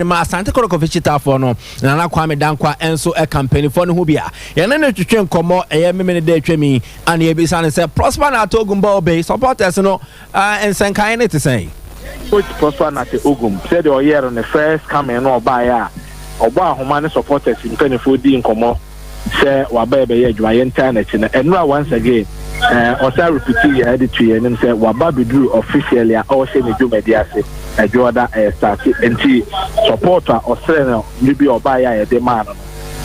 ma Asante Kotoko Fichita for no Nana Kwame Dankwa enso e campaign for no hu bia ye na twetwe nkomo e me de twemi and ye bi san say prosper na Togumba obey supporters no ensenkan ne te say coach prosper na te ogum said the year on the first coming no buy a oba ahoma ne supporters mpanifo di nkomo say wa ba ye adwuma ye internet na enura once again osa repeat ya edit ye nim say wa ba bedru officially a o say ne dwuma di ase Joda start enti supporter Australia maybe oba ya de man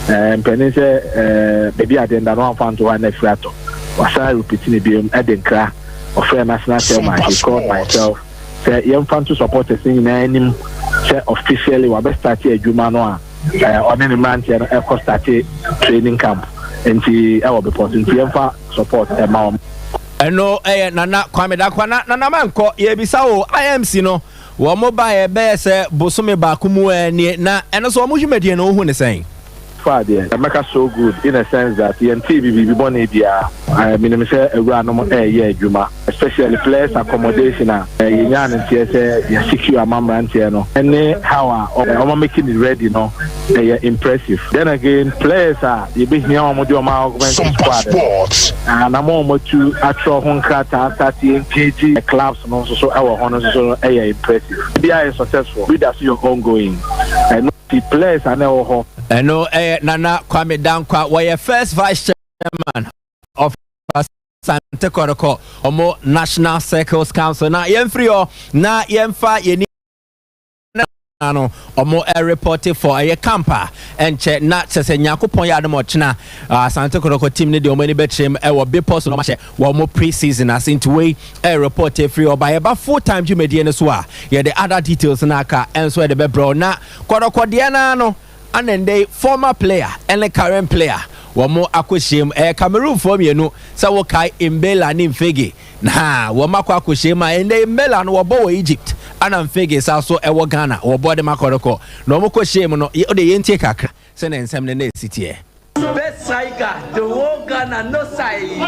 mpeni say baby adenda no fan to one frato wasa repeating bi edenkra of national team I call myself say young fan to supporters in anim say officially we be start adwuma no a on any man here e start training camp enti e will be important young fan support e ma no nana Kwame Dankwa na manko ye bisa o IMC no wo mobile be say bosome ba kumu ani na eno so mo hwemedie no hu ne sen Father, America so good in a sense that the NTV born India. I mean, say a random year, Juma, especially place accommodation. Yan and TSA, secure Mamrantiano, and how I'm making it ready, no, impressive. Then again, players are the big Sompa sports, and I'm almost to actual Honkata 30 kg clubs, and also so our honors so impressive. They are successful. We are still ongoing, and the players are now. No, Nana Kwame Dankwa, were first vice chairman of Asante Kotoko Omo National Circles Council. Na yemfrio na yemfa yeni no omo reported for a camper and check na sese Nyankopon ya ademo chena Asante Kotoko team ne de omani betrim e wo bepos no mache wo mo pre-season as into way reported free by about 4 times you medie ne so a ye the other details na aka enso de bebro na Kotoko de na no and then they former player and the current player wamo akoshim Cameroon for mienu sa wo kai Mbela ni Mfege na wamo akoshim and they Mbela no wo Egypt and Mfege sa so e wo Ghana wo bo de makoroko no mo koshim no e de yentie kakra se na ensem ne city e best striker the whole Ghana no size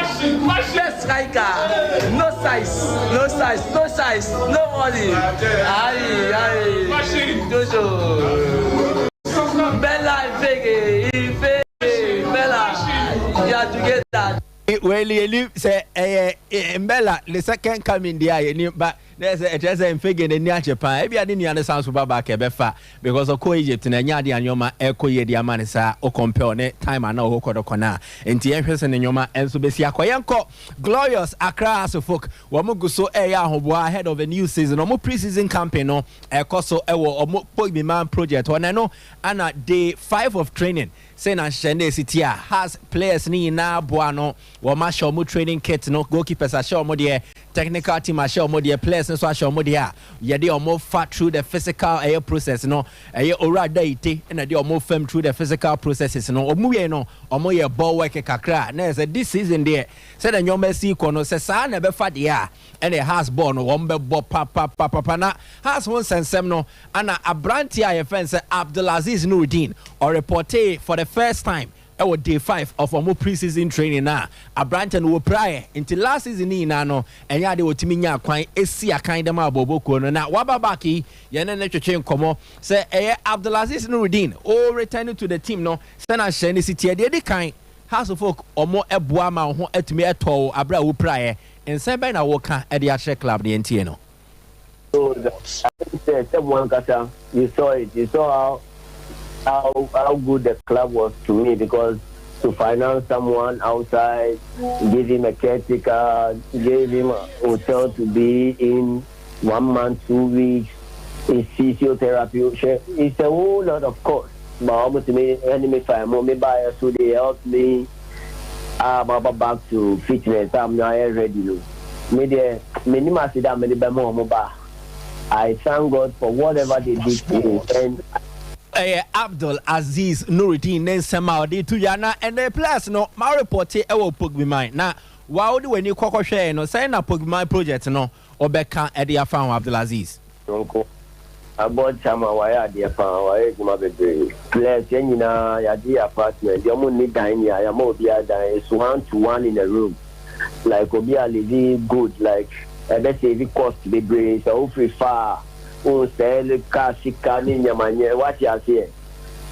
best striker no size no money aye Jojo Bella Bella, you have to get that. Well, you say, Bella, the second coming there, but there's a Mfege in near Japan. Maybe I didn't understand Subaba Befa because of Egypt and Yadi and Yoma, Eko Yedi Amanisa, or compare time and no Hokodokona, and Tiemperson and Yoma, and Subesia Koyanko, glorious Accra as a folk, Wamuguso Aya Hoboa ahead of a new season, or more pre-season campaign, or Koso Ewo, or more Pogbiman project, or Nano, and at day 5 of training. Sena Shende Sitia has players ni na Buano, Wama Shomu training kit, no goalkeepers are show more technical team are show more players and so show more yadi or more fat through the physical process, no, a ora deity, and a deal more firm through the physical processes, no, or muye no, or more ball work a kakra. There's this season there, said a young Messi kono says, I never fat ya, and it has born one bob papa has one sense semno, and a brantia offense Abdulaziz Nuruddin or reported for the first time. Our day 5 of our pre-season training now. A branch and we prior until last season in no and ya de otiminya kwan esi akan dem aboboko no na wababaki ye na netwetwe nkomo say Abdulaziz Nuruddin o returning to the team no say na hye ne sitie de kan house of folk omo eboa ma ho atumi eto abra wo prior en say ben na wo ka e de a club de ntie no. So someone kata you saw how good the club was to me, because to finance someone outside, give him a caretaker, gave him a hotel to be in 1 month, 2 weeks, his physiotherapy, it's a whole lot of cost. But almost me buy so they helped me back to fitness. I'm not ready. I thank God for whatever they did to me. And Abdul Aziz Nuruddin Nensema de to Yana and the players no my report e wo pogbi mine na wa odi weni kokwohwe no say na pogbi mine project no obeka Adea fan Abdul Aziz Donko about chama waya Adea fan waya guma bebe players nyina ya di apartment you mo need dine ya mo bi adan is 1-to-1 in a room like obi a live good like let's say the cost be brain so free far who sell car, what you are saying.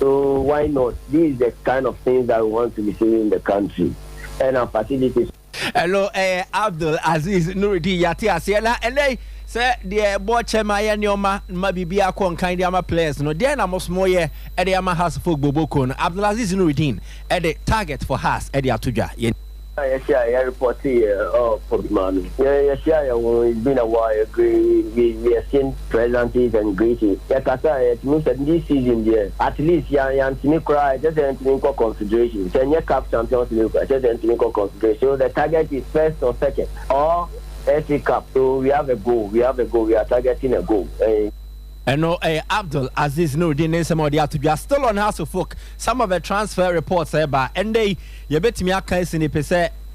So why not? This is the kind of things that we want to be seeing in the country. And our facilities. Hello, Abdul Aziz Nuridi Yati Asiela, and they say the Boakye Maya Nyoma Mabibia Kon kind of players. No, then I must more at the Ama House for Bobokon. Abdul Aziz Nuridin at the target for Has at the Atuja. Yes, I report here. For the man. Yes, it's been a while. We are seeing pleasantries and greetings. Yes, it means that this season, there, at least, you cry, just an consideration. 10-year cup champions league, just an consideration. So the target is first or second, or FA Cup. So we have a goal. We are targeting a goal. And no, Abdul Aziz Nuruddin Samodi are still on House of Folk. Some of the transfer reports about and they you bet me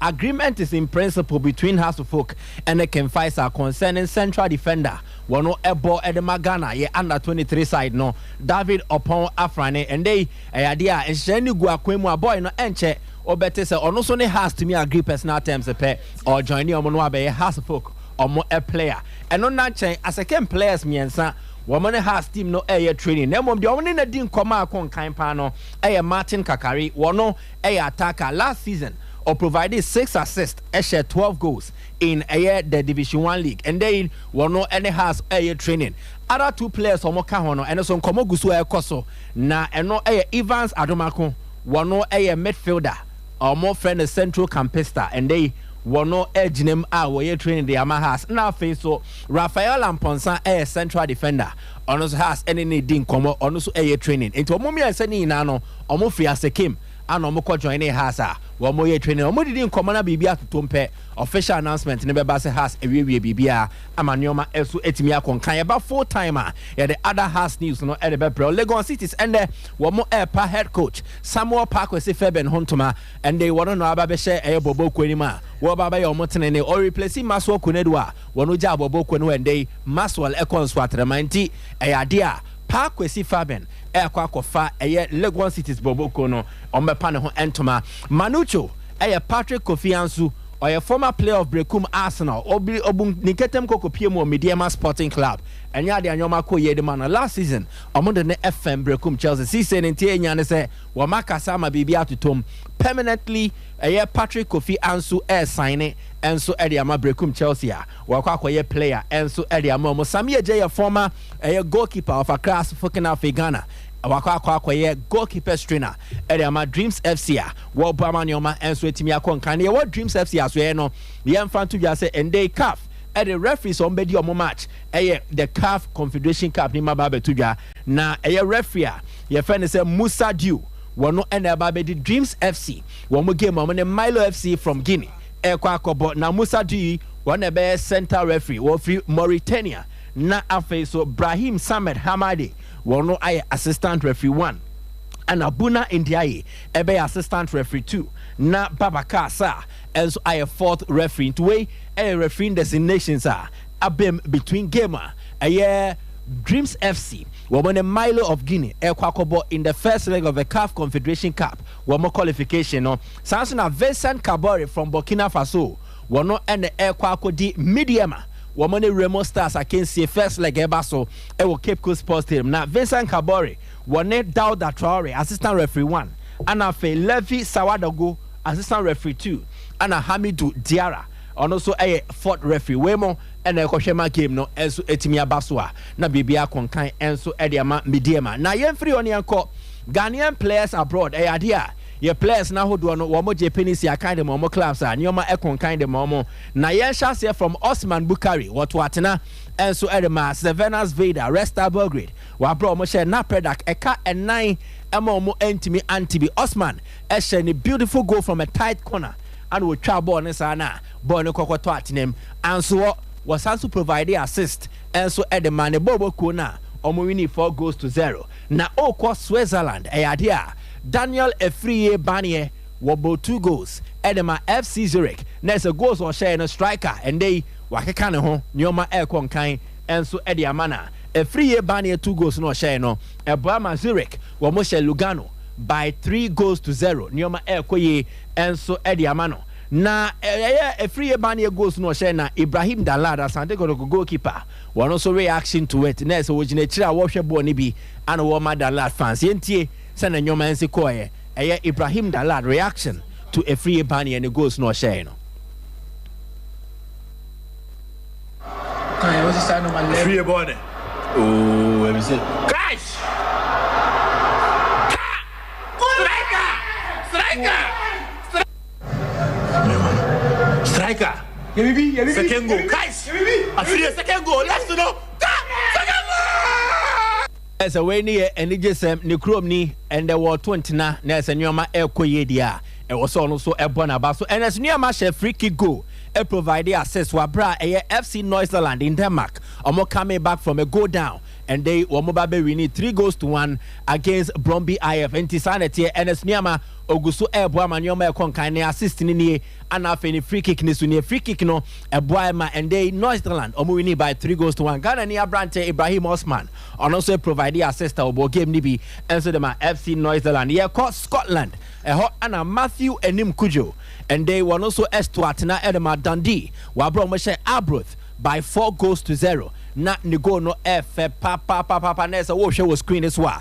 agreement is in principle between House of Folk and the Kemfaisa concerning central defender. One no ebo Edemagana ye under 23 side no David upon Afrane and they idea and Sheni Guakwemu boy no enche or better say or no so has to me agree personal terms a pair or join the Omonwabe House of Folk or more a player and on that chain as a can players me and son. Woman has team no air training. Nemo the only na din koma kon kind pano air Martin Kakari, one air attacker last season or provided 6 assists, share 12 goals in air the Division 1 league. And then one any has air training. Other 2 players from Mokahono and some Komogusu air Koso na and no air Evans Adomako, one air midfielder or more friend a central campista and they one edge name we training the Amahas now face so Rafael Amponsa a central defender also has any needing come also a training into Momia Seni Nano Omofia Sekim and Omoko joining Hasa one more training Omodin Commander Bibia to Tompe official announcement in the Basse has a Bibia Amanioma Esu Etimia Konkai about 4-timer the other has news no at the Bepro Legon Cities and there one more airpa head coach Samuel Parkway Feben Hontoma and they want to know about share a Bobo Quenima Wababa Yomotan or replacing Maswell Kunedwa one uja Bobo Quenu and they Maswell Econ Swatremanti a idea Parkway Faben Airquacofa a Legon Cities Bobo Kono on my panel Entoma Manucho a Patrick Kofiansu or a former player of Brekum Arsenal or Niketem Koko Piemo Mediama Sporting Club and Yadi Anyoma Ko Yedemana last season among the FM Brekum Chelsea season in Tianyane say Wamaka Sama Bibia to Tom permanently a Patrick Kofi Ansu air signing and so Ediama Brekum Chelsea Wakwa player and so Ediama Samia J a former a goalkeeper of a class fucking Ghana Wakwa goalkeeper trainer Ediama Dreams FC Wabama Nyoma and so Timia Konkani what Dreams FC as we know Yam fan to just say and they calf at the referees on Bedio match the CAF Confederation Cup ni mababe tuja na referee your friend is Musa Diu one no and ababe the Dreams FC one more game on the Milo FC from Guinea Ekwakobo na Musa Diu one a best center referee one free Mauritania na afe so Brahim Samed Hamadi one no assistant referee 1 and Abuna Indiaye ebe assistant referee 2 na Babaka sa and so I 4th referee to way a referee designations are abem between gamer a Dreams FC woman a Milo of Guinea Ekwakobo in the first leg of the CAF Confederation Cup one more qualification no Samson Vincent Kabore from Burkina Faso one no and the Ekwako di Mediama woman a Remo Stars I can see first leg ebaso e will Cape Coast Sports Stadium now Vincent Kabore one Dauda Traore assistant referee 1 and Afe Levi Sawadago assistant referee 2 and Hamidou Diarra and also a 4th referee Wemo and a Koshema game no enso Etimia Baswa na Bibia Konkan enso Ediama Mediama na yen free on yanko Ghanaian players abroad idea your players now who do no one more Japanese ya kind of momo clubs and Nyoma Ekon kind of momo na yen shas here from Osman Bukari watena enso Edema Sevenas Veda Resta Belgrade wa bro mo share na predak eka and 9 mo entimi antibi Osman a beautiful goal from a tight corner and we try ball na ball no kokoto atinem and so was also provided assist and so at the man bobo kona winning 4 goals to 0 na okwa Switzerland idea Daniel Efriye Banier wobo 2 goals Edema FC Zurich next a goals or share in a striker and they wakekane ho Nyoma Ekon kan and so Ediamana Efriye Banier 2 goals no share no Ebama Zurich womo share Lugano by 3 goals to 0 Nyoma Ekoye and so Ediamano na a free bani goes no share na Ibrahim Dalad asante go goalkeeper one also reaction to it na so wojina chira wo hwe bo ni bi ana wo ma Dalad fans yentie se na nyoma nsi koye Ibrahim Dalad reaction to a free bani and goes no share no free bani oh let me see guys striker second goal guys I feel second goal let's know second goal as a way near and it just ni krom ni and there were 20 na as a nyoma ekoye dia e was also a bona so and as near match free kick goal e provide access wa bra FC Noiseland in Denmark omo coming back from a goal down and they Womobabe winning 3-1 against Bromby IF and Tisanity and as Niama Ogusu Eboa Manyoma Konkane assist ni and after free kick ni suni free kick no Eboa and they Noiseland omo winning by 3-1 Ghana ni Abrante Ibrahim Osman and also provide assist obo game ni bi and so them FC Noiseland yeah called Scotland and Matthew Enim Kujo and they were also Estuatna Edema Dundee wabro Moshe Abroth by 4-0 na ni go no papa nesa wo hwe wo screen is wa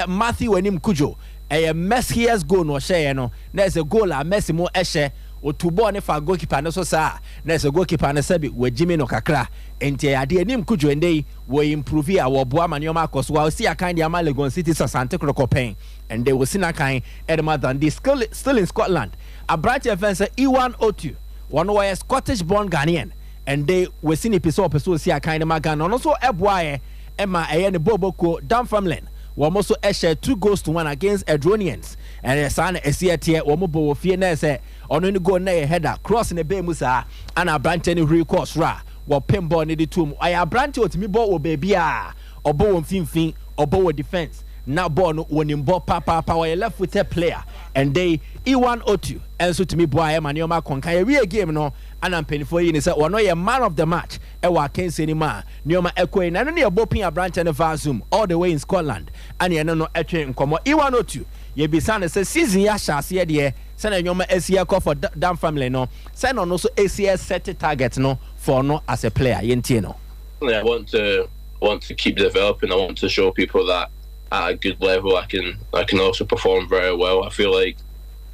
Matthew Enim Kujo Messi's goal no share no there's a goal a Messi mo ehye otubo ne fa goalkeeper no so sa there's a goalkeeper na sabi we Jimmy no kakra enti Adea Enim Kujo ndey we improve ya wo boa manioma akoso wa see akan dia Legon City Sasante Krokopen and they will see akan Edema Dundee still in Scotland a branch offense E1 O2 one way Scottish born Ghanaian and they were seen episode see a kind of magan and also Eboye Emma and Boboko Dunfermline were also share 2-1 against Edronians and a son a CAT Womobo Fienese on any go near header crossing the Bay Musa and a branch any recourse ra or Pembo needed to I a branch to me bo baby or bow fin or bow defense now born when in ball papa power left footed player and they E1 O2 and so to me boy Manioma Konkai real game no and I'm paying for you say one no man of the match ewa can say anymore Nioma Ekwe na no near boping a branch and a zoom all the way in Scotland and you no etwe nkomo E1 O2 ye be san say season ya shase de say na Nioma Asia call for Dunfermline no say no also ACS set target no for no as a player yentie no I want to keep developing. I want to show people that at a good level I can also perform very well. I feel like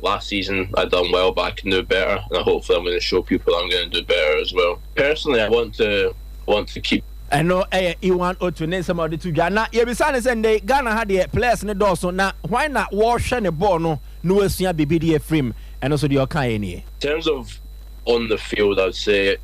last season I done well, but I can do better, and hopefully I'm going to show people I'm going to do better as well. Personally, I want to keep. I know E1 O2 name somebody to Ghana. You be saying say Ghana had the players in the door, so now why not wash the ball no esia BBD frame and also the okay any. In terms of on the field, I'd say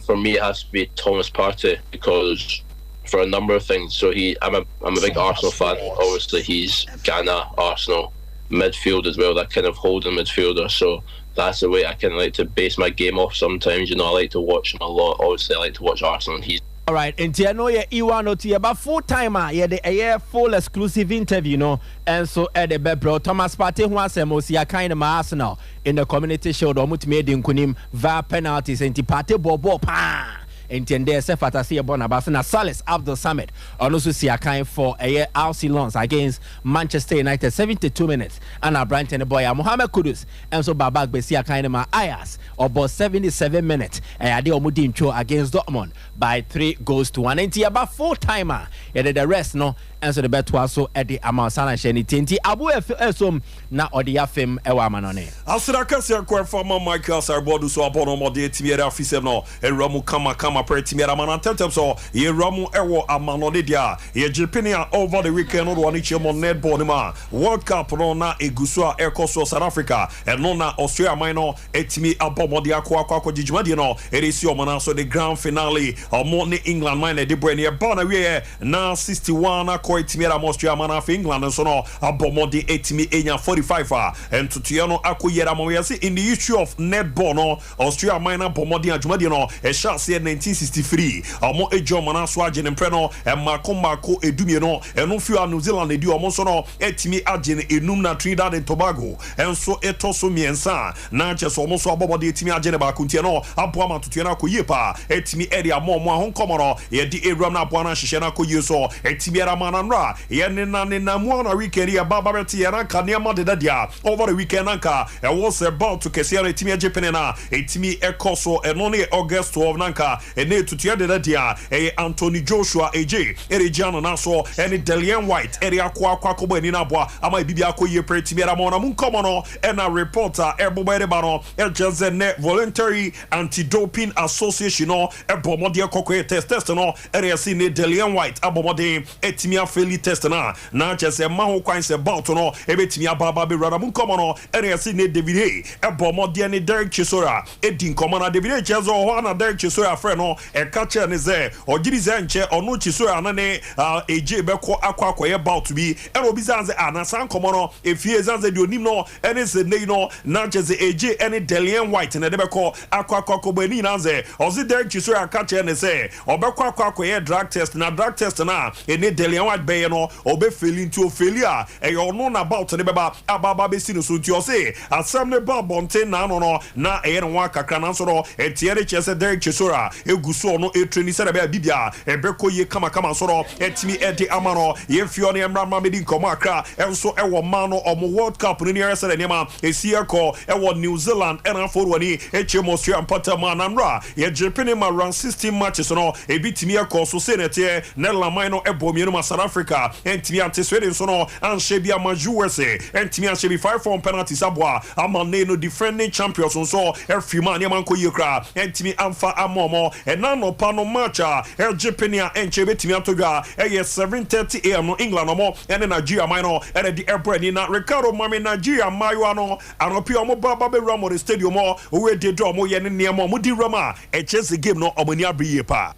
for me it has to be Thomas Partey because for a number of things. So I'm a big Arsenal fan. Obviously, he's Ghana, Arsenal, midfield as well. That kind of holding midfielder. So that's the way I kind of like to base my game off. Sometimes, you know, I like to watch him a lot. Obviously, I like to watch Arsenal. And he's all right. And I know you E1 O2 about full timer. Yeah, the full exclusive interview, you know. And so at the bro Thomas Partey who has a kind of Arsenal in the community show. The made in kunim via penalties and Partey bobo pa. Intende se fatasi ebona basina Salis Abdul Samad and also see a kind for a RC Lons against Manchester United 72 minutes and a Brighton boy Mohamed Kudus and so Babak Besi a kind of my Ayas about 77 minutes and Ade Omudincho against Dortmund by 3-1 and about full timer yeah the rest no and so the bet was so at the amount sana sheni tinti abu esom na Odea fem ewa manone asira kasi akwa former Michael Sarbodu so abono mode timiera afisem no eramu kama pre timiera manantem so ye ramu ewo amanode dia ye jipenia over the weekend no one chemo netball ma World Cup no na egusu a ekoso South Africa and no na Australia minor etimi abomode akwa jijumade no eresi omana so the grand finale omo ne England minor de brene bona we na 61 Timiera Austria man of England so no abomode etimi enya 45 and tutuano akoyera mo yesi in the issue of netball no Austria minor bomode adwumade no e shase 1963 omo ejo mana so agene mpre no e mako edumie no eno fiu New Zealand edi omo so no etimi agene enum na Trinidad and Tobago enso etoso miensa na cheso omo so abomode etimi agene ba kuntie no aboama tutuano akoye pa etimi area mo ahonkomo no ye di ewram na aboana hihye na akoye so etimi era mana nanra ye nina mu na weekend ya baba beti ya ranka niama de dadia over the weekend nanka e was about to kesi na timi Japan na etimi ekoso eno ne August 12 nanka ene tutua de dadia Anthony Joshua AJ Eregiano na so ene Delian White ere akwa kobo ni na boa ama bibi akoye pre timi ra mo na mun komo no ena reporter ebobere ba no ejeze ne voluntary anti-doping association no ebomode kokoye test no ere si ne Delian White abomode etimi afeli test na chese ma ho kwan se bout no ebetimi ababa be rara mun komo no ere si ne David Hay ebomode ne Derek Chisora edin komo na David Hay chezo ho na Derek Chisora frɛ no kache ne ze ogiri ze nche onu Chisora na ne AJ beko akwakoye bout bi ere obi zanze anasan komo no efie zanze di onim no ene se ne no na chese AJ ene Delian White ne debeko akwakoko bani nanze ozi Derek Chisora kache ne se obeko akwakoye drug test na drug test na ene Delian White be no obe feli nti ofelia e ono na bout ne beba ababa be sinu so nti o se asem ne ba bonten na no na e no wa kakra na so no etiere chese Derek Chisora eguso no etreni se be bibia ebeko ye kama so no etimi ede amano ye fio ne emra ma medi nkomo akra enso ewo ma no omo World Cup ni ere se ne ma esia ko ewo New Zealand ena forwani echemo Australia mpata ma nanra ye Japan ma run 16 matches no ebitimi ekọ so senete ne lamai no ebomi no ma South Africa entimi ante Sweden so no anhye ama USA entimi anhye bi 5-4 penalties aboa ama ne no defending champions so efima ne man ko yekra entimi amfa amomo ena no pa no matcha Japan ya enche betimi atodwa 7:30 am no England no mo ene Nigeria mai no ene di airport ni na Ricardo Mami Nigeria mayo ano anopi omo baba be Ramo the stadium o we dey do omo ye ne ne mo di Rama chase game no omo ni abriye pa.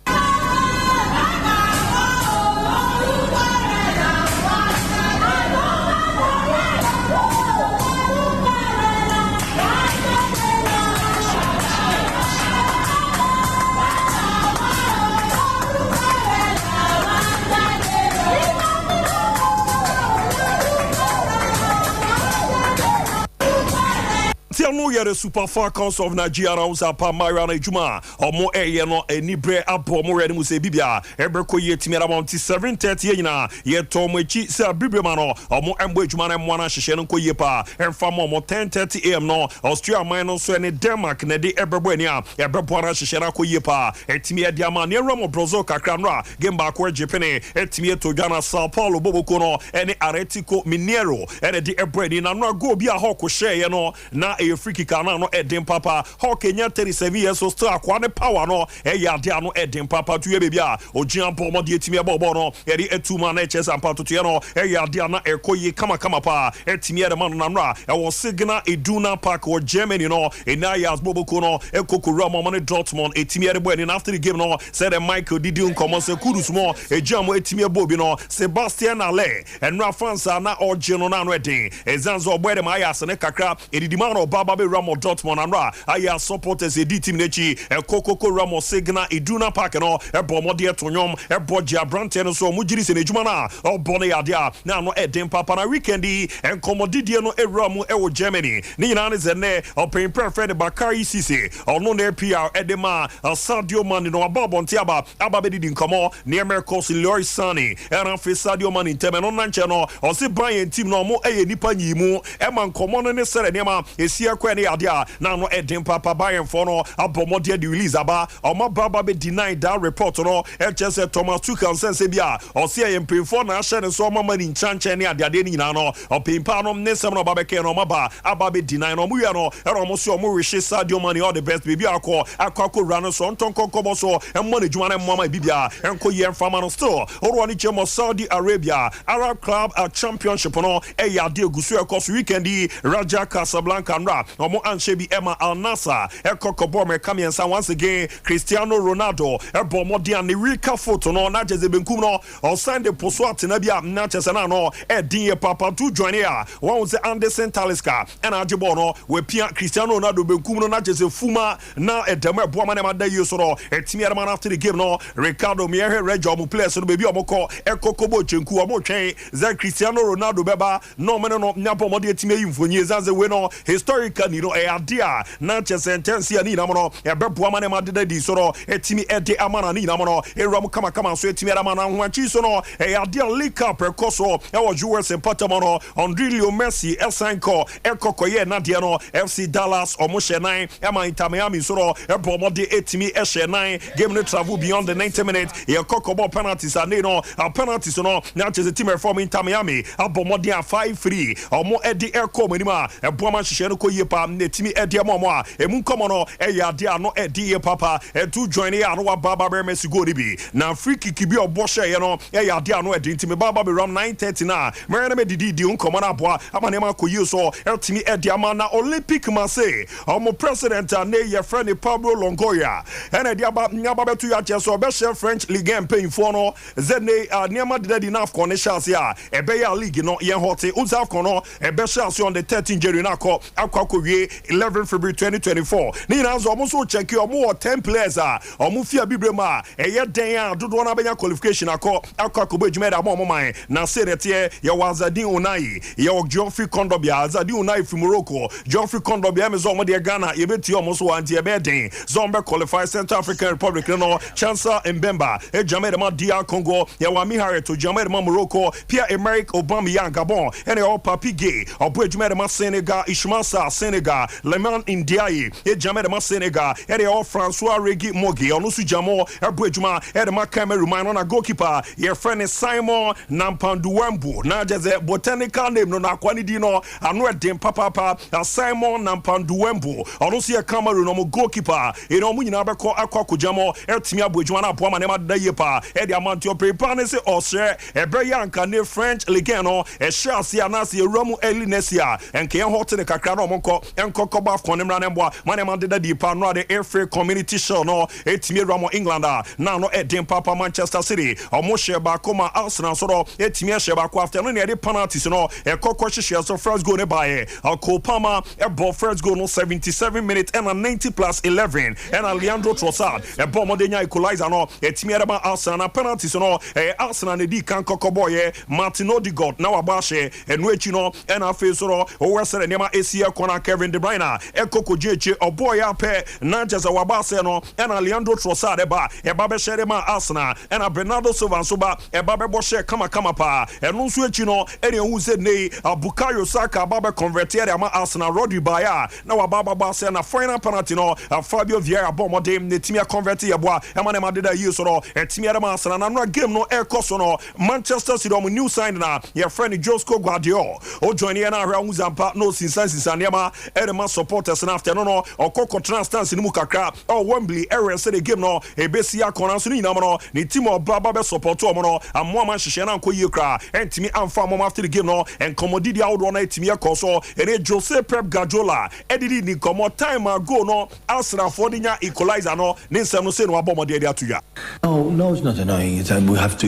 No yere Super Falcons of Nigeria usa pa Mariana Juma omo eye no enibre abo mo ready mu se bibia ebreko ye timera mount 7:30 yina ye tomo echi se abibre ma no omo embo Juma na mo na hihye no koye pa emfa mo 10:30 am no Australia minus so ne Denmark na de ebrebo ani a ebrebo na hihye na koye pa etimi e dia ma ne Ramo Brazil kakra no a game back where Japan etimi e to Ghana Sao Paulo boboko no ene Atletico Mineiro ene de ebrani na no go bi a hawk share ye no na free kick no Edin Papa Hawkenya 37 years so still akwane power no Adea no Edin Papa to ye baby a ojian po mo de etimi ebo no e de etuma na HS ampa to no Adea na ekoye kama pa etimi e man na nra e wo signal Iduna Park or Germany no enayas boboko no ekokura mo ne Dortmund etimi e bo ni after the game no said Michael didi nkomo se kudus mo ejamo etimi ebo no Sebastian Ale enra France na ogino na no edin ezanzo obwede ma ayas ne kakra edidima no baba be Ramo Dortmund anra aya supporters edi team nechi ekokoko Ramo signal Iduna Park no ebomode etonyom eboje abrante no so mujiri se nejuma na obone Adea na no Edin Papa na weekendi enkomodidie no Ramo ewo Germany ni nyina ne zene open perfect Bakari Sise ono na PR edema Sadio Mane no ababonte aba be didi nkomo ne Americos Leroy Sane era fe Sadio Mane temeno nanche no o se ban team no mo eye nipa nyimu e man nkomo no ne sere nema esia kwa ne Adea na no Edin Papa Bayern for no abomode de release aba o ma baba be deny that report no HS Thomas Tuchel sense bia o se yempefo na ahye ne so mama ni nchanche ne Adea ni nyina no o pimpa no ne sem no baba ke no maba aba be deny no mu ya no era mo so mo wish Sadio Mane all the best baby akọ run so ntonkonkobo so emmo ne dwuma na mama bibia enko ye mfama no still oro ni chemo Saudi Arabia Arab Club Championship no Adea gusu ekos weekendi Raja Casablanca nra omo anshebi Emma Al Nassr ekokobo me kamiensa once again Cristiano Ronaldo ebomode an rika photo no na jeze benkum no o send the poso atena bia na chese na no edin ye papa to join here one say Anderson Talisca and ajebo no we pia Cristiano Ronaldo benkum no na jeze fuma na edem eboama na mada yeso no etimi erman after the game no Ricardo Miehe rejo mo players no bebi omoko ekokobo chenku omo twen za Cristiano Ronaldo beba no me no nyapomode etimi yimfonyi zanze we no historic Lika Nino Adea Nacha Sentencia Nina Mono Ebeboa Manema de Soro Etimi Ede Amana Nina Mono Eram Kama so Etimi Amana Wanchisono Adea Lika Percoso Ewa Jewels and Patamono Andrilio Messi Elsanko Ekokoye Nadiano FC Dallas Omoshe 9 Ema Miami Soro Ebomode Etimi Eshe 9 game no travel beyond the 90 minutes Kokobo penalties and no penalties no Nacha the team from Inter Miami Abomode 5-3 Omo Edi Eko Menima Eboama Shisheno ko yepa netimi Edi Amomo emu komono Adea no Edi papa to join ya no baba be Messi go bi na free kick bi oboshe ye no Adea no Edi ntimi baba be ram 9:30 na mere me didi di nkomo na aboa amanema ko yi so etimi Edi ama na Olympic Marseille omo president na ye friend Pablo Longoria and Edi aba nyaba betu ya cheso be share French Ligue 1 paying for no zene niama de enough connections ya ebe ya league no ye hot unzaf kono ebe share on the 13th January na ko akwa 11 February 2024 ni na zo omo so check omo 10 players omo fia bibrema eye den a dodo na benya qualification akwa ko bejuma da omo man na serete ye wazadin unai ye Geoffrey Kondobia azadin unai from Morocco Geoffrey Kondobia me zo omo de Ghana ye beti omo so anti ebe den zo mbe qualify Central African Republic no Chancellor Mbemba e jamere ma dia Congo ye wa mi hare to jamere ma Morocco Pierre-Emerick Aubameyang Gabon ene o Papi Gay obo ejumere ma Senegal Ishmael Senegal Leman Ndiaye e jamere ma Senegal ene o François Regi Mogi onu su jamo ebo ejuma ene ma Cameroon man na goalkeeper ye friend Simon Nampanduwembu na jeze botanical name no na kwani di no anu edem papa Simon Nampanduwembu onu su ye Cameroon no goalkeeper ene omu nyina be ko akwa kujamo etimi abo ejuma na po ma da yepa e de amantio prepare ne se ose ebe yanka ne French Ligue 1 no e shasi anase Ramu Eli Nesia enke en hot ne kakra no monko enkoko ba konem ra nemboa manema de di pa no de Airfree Community Show no etimi Ramu England na no edem papa Manchester City omo sheba koma Arsenal so do etimi sheba ko after no ne de penalties no ekoko hihye so first goal ne bae Akopama e ball first goal no 77 minutes and a 90 plus 11 and Leandro Trossard e ball mo de nya equalizer no etimi ereba Arsenal na penalties no Arsenal ne di kan kokoboye Martin Odegaard na wabashe enu echi no and afi so no o wesere nema esia kona Kevin De Bruyne ekoko jeche oboya pe na jeza wabase no and Leandro Trossard eba be shere ma Arsenal and Bernardo Silva so ba eba be boshe kama pa enu so echi no ene hu se nei Bukayo Saka ba be converted ama Arsenal Rodri Baya na wababa ba se na final penalty no Fabio Vieira bomode netimi convert ye boa ema na madeda yi so no etimi era ma Arsenal na no game no ekoso no Manchester City on new sign na your friend Josco Guardiola o join here na Raul Zampa no sinsa nema erema supporters na after no okoko transstance ni mu kakra o Wembley area say the game no ebesia kona so ni na no ni team obaba be support o mo no ammo ma hihye na nkoyi kra entimi amfa mo after the game no en commodity outdo na etimi ekoso ene Jose Pep Guardiola edidi ni komo time ago no Arsenal for the equalizer no ni nsem no say no abomo de atu ya. No, it's not annoying. It's we have to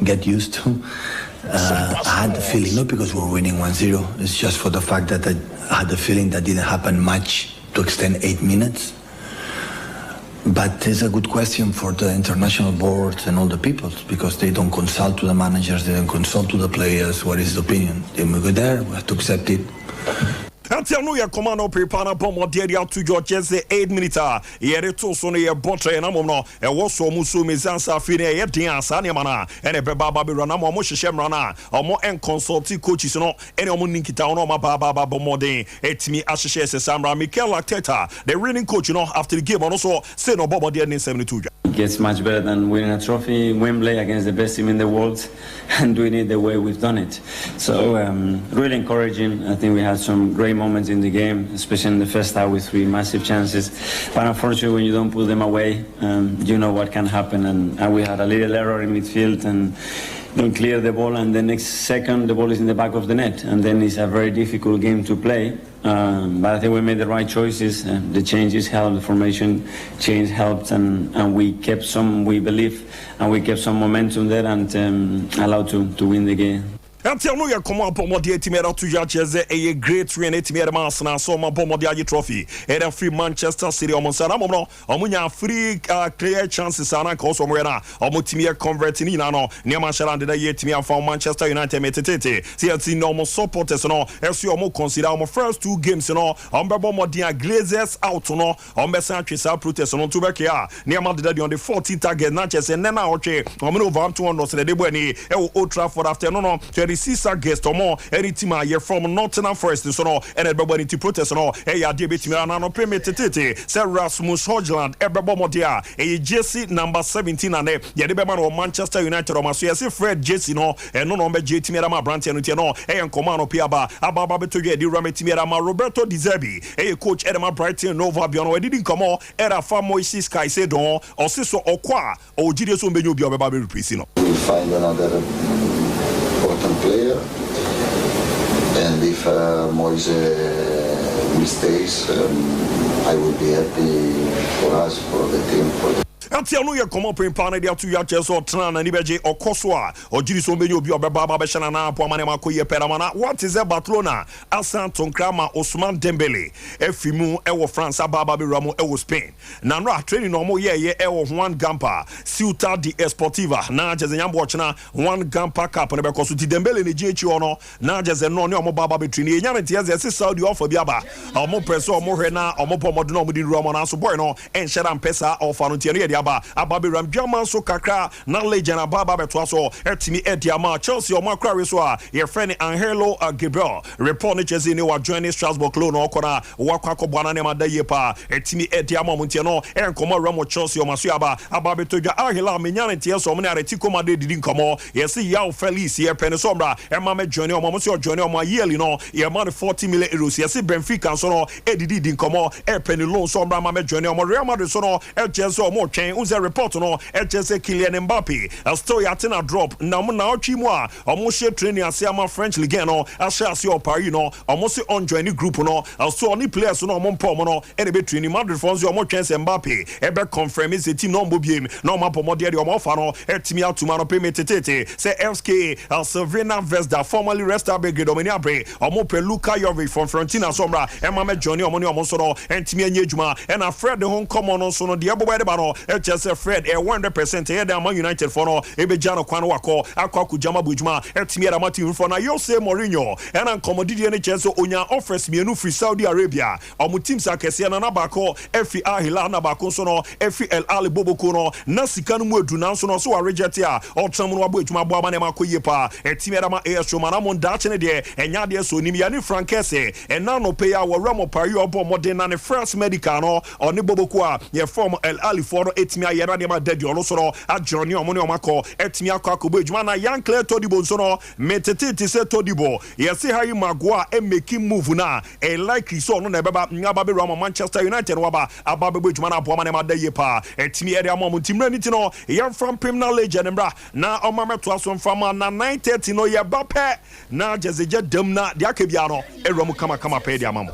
get used to. I had the feeling, not because we were winning 1-0, it's just for the fact that I had the feeling that didn't happen much to extend 8 minutes. But it's a good question for the international boards and all the people, because they don't consult to the managers, they don't consult to the players, what is the opinion. Then we go there, we have to accept it. Antiano ya commando prepara bomo dia to George 8 minutes yere to so no ye botre na mom no e wo so mu so mezansa afine ye den asa ne mana ene be baba be rana mo hihye mrana omo en consult coaches no ene omo ninkita no ma baba bomo den etimi ahihye se Samra Mikel Arteta the winning coach no after the game also say no bobo dia 72. It gets much better than winning a trophy in Wembley against the best team in the world and doing it the way we've done it. So really encouraging. I think we had some great moments in the game, especially in the first half with 3 massive chances. But unfortunately, when you don't put them away, you know what can happen. And we had a little error in midfield and don't clear the ball, and the next second the ball is in the back of the net, and then it's a very difficult game to play. But I think we made the right choices. The changes helped, the formation change helped, and we kept some, we believe, and we kept some momentum there and allowed to win the game. Until no ya come up on what the Timera to Judges, a great win, Timera Masana, so my Bomodiagi trophy, and a free Manchester City on Sanamono, Omunya free clear chances, and I call somewhere now, Omutimia converting in ano, near Mashalan, the Yetimia from Manchester United Metete, see, it's in almost supporters, no, as you almost consider our first 2 games, you know, on Bomodia Glazers out, no, on Bessanchis, protest on Tubekia, near Madrid on the 40 target, Natchez, and then out, I'm over to one, no, the Debony, Old Trafford after no. The Caesar guest or more, any team here from Nottingham Forest, so no, and everybody to protest, no, hey, I debate me on no payment, Sir Rasmus Hojland, Eberbomodia, a Jesse number 17, and Yadibman of Manchester United, or Masuasi Fred Jesse, no, and no number J. Timerama Brantian, no, and Comano Piaba, Ababa to get the Rametimerama, Roberto Di Zerbi, a coach Edema Brighton, Nova Biano, didn't come on, Era Famoisis Caicedo, or Siso Okwa, or Gideon Benyu Biababi Prisino. We find another important player, and if Moise mistakes, I will be happy for us, for the team, for the Until no, you come up in Panada to your chest or Tran and Ibeji or Koswa or Jiriso Benyo Baba Bashana, Pomanema Koye Peramana. What is a Barcelona? Asan Tonkrama, Osman Dembele, Efimu, Ewo France, Ababa Ramo, Ewo Spain. Nanra training no more, Ewo Juan Gampa, Ciutat de Esportiva, Najas and Yambochna, Juan Gampa Cup, and because with Dembele in the GHOno, Najas and no Baba between the Yanatias, as Saudi offer Biaba, or more Preso, or more Rena, or more Pomodino with Romana Suborno, and Sharam Pesa or Fanutia. Ababi Ram German so kakra na legend ababa betwaso etimi ediama Chelsea o makra so a ye friend Angelo Gabriel report Chelsea ni wa join Strasbourg clone okona wakwa ko bwana ne madaye pa etimi ediama muntie no enkomo Ram Chelsea o maso aba ababi toja ahila menyane tie so mo ne Atletico Madrid didi nkomo ye se Yaw Felix ye pen sombra e ma me join o mo so join o ma yearly no ye ma 40 million euros ye se Benfica so no edidi di nkomo e pen loan sombra ma me join o mo Real Madrid so no e Chelsea o mo twen unze report no HSA Kylian Mbappe still yatina drop na mo na otwi mu a omo she training ase ama French Ligue no ase o Paris no omo se on join group no so oni players no omo pom no e be training Madrid fans omo twen se Mbappe e be confirm is the team no mbobiem na omo pom de omo fa no etimi atuma no payment tete say FK Silvina Vesda formerly Resta Belgrade omani abre omo pe Luka Jovic from Fiorentina sombra e ma me join omo ne omo so no entimi anya adwuma e na Fred hon come on so no de ebobo de ba no HSA Fred 100% here the Man United for no ebejano kwan wako akwa kujama bujuma etimi era mati for na Jose Mourinho and commodity any chance onya offers mienu free Saudi Arabia omu teams akese na nabako efi Ahila na bako so no efi El Ali Boboko no na sika no mu edu na so no so reject a otram no abo ejuma abo amane makoye pa etimi era ma AS Roma mon dache ne de enya de so nim ya ne Frankese and na no pay our Ramo Paris obo modern na ne France Medical no oni Boboko a ye form El Ali for no etimi ayera de ma dedi ono so no ajoni omo ne omako etimi akwa kobo ejuma na Yan Claire Todibo so no metete ti se Todibo ye se Harry Maguire e making move na e likely so no na beba nyaba be Roma Manchester United waba ababe ejuma na abo amane ma daye pa etimi ere amom timra niti no yan from criminal legend mbra na omameto aso mfama na 9:30 no ye bape na jezeje dem na de akebia no ewram kama pe de amamo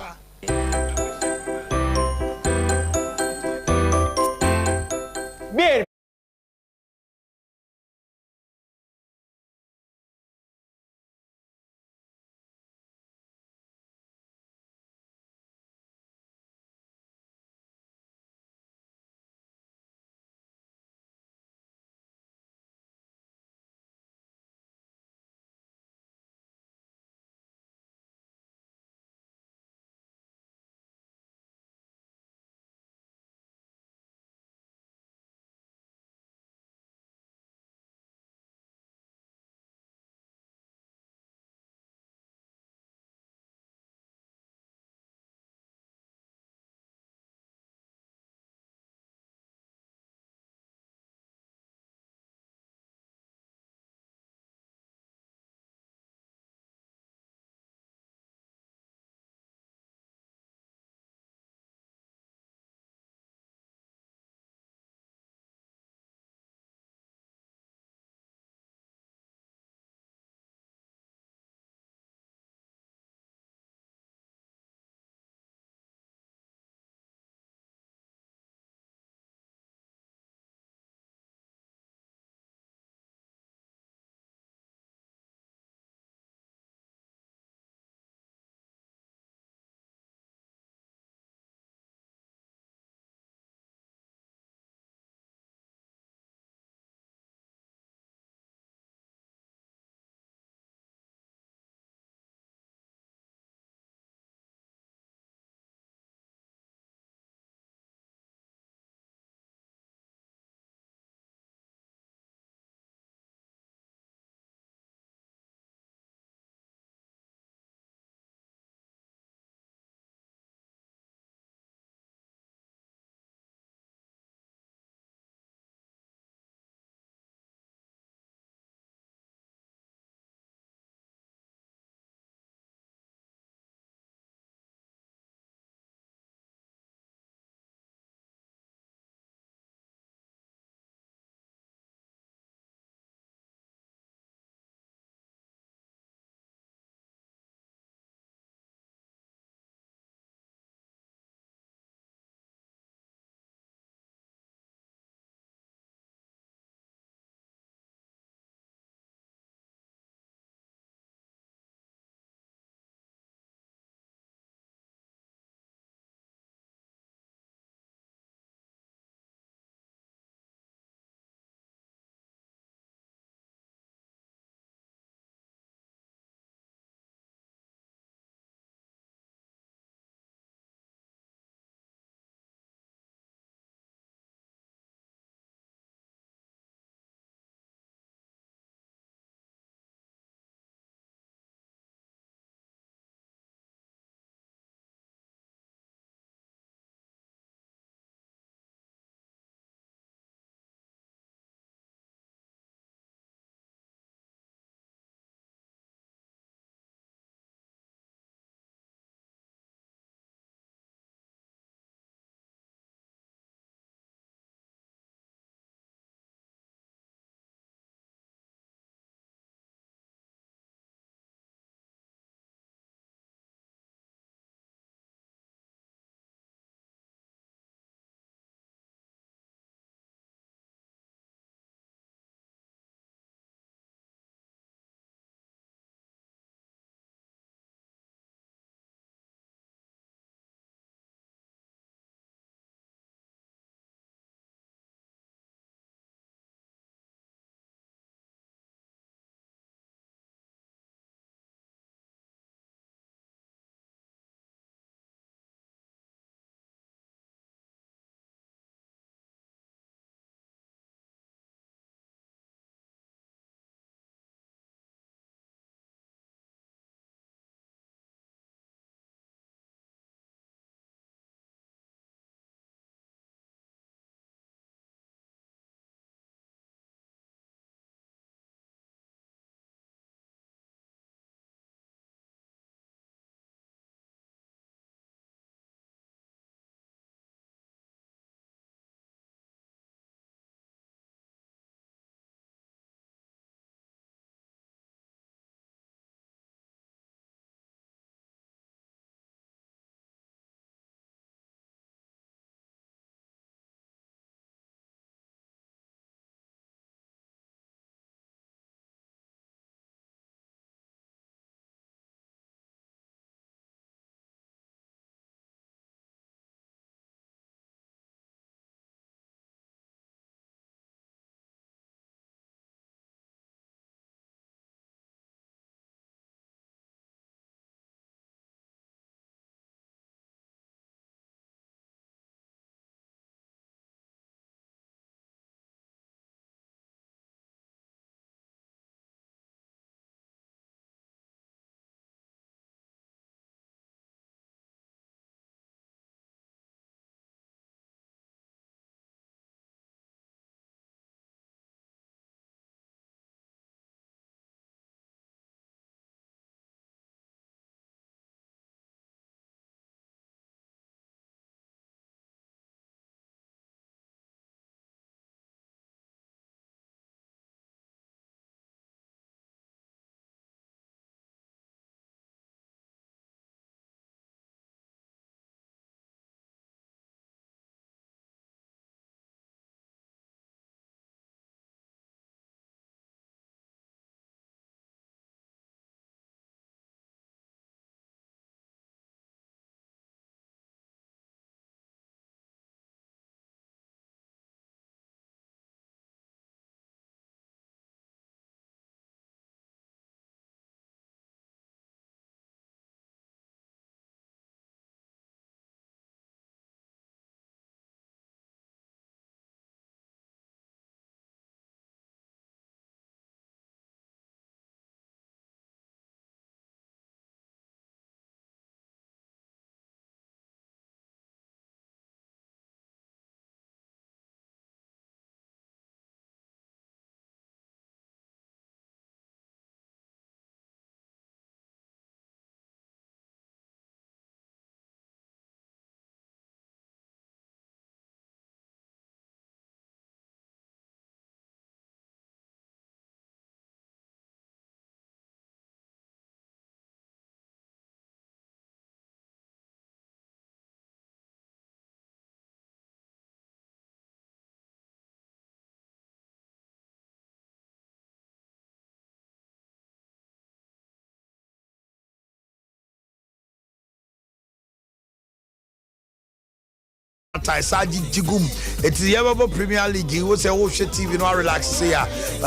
appetite saji jigum it is ever Premier League you say oh shit TV no relax say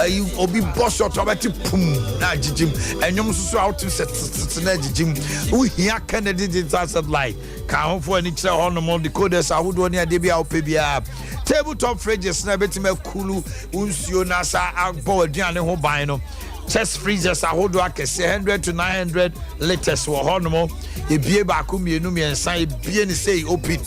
you obi boss shot obeti pum na jijim enyom so out to set na jijim wo hia Kennedy digital like ka for any chere hono decoders ahodo ne ade bia ope bia tabletop fridges na betima kulu unsuo na sa agbo aduane ho ban no chest freezers ahodo akese 100 to 900 liters wo hono ebie ba ko mienu miensa ebie ni say open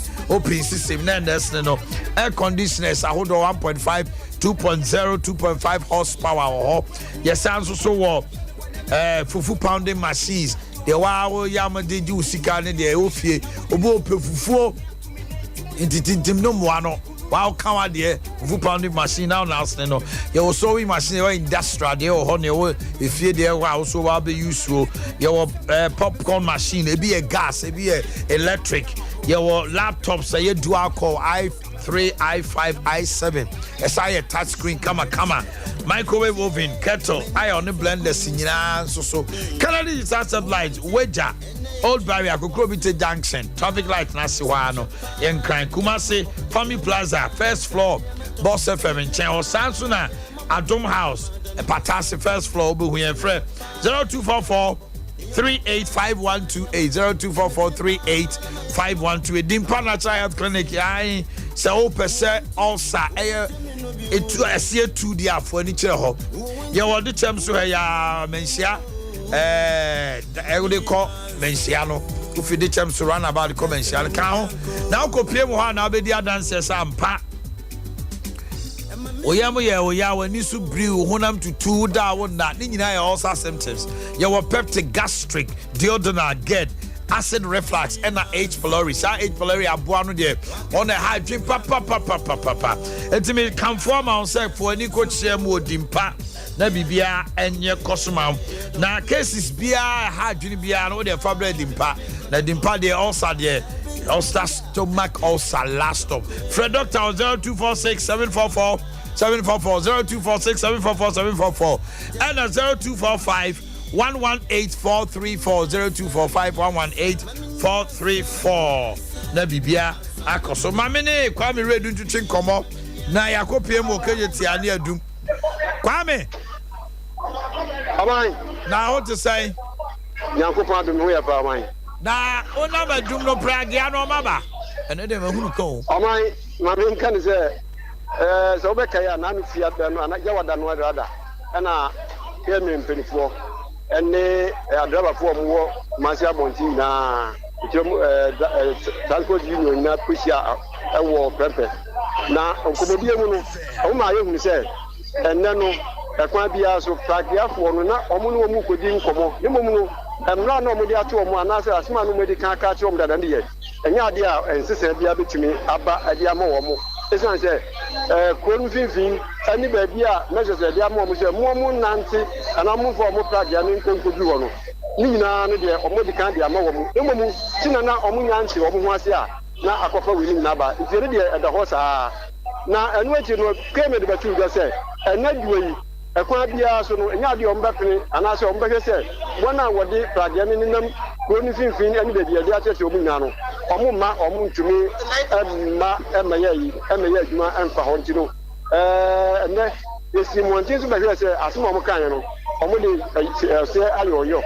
system na no air conditioners ahodo 1.5 2.0 2.5 horsepower ho yes anso so wo fufu pounding machines the wow yamade ju sika ne de ofie obo pefufuo intitintim no moano wow kawa de fufu pounding machine now no your sewing machine your industrial de ho ne wo efie de wow so wa be use your popcorn machine e be a gas e be a electric your laptops say dual core i3 i5 i7 esa touch screen kama microwave oven kettle iron blenders nyina so Canada is satellite Weja Old Barrier Kokrobite Junction traffic light na si wa no yen kran Kumasi Family Plaza first floor Boss FM chen o Sansuna Adom House Patasi first floor obu hu yen frɛ 0244 385128 0244 385128 Dimpa Natural Health Clinic ai se o pese ulcer etu asie tu dia for ni kire ho ye wo de chem so ya mensia they call mensia no if you de chem so run about the mensia ka ho na ko pie mu ho na obedi adanse sampa oyam ye oya wani su brew honam tutu da wona ni nyina ya ulcer symptoms ye wo peptic gastric duodenal gerd acid reflux and H pylori H pylori aboa no de on a high drink papa etimi come form ourselves for any coach share mo dimpa na bibia enye kosoma na cases bia high drink bia no de fabric dimpa na dimpa de ulcer de ulcer stomach ulcer last stop Fred Doctor 0246 744 0246 744 744 and 0245 118434 0245 118434 na bibia akoso mamene Kwame redu tutu nkomo na yakopie mo keje tiane adum Kwame aman na what to say yakopon adum ho ya pa aman na ona badum no pragia no maba ene de mahunu ko aman mame kan se so be kai na no fia da no na yawada no ada na ke me mpenifo ene adraba fo mo masia bonti na transport union na pushia ewo pepe na okomodie mu no o ma ye hu se ene no ekwa bia so pragia fo no na omo no mu kodi nkomo ne mo no emra na omo di ato omo anase asema no medi kan ka che omo dada ndiye enya ade a ensese bia betumi aba ade ama omo esan se konu finfin ani ba bia measures de ama omo se mo nante ana mo fo omo pragia ni nkonko bi wo no ni nyina no de omo di kan de ama omo emomu tina na omo nyanche omo ho ase a na akofa wini na ba ifere de da ho saa na enu echi no keme de batu ga se enaduyi ekwa bia so no enya de omba pene ana se omba se wona wode pragia ni nam konu finfin ani be bia de atete omo nya no omo ma omo ntumi ma emeye adwuma emfa ho ntino ene esi mo ntin so be hwe se asoma omo kan no omo de se ayoyo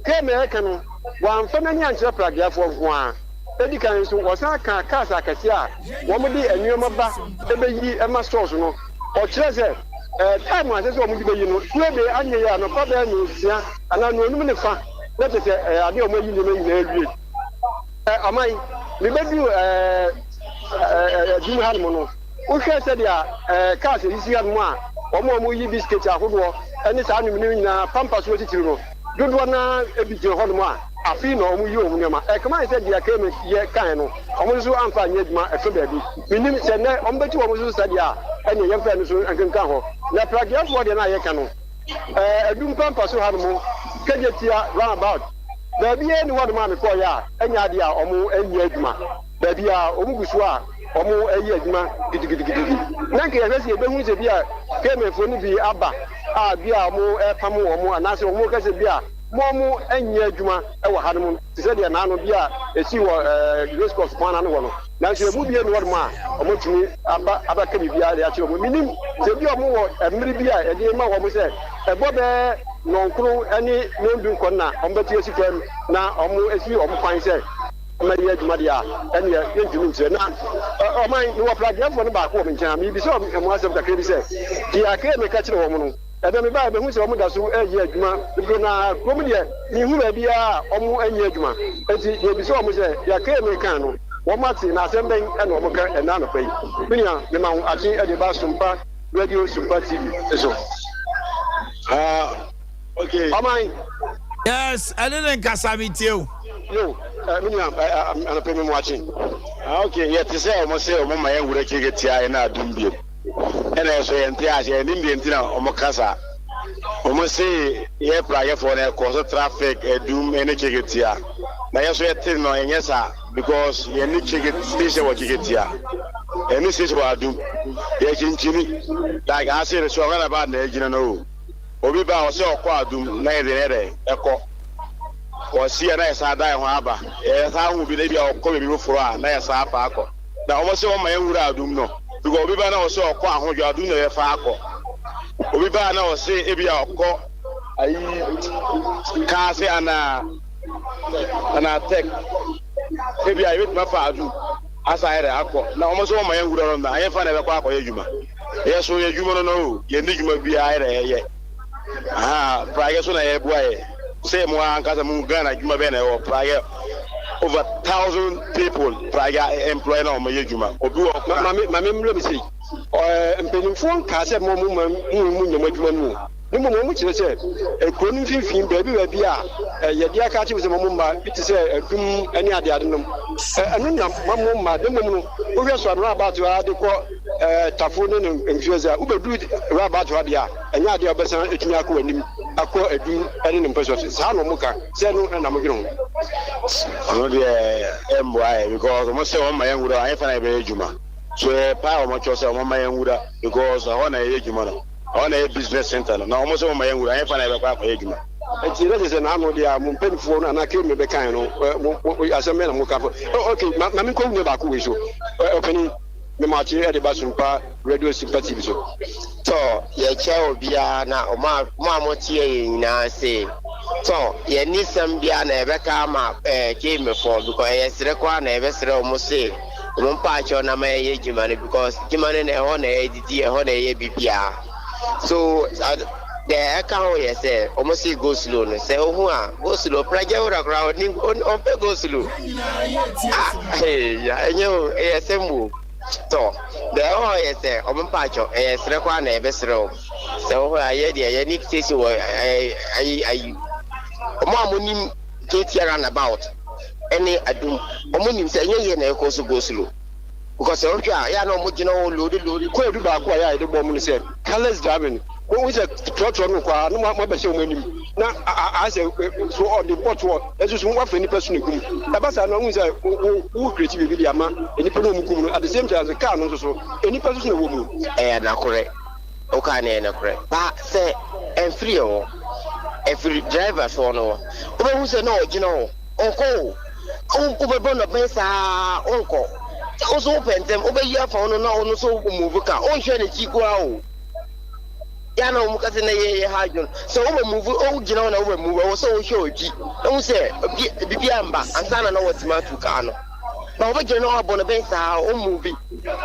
keme eke no wan fa na nya nche pragia fo ho a edikan so wosan kan kasa akase a wo mo de anuoma ba ebeyi ema stores no o kire se time ase so mo di beyi no kuebe anye ya no pa be no sia ana no onum ne fa na te se ade o mo yi ne me na awie amai me bedu jimi han mo no o hwe se dia kasa isi han mo a mo yi biscuit ahodo ene sa anu ne nyina pampas wo titiri no dodo na ebije ho no mo a afi no omu yi omu nema kama ise dia keme ye kan no omu so amfa nya adwuma efe baabi minim se ne omu beti omu so sadia enye ye mfa no so ankenkan ho na pragia fo de na ye kan no adum pampa so ha no mo keje tia round about baabi e ni wonu ma me ko ya enya ade a omu enye adwuma baabi a omu gusu a omu eyi adwuma gidigidi na nke ye se ebehu se bia keme fo ni bi aba a bia omu pamu omu anase omu kase bia momu enye adwuma e wo hanom ti se de na no bia esi wo Grace Coast kwana no wo no na so mu bie no wor ma omotumi aba ka bibia ya che minim se bi omo wo emiri bia e de ma wo mo se ebo be nonkuru ani no bi nkon na ombeti esifam na omo esi omo kwan se Maria Jumadia, and you say, now, my new plug for the back woman, Jamie, be so much of the case. The Akye may catch a woman, and then by the who's a woman that's a year, Guna, Comedia, you may be a almost a year, and you be so much the Akye may can. One month in assembling and Omoka and none of pay. Minya, the Mount Achi at the Sompa, Radio Sompa TV. So, okay. Am I? Yes, I didn't casamit you. No, I'm a payment watching. Okay, yet to say, almost say, my would get here and I don't be. And I say, and the Indian dinner, Omokasa. Almost say, yeah, prior for a cause of traffic, a doom, and a chicket here. Now, yes, we're telling no, yes, sir, because you need chicken station what you get here. And this is what I do. Yes, in Chile, like I said, it's all about the engine. No, Obi Ba was so quite doom, neither, echo. Or see a nice idea, Haba. Yes, I will be maybe I'll call you for a nice parko. Now, almost all my own would do no. Because we ban also quite what you are doing a farco. We ban now say, if you are caught, I can't and I take. Maybe I read my father as I had a aqua. Now, almost all my own would on the I find a quack or Yuma. Yes, so you want to know, you need to be either yet. Ah, Pragas when I have way. Same one, because I'm Ghana, you may or prior over 1,000 people, prior employed on my Yuma. Or do my memory see. Or impending phone, Casa Moon, no moment, you said, a couldn't feel baby, Yadia Kachi was a moment, it is a any other. And then, Mamma, the moment we are about to add the Tafun and Fioza, who do it Rabat Rabia, and Yadia Bessan, Etiaku, and Aqua, a dream, and in person. Sano Muka, Sano and Amagron. Because almost all my young would I find a Juma. So a power much yourself on my young wood because I want a Jumano. On a business center. Now, almost all my young would I find a quack egg. And see, that is an annual day. I'm paying for and I came with the kind of as a man. Okay, Mammy called me back with you. Opening the march at the Basumpa radio sympathy. So, your child be now, Mamma Tia say. So, you need some Biana Rebecca came before because I said, I never almost say. Patch on a may because Jimani and Honor, BPR. So the account, yes, almost go slow. Say, oh, go slow, Praja crowding on go slow. Hey, I know, ASM. So the yes, Oman Pacho, as Requan, a vessel. So I had the unique case where I Omamunim get here and about. Any adum omunim say ye na ekoso go slow because ya no mo gina o load ko edu ba kwa ya de bom ni say careless driving when we say trotro no kwa no mo be say omunim na I say so on the port what esu so wa fe ni person kum da ba sa no we say who create bi bi ama eni pe no mu kum at the same time the car no so eni person no wo mu na correct o ka na correct ba say en free o every driver so no o who say no gina o onko Ubebona Besa, uncle. Also open them over here for no so move car. On share the Chico. Yano Mukasene Hajon. So over move, oh, you know, over move. I was so sure. Don't say, Biamba, and Sana know what's my Tucano. But what you know about Besa, oh, movie.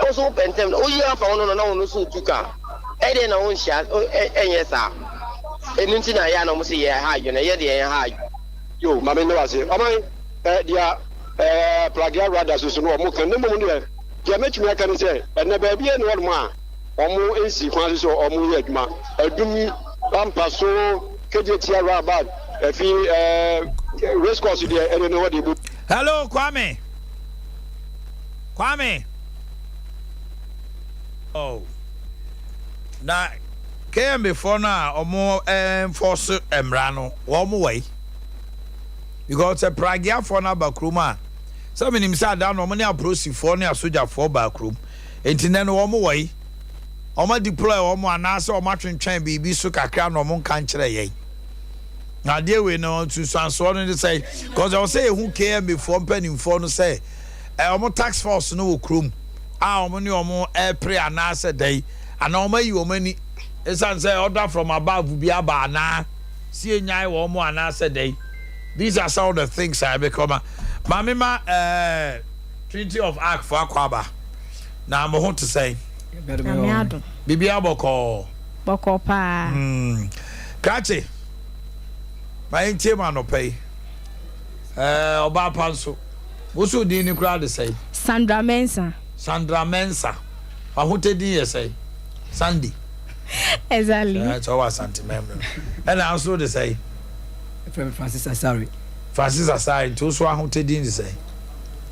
Also open them. Oh, yeah, for no so Tuca. I didn't own shot. Oh, yes, sir. And in Yano Musi, Hajon, a year high. You, Mamma, no, I say, dia plagia radar so no mo kan no mo ne dia metumi aka ne say na ba bia ne wo ma omo ensi kwan so omo ye aduma adumi pampa so keje tia rabad fi race course dia ene no de bu. Hello Kwame oh na came before na omo enforce emra no wo mo wai because a pragia for na bakruma some him say down no money approach for na soldier for backroom enti no wo wai o ma deploy o mo anase o ma twentwen bibi so kakra no mo kan kire yen na dey we no to sanso no say because I say who came before penning for no say omo tax force no krom omo ni omo pre anase dai ana omo yi omo ni esan say order from above bi aba na see nyai wo omo anase dai. These are some of the things I become mamima Trinity of Arc for Akwaba. Now I'm going to say Bibia Boko pa Kachi my team no pay Oba Panso Wusu di ni crowd say Sandra Mensa Ahote di say Sandy exactly that's all sentiment and I also they say Francis Asari to so ahote di say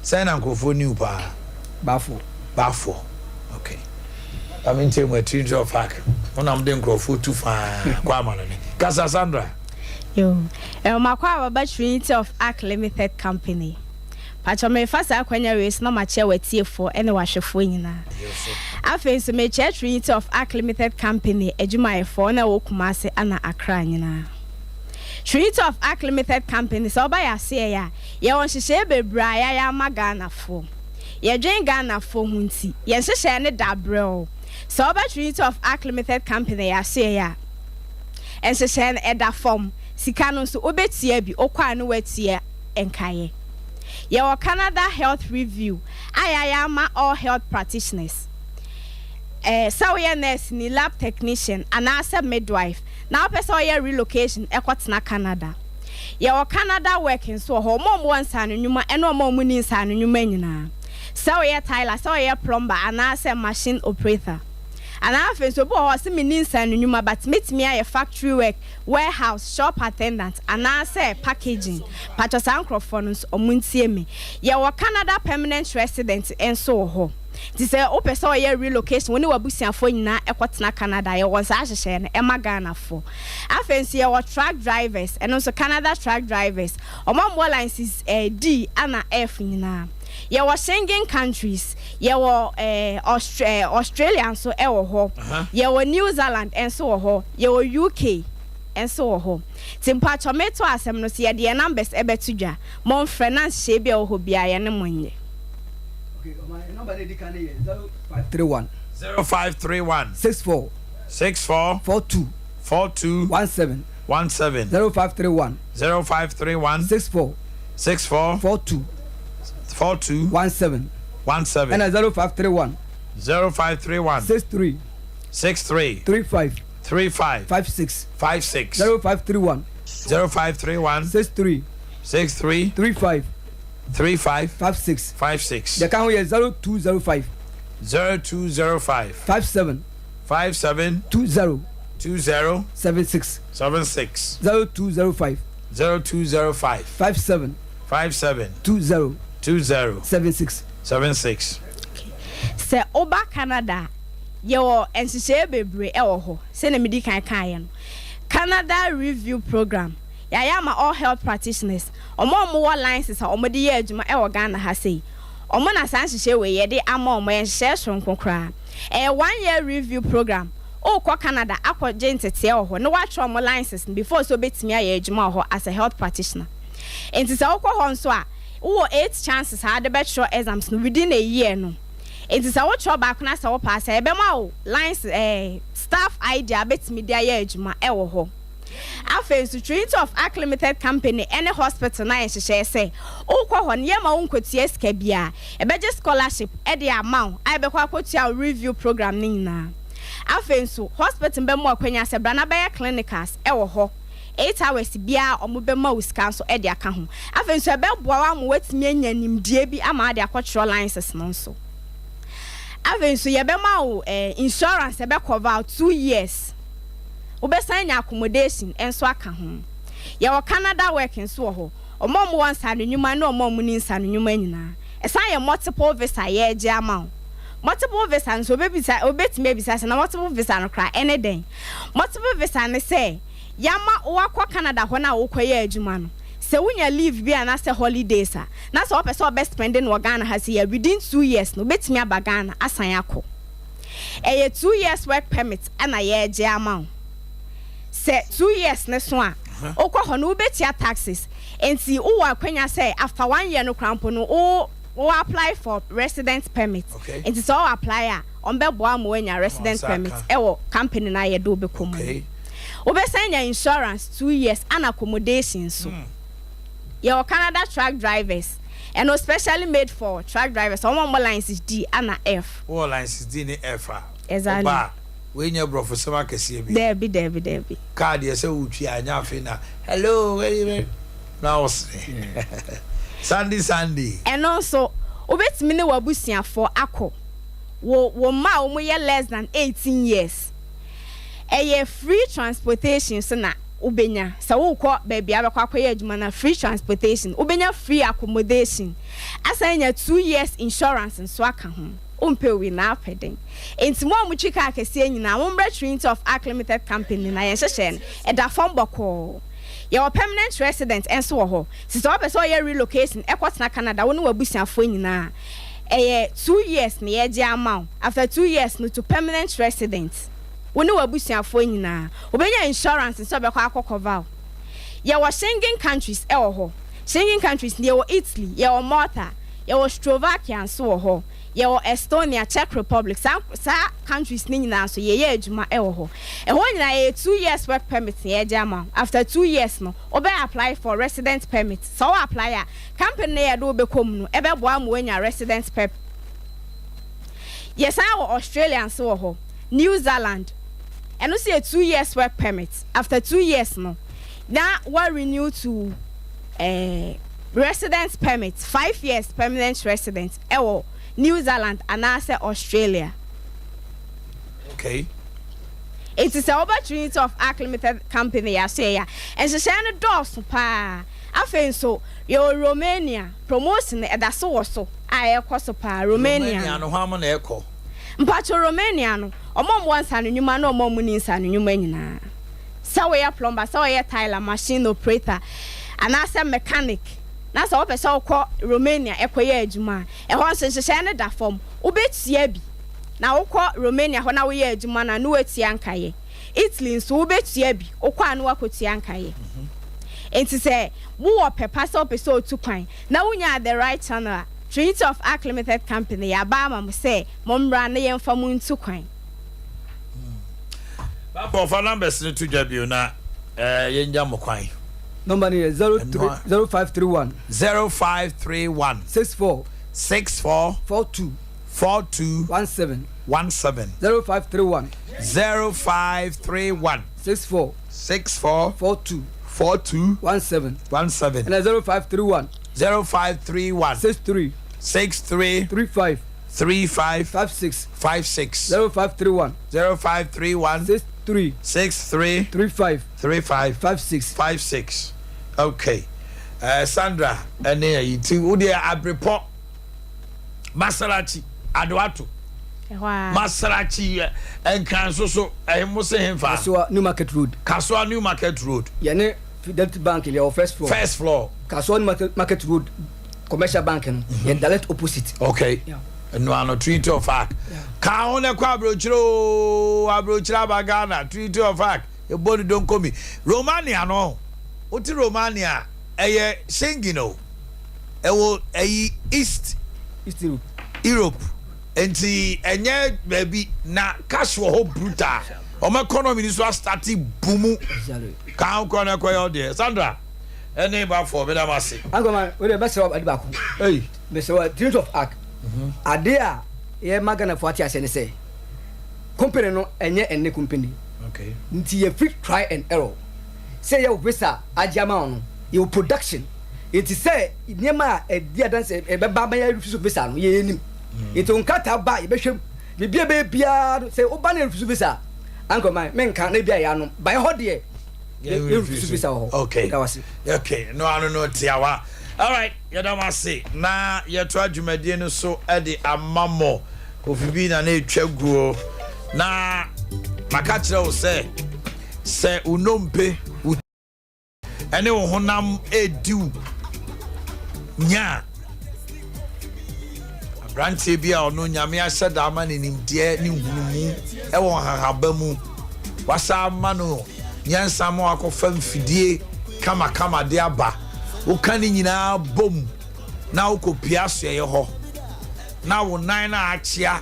say na nkofo new pa Bafo okay I mean tell me Trinity of Arc on am den nkofo too far kwa ma no ni Kasa Sandra yo makwa ba Trinity of Arc Limited Company pacho me fasa akwanya race na ma che watiefo ene wahwefo nyina afen so me che Trinity of Arc Limited Company adwumayefo na wo Kumase ana Accra nyina Trinity of Arc Limited Company so ba ya se ya ye won hihye bebra ya magana fo ye dwen Ghana fo hunti ye hihye ne dabrel so ba Trinity of Arc Limited Company ya se ya en hihye ne eda form sika no so obetie bi okwa no watie enkaye ye wo Canada Health Review ayaya ma all health practitioners so we nurse ni lab technician and as midwife now person we relocation ekotena Canada ye wo Canada working so ho mom wan san nwuma eno mom ni san nwuma nyina so we Tyler so we plumber and as machine operator and after so bo ho se mini san nwuma but meet me a factory work warehouse shop attendant and as packaging patcho sancrophone omuntie me ye wo Canada permanent resident enso ho ti say o person we relocation woni wabusiafo nyina ekotena Canada ye won sa ahyehyɛ no Ghana fo afensi ye wo truck drivers and also Canada truck drivers omam licenses D ana F nyina ye wo Schengen countries ye wo Australia so e wo ho ye wo New Zealand enso wo ho ye wo UK enso wo ho timpa tomato asem no se ye de numbers ebetudwa mon finance she bia wo ho bia ye ne monye. Okay, my number is 0531 64 42 17 0531 64 42 17 and 0531 63 35 56 0531 63 35 56 the count here 0205 57 20 76 0205 57 20 76 se oba Canada ye wo ensise bebre e wo ho se na medi kan ye no Canada review program ya ma all health practitioners omo wo licenses omo de ye adwuma e wo Ghana ha sei omo na san hihye we ye de ama omo ye hye sonko kra 1 year review program o ko Canada akwaje ntete e wo ho no wa tro omo licenses before so betimi aye adwuma ho as a health practitioner enti wo ko ho nso a wo 8 chances ha de betro exams no within a year no enti wo tro back na wo pass e be ma wo license staff idea betimi de aye adwuma e wo ho afensu Trinity of Arc Limited Company any hospital na yehye say ukwo ho ne ma wonkotie ska bia e beje scholarship e de amount ai be kwa kotua review program ni na afensu hospital be mo akwanya se bra na be clinicals e wo ho 8 hours bia omo be ma uska so e de aka ho afensu e be boa wa mo watimi anya nimdie bi ama de akotro licenses no so afensu ye be ma insurance e be cover 2 years obesan nya accommodation enso aka ho ye wo Canada working so ho omom wan sa nwuma na omom ni nsa nwuma nyina esan ye multiple visa ye je ama multiple visa nso obetime ebisa se na multiple visa no kra anything multiple visa ne say yama wakọ Canada ho na wo kwaye adwuma no se wunya leave bia na se holidays a na se opese obe spending wo Ghana has here within 2 years no betime aba Ghana asan akọ 2 years work permit ana ye je ama se 2 years ne so a okọ ho no betia taxes enti wo akwanya say after 1 year no krampo no o we apply for resident permit. Okay. It is all apply on be boa mo nya resident permit. Ewo company na ye do be komu. Okay. We be send your insurance 2 years and accommodation so. Your Canada truck drivers and especially made for truck drivers. Some more lines is D and F. All lines is D and F. Exactly. When your bro for some kesi bi. Debi. Card yes uchi anya fe na. Hello, where now Sandy. And also, obetimi ne wabusia for akọ. Wo ma omo ye less than 18 years. Eye free transportation so na ubenya. Sa wo kọ baby abekọ akoye adwuma na free transportation. Ubenya free accommodation. Asanya 2 years insurance nso aka ho. Umpe we na apeden. Enti mo amuchika akese nyina mo mbra Trinity of Arc Limited Company na ye hyehye e da fom boko. Your permanent resident enso wo ho. Sister opeso ye relocation ekotena Canada wo ne wabusiafo nyina. 2 years na ye je amount. After 2 years no to permanent resident. Wo ne wabusiafo nyina. Obenya insurance nso be kwa akọkọva. Ye wo Schengen countries e wo ho. Schengen countries ye wo Italy, ye wo Malta, ye wo Slovakia nso wo ho. Ye wo Estonia, Czech Republic, sa countries ni nyina so ye adwuma e wo ho. E ho nyina ye 2 years work permit ye jama. After 2 years no, obe apply for resident permit. So apply a company ye do be kom no, e be boa mo anya resident permit. Yes, I wo Australia so wo ho. New Zealand. And no see a 2 years work permit. After 2 years no, now we renew to residence permit. 5 years permanent residence. Ewo New Zealand and also Australia. Okay. It is an opportunity of Arc Limited Company, I say, and she send a door so pa. I think so. Your Romania promotion at that so. I so pa Romania. No harm on echo. Mpacho Romania no. Omom once and you man no more money and you man. So we are plumber, so we are tile machine operator, and I say mechanic. Na so pe so ko Romania ekoye adwuma e ho nsenhye ne da fom obetie bi na wo ko Romania ho na wo ye adwuma na no watie ankaye Italy nso obetie bi okọ anu akotie ankaye enti se wo pepa so pe so tu kwan na wunya the right channel Trinity of Arc Limited Company ya ba ma mo se mo mbra na ye mfa mu ntu kwan ba for phone numbers ni tu jabio na ye nja mo kwan. Number is 0531 0531 64 42 17 0531 64 42 17 and 0531 63 35 56 0531 63 35 56. Okay. Sandra, and you two, Udia Abreport Masarachi Aduatu. Masarachi and Kanso, I must say him fast. New Market Road. Kaswa New Market Road. Yane Fidelity Bank in your first floor. First floor. Kaswa Market Road, commercial banking, and direct opposite. Okay. Yeah. No, ano Trinity of Arc. Kaona kwa abrochira bagana Trinity of Arc. Your body don't come me. Romania no. Oti Romania eye Schengen no. Ewo East Europe. Enti enye baby na cash wo ho brutal. O economy is starting boom. Kan ko na ko there. Sandra. Any ba for me da mase. Angoma we the best of adibako. Hey, Mr. Trinity of Arc. Adea ye magana for ati ase say company no enye enne company. Okay. Nti ye free try and error. Say your visa ajama no your production. It is say niema e dia dance e be ba ma ya refuse visa no ye nim. It on kata ba e be hwem. Be bia say oba na refuse visa. Angoma men kan na bia ya no by ho de ye refuse visa ho. Okay. Okay. No I don't know tiawa. All right, you don't want to say. Na you try Jumadi no so edi amamo. Kofibi na ne twagro. Na makachira o say unompe ene wo honam edu nya abrantie bia ono nyame ahye da ama ne nimde ne hunumu e wo hahaba mu wasa ama no nyansa mo akofa mfidie kama de aba ukani nyina bom na uko piaso ye ho na wo nan na achia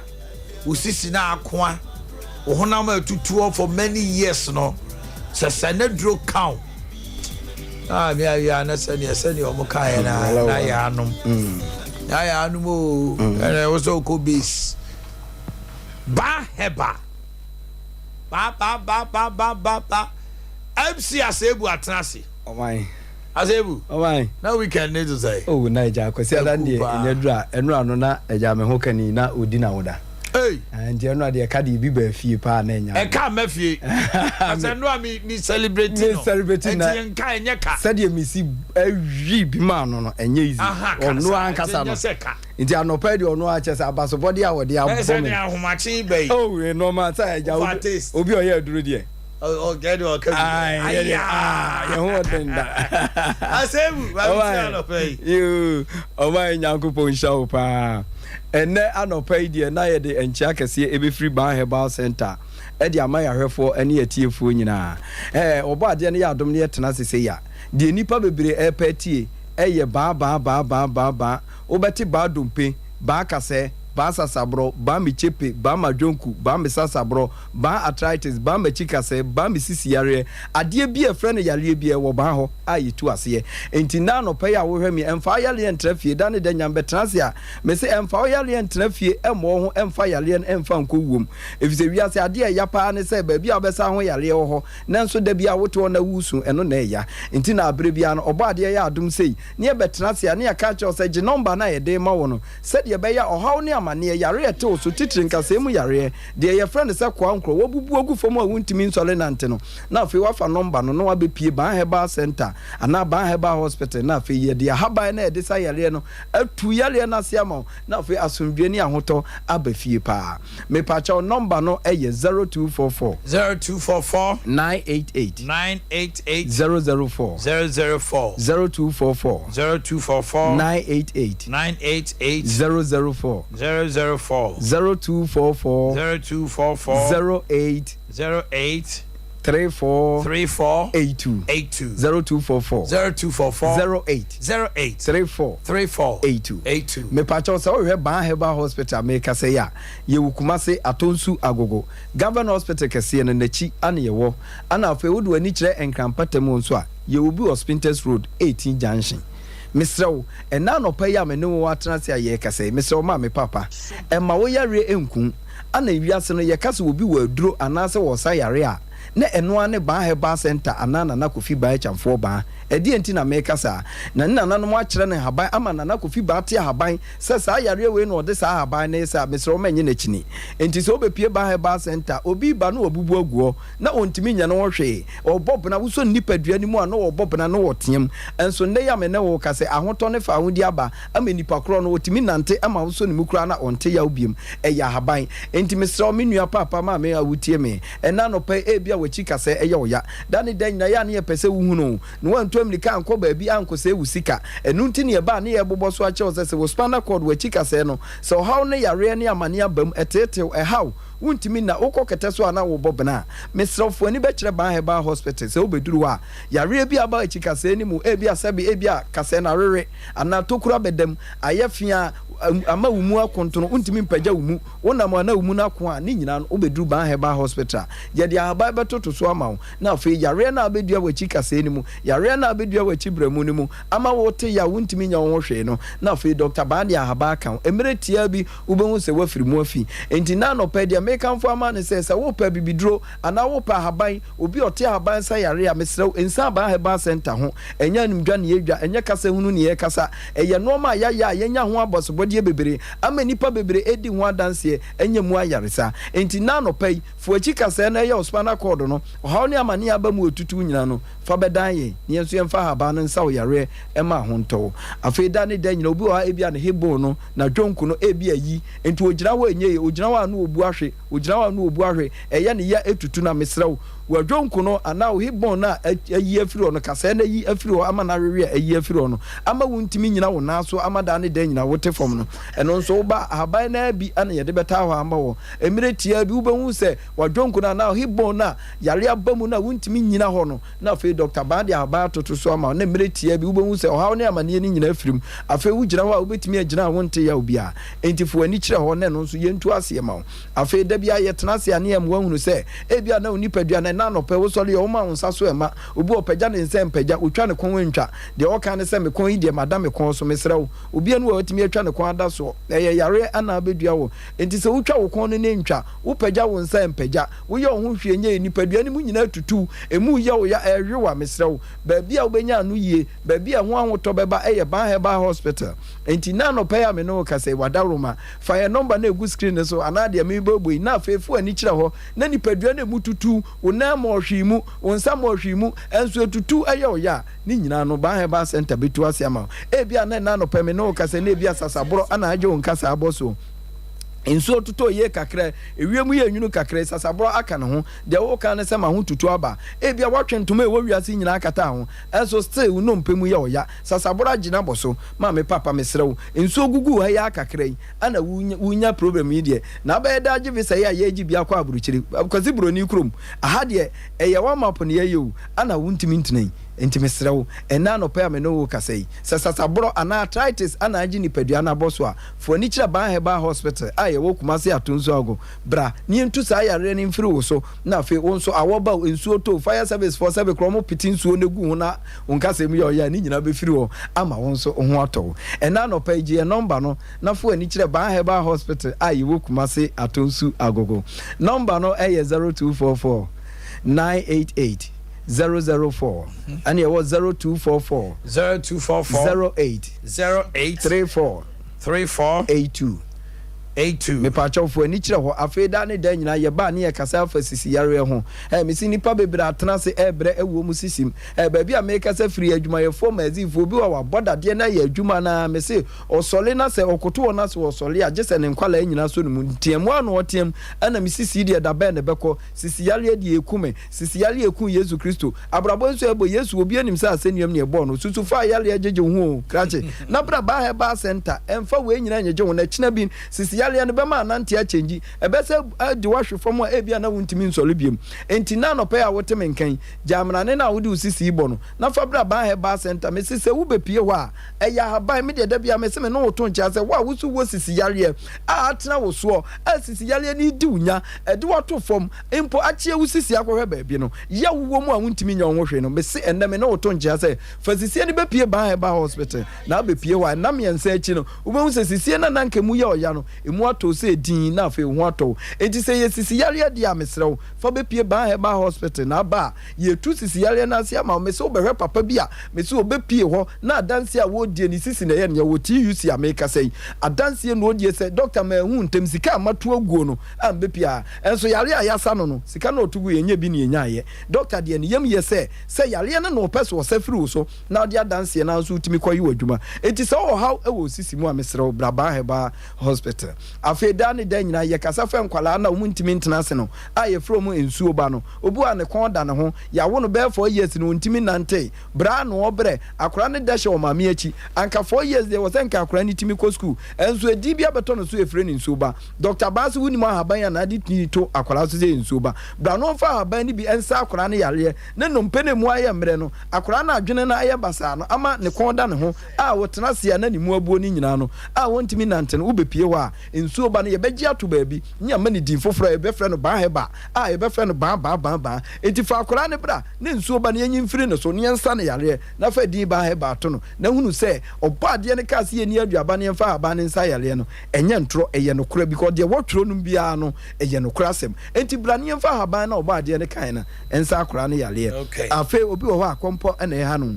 wo sisi na akoa wo honam atutuo for many years no sasanadro count me ya na sani o mo kan na ya anum na ya anum o and also ko base ba heba ba MC Asebu atrasi omai Asebu omai na weekend need to say oh Naija kwesi adande enedura enura no na eja me hokani na odina woda hey and enura de ka de bi ba fie pa na enya e ka ma fie asenura mi celebrate na enka enye ka said mi si awi bi ma no no enye easy onu ankasa no nti anopa de onu a chese abasobode a wode abom me ahomachi bai oh we normal say eja obi o ye aduro de oh get o ka ye ho denda Asebu ba mi anopa you o ma nyankopon show pa ene anopa de na ye de enchia kese ebe free ban herbal center e de amaya hwefo ene yetiefo nyina obo ade ne ya adom ne yetena sese ya de nipa bebre epatie eye ba obeti ba dompe ba kase ba sasabro ba michepe ba madwonku ba misasabro ba arthritis ba machikase ba misisiare ade bi efre ne yare bi e wo ba ho ayitu ase enti na no pay a wo hwemi emfa yare entrafie da ne da nyambe transe a me se emfa yare entrafie emo ho emfa yare emfa nkowum efise wiase ade ya pa ne se ba bi a obesa ho yare wo ho nanso da bi a woto na wusu eno na eya enti na abre bia no obo ade ya adum sei ne e betranse a ne ya ka che o se je number na ye de ma wo no se de be ya ohaw ne amane yare ete o so titire nkase mu yare de ye friend se kwa nkro wobubu ogu fom a wuntimi nsole nante no na afi wafa number no wa be pie ban heba center ana ban heba hospital na afi ye de haba na e de sa yare no atu yare na se ama na afi asomdwe ni ahoto abafie pa me pa cha number no eye 0244 988 004 0244 988 004 08 34 82 0244 08 34 82 me pacho so we ban heba hospital me ka say ya ye wukumase atonsu agogo governor hospital kese ne nachi ane ye wo ana afa wudu ani kire enkrampatam nso a ye obi hospitals road 18 junction Mr. and now no pay am no watena se aye kase Mr. ma me papa e ma wo yare enku ana wiase no ye kase obi wa duro anase wo sa yare a na eno ane ba heba center anana na kofi ba chamfo ba edi enti na me kasa na nana no mo akere ne haban ama nana kofi ba te haban se sa yare we no de sa haban na sa Mr. ma nye na chini enti so be pie ba heba center obi ba no obubu aguo na ontimi nya no wo hwe obob na wuso nipadua ni mu a no obob na no wotem enso ne ya me ne wo kase ahoto ne fa ahodi aba ama nipa kro no otimi nante ama wuso ni mukura na onte ya obiem ya haban enti Mr. me nua papa ma me awutie me ena no pe ebia wachi kase eye oya dani den na ya ne ye pese wuhu no no wanto amlika anko ba bi anko se wusika enu nti ne ba ne ye bobo so a che se wo spinal cord wachi kase no so how ne yare ne amane abam etete how wuntimi na ukokete so ana wo bobna mesrofo ani be kire ban heba hospital se obeduru a yare bi aba achikase ni mu ebi asabi ebi kase na rere ana tokura bedam ayefia ama wumu akontono wuntimi mpaja wumu wonam ana wumu na ko a ni nyina no obeduru ban heba hospital ye dia haba betoto so ama na afi yare na abedua wachikase ni mu yare na abedua wachibramu ni mu ama wote ya wuntimi nya wo hwe no na afi Dr. Bandi ahaba kan emeretia bi ubehu se wafiri mu afi enti na no pedia mekan fo ama ne se wo pa bibidro ana wo pa haban obi ote haban sa yare a mesrew ensa ba heba center ho enya nimdwa ne yedwa enya kasa hunu ne ye kasa eye normal ya yenya ho abosobodie bebere ama nipa bebere edi ho adanse enya mu ayaresa enti na no pai fo achi kasa na ye spinal cord no ha ne amane aba mu otutu nyina no fa bedan ye ne enso yemfa haban no nsa wo yare ema ho nto afi da ne da nyina obi ha ebia ne hebo no na dwonku no ebia yi enti ogira wo enye ogira wa no obu ahwe ogyina wa no obu ahwe ɛyɛ ne ya etutu na mesrɛw wadwonko no ana wo hibon na ayi afiri no kasa na yi afiri ama na hwewe ayi afiri no ama wontimi nyina wo na so ama da ne da nyina wote fam no ɛno nso wo ba ahaban na bi ana yɛde bɛta hɔ ama wo emire tia bi wo bɛhu sɛ wadwonko na na hibon na yare abamu na wontimi nyina hɔ no na afei Dr. Badi ahaba toto so ama na emire tia bi wo bɛhu sɛ ɔhaw ne amane ne nyina afirim afei wo gyina hɔ a wobɛtimi agyina wo nte ya obia entifo ani kyerɛ hɔ ne no nso yɛntu ase ma wo afei da bia yɛtena ase ane am wahunu sɛ ebia na onipadua na no pe wo sɔre yo ma wonsa so ema obi opagya ne nsɛ mpagya otwa ne kon wentwa de ɔka ne sɛ me kon yi de madam me kon so mesrɛ wo obi anu watimi atwa ne kon ada so ɛyɛ yare ana abedua wo enti sɛ wotwa wo kon ne ntwa wo pagya wo nsa mpagya wo yɛ ho hwie nye nipadua ne mu nyina tutu emu yɛ wo ya ɛhwe wa mesrɛ wo baabi a wo benya anu yie baabi a ho ahotɔ bɛba ɛyɛ Banheba Hospital enti na no pɛ ya me no ka sɛ wadaroma fa yɛ number na egu screen ne so ana de me boboi na afefu ani kyerɛ hɔ na nipadua ne mu tutu wo na hwimu onsa mo hwimu enso etutu aye oya ni nyina no Banheba Center betu ase ama ebia na no peme no kase na ebia sasaboro ana aje onkasa aboso enso tutu ye kakra ewiemu ye nwunu kakra sasaboro aka ne ho de wo ka ne se ma ho tutu aba ebia watwentoma e wo wiase nyina akata ho enso still no mpemu ye oya sasaboro agina boso ma me papa mesrew enso gugu ha ya kakra yi ana wunya problem yi de na ba da age visa ya ye bia kwa aburuchiri because broni krom aha de eye wa map ne ye yu ana wuntimi ntinan enti mesrew ena no pa me no kasai sasaboro ana arthritis ana agi nipadua na boso a fo ni kira Banheba Hospital aye wo kumase atonso ago bra ni ntu sa yare ni mfiri wo so na fe wonso awoba ensuo to fire service for service kromo pitin suo negu ho na onkasem ye oya ni nyina be firi wo ama wonso ho ato ena no pa gie number no na fo ni kira Banheba Hospital aye wo kumase atonso agogo number no aye 0244 988 004 and it was 0244 08 34 82 me pacho fo ani kire ho afeda ne da nyina ye ba ne ye kasa fa sisi yare ho me si nipa bebra atena se ebre ewo mu sisim baabi a me kasa firi adwuma ye fo mazi fo bi wa boda de na ye adwuma na me se osole na se okoto na se osole a gese ne nkwala nyina so no mu tiemu anu otiem ana me sisi de da ba ne beko sisi yare de ekume sisi yare eku Yesu Kristo abrabo nso ebo Yesu obi anim se aseniam ne ebo no susu fa yare ajeje ho krache na bra Banheba Center emfa we nyina nyeje ho na kina bi sisi yale no bema anante a change ebese adi wahwe fam a ebia na wontimi nsole biem enti na no pe a wote menkan jamna ne na wodi usisi ibo no na fa bra Banheba Center me sise wo bepie ho a eya haban me de bia me se me no woto ncha se wa wusu wo sisi yale a atena wo so a sisi yale ni di unya edi woto fam empo achie usisi akohwe baabi no ya wo mu a wontimi nya wo hwe no me se enne me no woto ncha se fa sisi ni bepie Banheba Hospital na bepie ho a na me ensa achi no wo be hu se sisi na nanka mu ya oya no emu ato se din na afi ho ato enti se ye sisi yare de amesrew fa be pie Banheba Hospital na ba ye tu sisi yare na ase ama me se obehwe papa bia me se obepie ho na adanse a wo die ni sisi na ye ne wo TUC America sei adanse no die se doctor ma hu ntem sika amato aguo no am be pia enso yare a yasa no no sika na otugu ye nya bi ni nya ye doctor de ne yem ye se yare na no pese wo safiri so na de adanse na so utimi kwayi wadwuma enti se wo haw e wo sisi mu amesrew bra Banheba Hospital afeda ne da nyina ye kasa fa nkwala na omuntimi ntena no aye from ensuo ba no obu a ne kon da ne ho ya wo no be 4 years no ntimi nante bra no obre akora ne da hye o mame achi anka 4 years de wo senka akora ne timi ko school enso edi bia beto no so efre ne ensuo ba Dr. Basi wuni ma haban ya na di to akora so ze ensuo ba bra no fa haban ni bi ensa akora ne yare ne no mpene mu aye mre no akora na adwene na aye basa no ama ne kon da ne ho a wo tena se ya na ni mu abuo ni nyina no a wo ntimi nante no ubepie ho a ensuo ba no ye beji ato baabi nya ma ne din foforo ye be frɛ no Banheba a ye be frɛ no ba enti fa akora ne bra ne ensuo ba ne nyi mfiri no so ne nsa ne yare na fa din Banheba ato no na hunu sɛ ɔbade ne ka se ye ni aduaba ne mfa aba ne nsa yare no enye ntro eye no kora because de wotro no bia no eye no kora asɛm enti bra ne mfa aba na ɔbade ne kan na ensa akora ne yare afa obi wɔ hɔ akɔmpɔ na ye ha no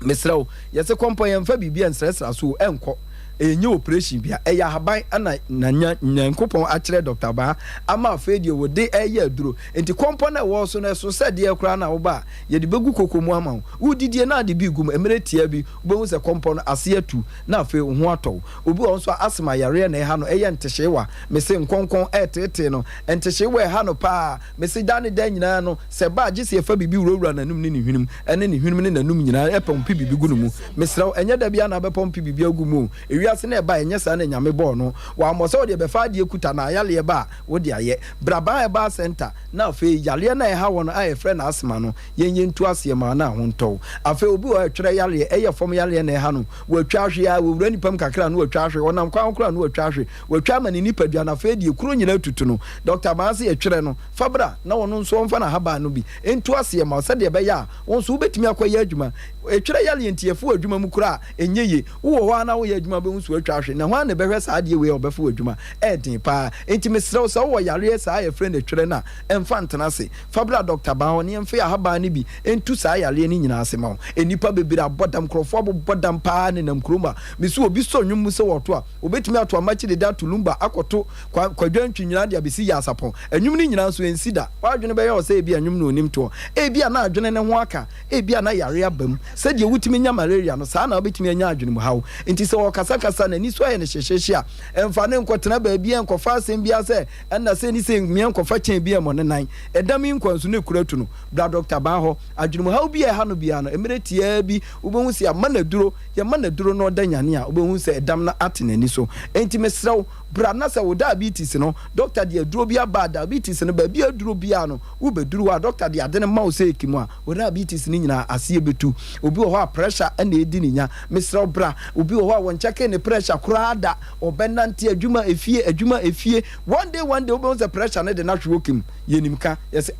mesrɛw yɛse kɔmpɔ yɛmfa bibia nsrɛsra so ɛnkɔ enye operation bia eya haban ana na nyankopon akire Dr. Ba ama afedi wo de eye aduro enti kompo na wo so na so said ye kra na wo ba ye de begu kokomu ama wo didie na de bi gum emeretia bi wo hu se kompo na ase atu na afi ho atɔ obi won so asema yare na ha no eye ntehyewa me se nkonkon etete no ntehyewa ha no pa me se dane dan nyina no se ba gye fa bibi wurawura nanum ne hwinum ene ne hwinum ne nanum nyina epom pi bibi gunu mu mesraw enya da bia na bepom pi bibi agu mu ewiase na eba enya sa na nyame bɔ no wa mo so de befa de kuta na yale ba wo de aye braba eba center na afi yale na ha won aye frɛ na asema no yenye ntu ase ma na ho ntɔ afi obi wo twere yale eye fom yale na ha no wo twa hwe a wo wura nipam kakra no wo twa hwe wonam kwan kra no wo twa hwe wo twa mani nipadua na afi de kuro nyina tutu no Dr. Baase e twere no fabra na wono nso mfa na haba no bi entu ase ma se de be ya won so betimi akoye adwuma e twere yale ntiefo adwuma mu kura enyeye wo ho ana wo ye adwuma be nso atwa hwe na ho ana be hwe saa de we obefo adwuma edin pa enti mesrew so wo yare saa ye friend twere na emfa ntena se fabra Dr. Ba ho ne emfa ya haba ni bi entu saa yare ni nyina ase ma enipa bebira bodam krofo bodam pa ne nam kroma mesu obi so nwum se woto a obetimi ato amachi de da tulumba akoto kwadwantwi nyina de abisi ya asapon enwum ni nyina so ensida wadwene be ye o se ebi anwum no onim to ebi na adwene ne ho aka ebi na yare abam se de wutimi nya malaria no saa na obetimi anya adwene mu hawo enti se wokasa kasa na ni so aye ne hyehye a emfa ne nkotena ba bia enkofa asem bia se enna se ni se mia enkofa chen bia mo ne nan edam nkwansu ne kuratu no bra Dr. Ba ho adwene mu hawo bia ha no bia no emeretia bi obohu se amana duro ya mana duro no danyane a obohu se edam na atenani so enti mesrew bra na se wo diabetes no doctor de aduro bia ba diabetes no ba bia aduro bia no wo beduru wa doctor de ade ne ma wo se ekimu a wo diabetes ni nyina ase ebetu obi wo ho pressure na edi ni nya mesrew bra obi wo ho won cheke ne pressure kurada obenante adwuma efie one day obi se pressure ne de na hwe okim yenimka yes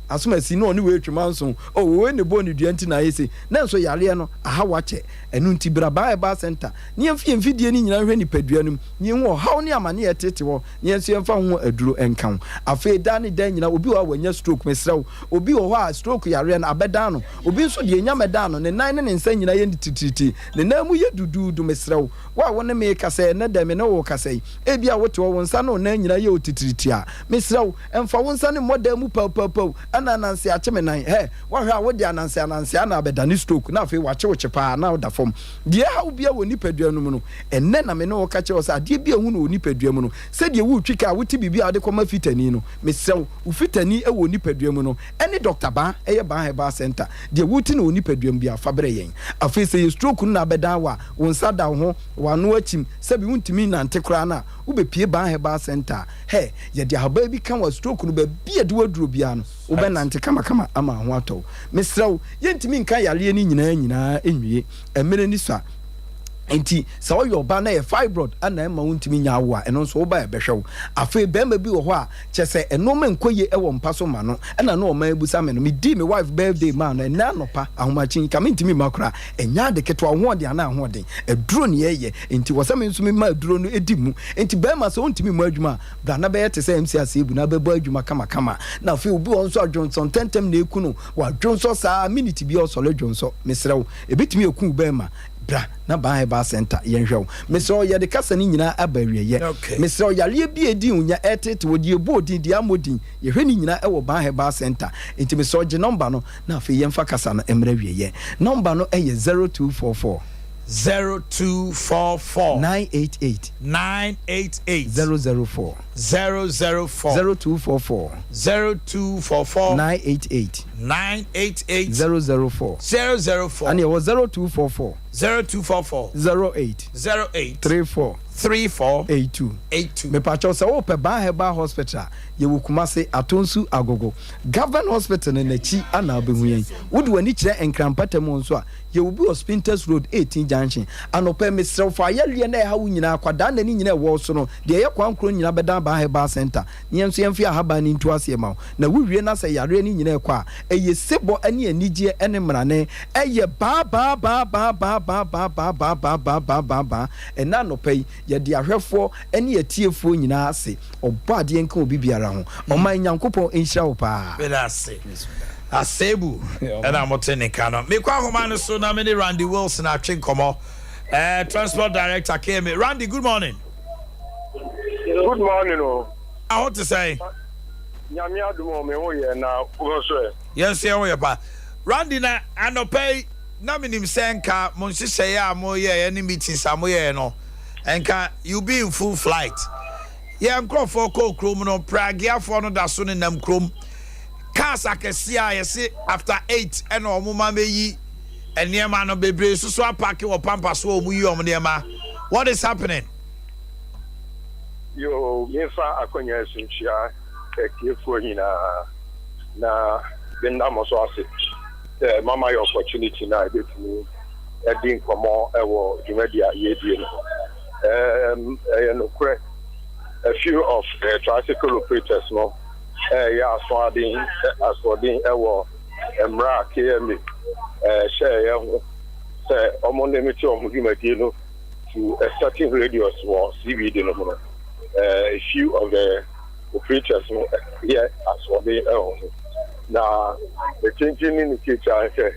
asoma si no ne we twema o we ne boni duanti na yesi na so yare no aha wache enu nti bra ba center ne mfidie ni nyina hwe ni paduanum ne ho haw ne amane etete wo ne nso yemfa ho aduro enkan afi da ne dan nyina obi wa wanya stroke mesrew obi wo ho a stroke yare na abeda no obi nso de nya meda no ne nan ne nsa nyina ye tititi ne namu ye dudu mesrew wa wona me kase ne da me ne wo kase e bia wote wo nsa no na nyina ye otititi a mesrew emfa wo nsa ne modamu pau ana nanse acheme nan wa hwa wo de ananse ana abeda ni stroke na afi wa chewoche pa na da fom de ha wo bia woni padua no mu no enne na me no ka che wo sa de bia hu no woni padua mu no se de wo twika wo ti bibia de koma fitani no mesew wo fitani e woni padua mu no ene Dr. Ba eye ba center de wo ti no woni padua mu bia fa bre yen afi se stroke na abeda wa wo nsa da ho wa no achim se bi wuntimi na ntekra na wo be pie ba center ye de ha ba bi kan wa stroke no ba bia de waduro bia no wo be nante kama ama ho atɔ mesrew yentimi nka yale ni nyina enwie emere ni so enti sa wo yoba na ye fibroid ana ema wontimi nya awo a eno nso wo ba ebehwew afi bema bi wo ho a chese eno me nkoye ewo mpaso ma no na no ma ebusa me no me di me wife birthday ma no na nopa ahomachin ka mentimi makra enya de keto ho de ana ho de eduro ne ye enti wo se me nso me ma eduro no edimu enti bema so wontimi mu adwuma bra na be ye te se MC asebu na be bo adwuma kama na afi obi won so adwonson tentem na eku no wa adwonso saa minute bi o so le adwonso mesrew ebetimi eku bema bra na ba center yenhwew mesro ye de kasa ni nyina abawieye mesro yale bi edi unya etete wodi ebodi di amodin ye hwe ni nyina ewo ba center enti mesro je number no na afi yemfa kasa no emra wieye number no eye 0244 988 004 0244 988 004 and it was 0244 08 34 82 me pacho se wo pe ba heba hospital ye wokumase atonsu agogo government hospital na chi ana abehuyen wodi wani kire enkrampata mu nso a ye wobi hospitals road 18 junction anope mesrew fa yalie na ha wunyina akwada na ni nyina wo so no de ye kwankro nyina beda ba heba center ni enso yemfi ahaba ni ntu ase ma na wuwie na se yare ni nyina ekwa eye sebo ani anigye ene mrane eye ba ena nope ye de ahwefo ene yetiefo nyina ase obade enka obi biara ho oman nyankopon enhyira wo pa bedase asebu ena motene kano me kwa homa no so na me Randy Wilson atwe nkomo Transport Director came in. Randy, good morning. Good morning. I want to say. Yes, Randy, na anopay na minim senka monhyehyɛ ya moye any meetings amoye no. Enka you be in full flight. Yeah, nkrofo ko krom no pragiafo no da so ne nam krom. Cars akesia yesi after 8 and omuma meyi eniema no bebre so apake wo pampa so omu yi omniema. What is happening? Yo, mefa akonya sunchia ekefo nyina na benda mo so ase. Mama your opportunity na e betumi e din komo e wo jumedia ye die no. No kure a few of tricycle operators no yeah aswadin e wo emra KM share ye say omo limit omo jumedia no to a certain radius or CBD no. A few of the operators here aswadin e na the changing in the kitchen say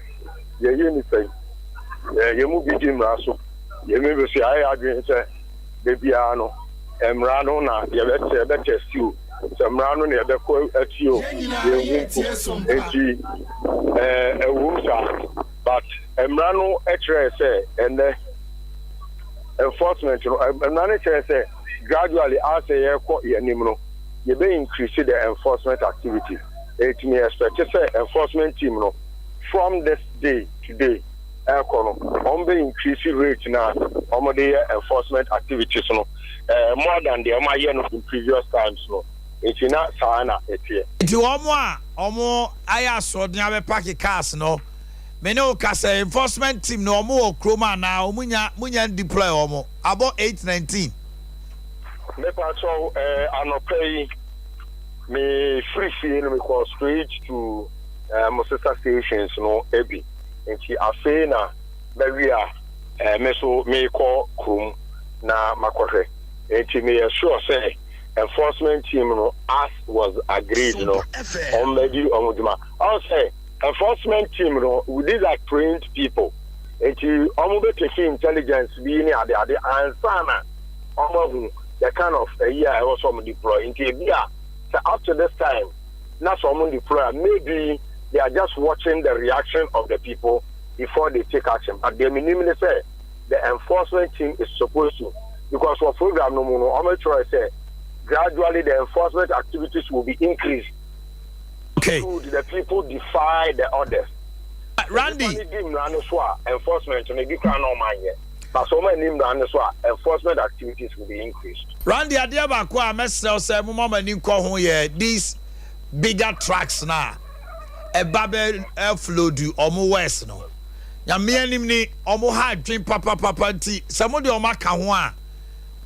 anything you move begin raso you maybe say I agree say baby ano emrano na ye better stew emrano na ye be ko atio ye enti but emrano extra say and enforcement emrano extra say gradually as ye ko ye nim no ye be increase the enforcement activity. It may expect say enforcement team no from this day today on the increasing rate now on the enforcement activities no more than the year in previous times no it's not sana it here it omo aya so nya be park cars no me no ka say enforcement team no omo kroma na munya deploy omo about 819 me pa so anopay me free fee me call straight to Mosesa stations no ebi nti afi na bawia me so me call krum na makohwe nti me sure say enforcement team no as was agreed no on medi omuduma I say enforcement team no these are trained people nti omo be take intelligence bi ni ade ansana omo the kind of a year I was on deploy nti bia up to this time, not someone deploy. Maybe they are just watching the reaction of the people before they take action. But they minimally say the enforcement team is supposed to, because for program no more. I'm sure I say gradually the enforcement activities will be increased. Okay. So the people defy the orders. Randy. Enforcement maybe crown no man yet. But so many enforcement activities will be increased. Randy Adea Akye Abia say mo mama ni ko ho ye these bigger trucks na e babel flow do omo west no. Ya me anim ni omo ha adwen papa nti se mo de omo aka ho a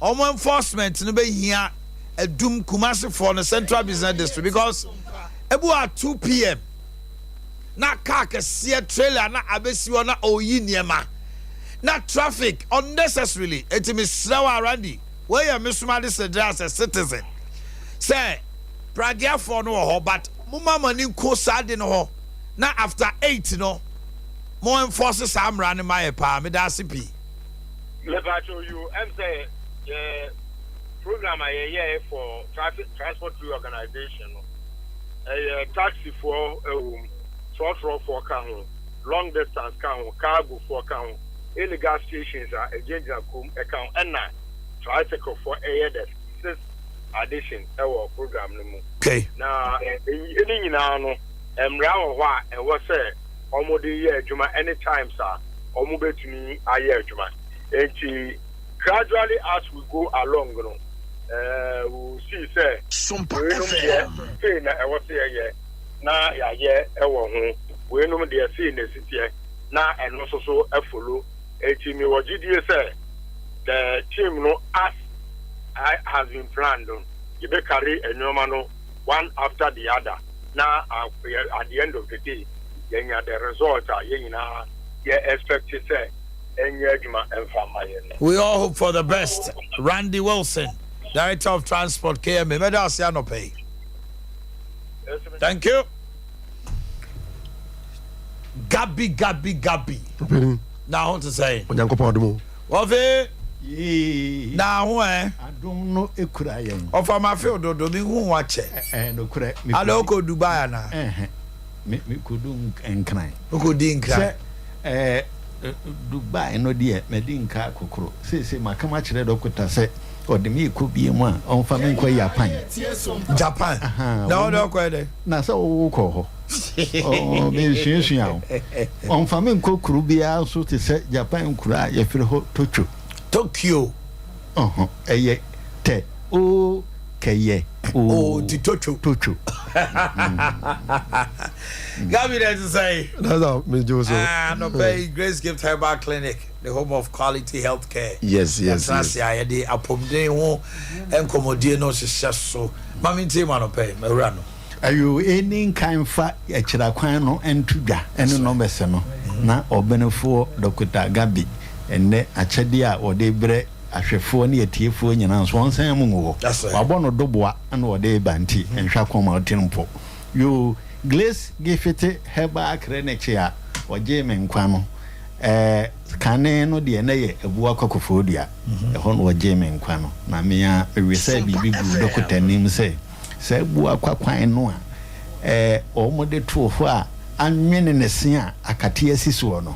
omo enforcement no be hia adum Kumasi for the Central Business District because ebu at 2 p.m. na car ka see trailer na abesi na oyi niema. Not traffic unnecessarily. It is slow Randy. Where you miss somebody said as a citizen. Say, Pragia for no but Mumma ni ko sad in ho. Now after 8 no more enforces I'm running my pa me da CP. Let me show you and say program a year for transport reorganization. A taxi for short road for long distance cargo for any gas stations are a general account and tricycle for a year that 6 addition our program no. Okay. Now any now round what and what say almost the year juma anytime sir almost between a year juma. And gradually as we go along we'll see say Sompa say na I was say na ya we no dey see in the city na and also so follow a team what GDA say the team no as I has been planned on you be carry a normal one after the other now at the end of the day then the result you expect to say we all hope for the best. Randy Wilson, Director of Transport KMA. Pay. Thank you. Gabi. Now I want to say Ofe. Na ho I don't know ekura yen. Of my field do me hu wache. No kura. Aloko Dubai na. Me kudu enkran. Ukudi enkran. Dubai no dear me din ka kokoro. Say makama kire dokota say odemi ko bi mu a on fa me nkwa Japan. Na o do ko de. Na say wo ko ho. Oh me hwehwea o. On fa me nkwa kuru bia so te say Japan kura ye firi ho Tokyo. Eye te o keye o di Tokyo. Gabi there to say. That's how me do so. No pay Grace Gift Herbal Clinic, the home of quality health care. Yes. That's ya de apomden ho enkomodie no so. Mami nti no pay me wura no. Ayo any kind fa e kira kwan no entudwa eno no bese no na obenefo Dr. Gabi enne achede a ode bre ahwefo ne yetiefo nyina so onsan mu ngo wabo no doboa na ode banti enhwa koma otinpo yo Glace Gifete Herbal Clinic ya oje me nkwa no kane no de na ye ebuwa kokofodua ho no oje me nkwa no na me ya ewesa bibi gu Dr. nim se buwa kwakwan no a omode to ho a anwene ne se a akate asiso no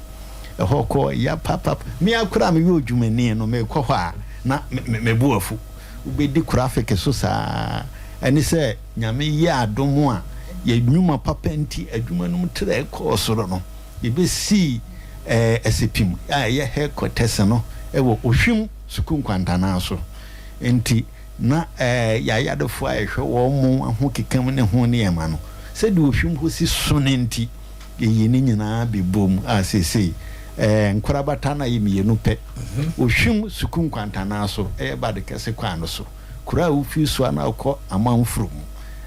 hoko ya papa mi akura me yodwumani no me kɔ hɔ a na me buafu ubedi graphic so saa ani sɛ nyame yɛ adomo a yɛ nnwuma papa nti adwuma no mtre kɔ soro no ye besi asepim a yɛ headquarters no ɛwɔ ohwim sukun kwantana so nti na ya defo a hwɛ wɔ mo ho kekam ne ho ne yɛma no sɛ de ohwim ho si so ne nti yɛ ni nyinaa bebom a sesei nkorabata na yemienu pe ohwim sukun kwantana so bade kese kwan so kura ofi so ana akɔ amanfrum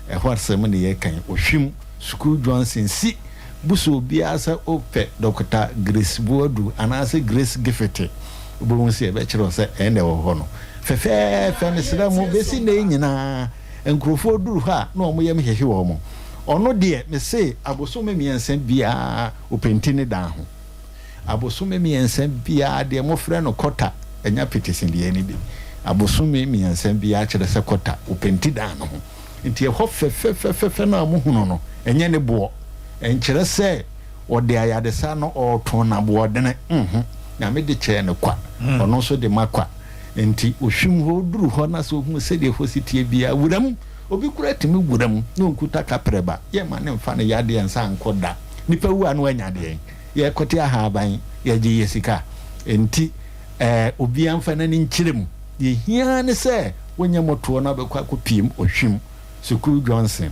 hwarsem ne ye kan ohwim sukun Johnson si buso bia sa ope Dr. Grace Boadu anase Grace Gifete obo se be kire se ene wo ho no fefe ne sira mo besi ne nyina nkrofo duru ha na omo yem hehwe wo mo ono de me se abosome miensen bia openti ne dan ho abosome miensen bia de mo frɛ no kota enya petition de ani bi abosome miensen bia kyerɛ sɛ kota openti dan no ho nti ɛhɔ fefe na mo huno no enye ne boɔ enkyerɛ sɛ ɔde ayadesa no ɔto na boɔ de ne na me de kyɛ ne kwa ɔno so de makwa nti ohwim ho duru ho na so hu sɛ de ho sitie bia wuram obi kura timi wuram no nkuta kapreba ye ma ne mfa ne yade ensa ankoda nipa wu anu anya de ye kote ahaban ye gye yesika enti obi amfa na ne nkyirem ye hia ne sɛ wonya moto na be kwa kopiem ohwim Sukuu Johnson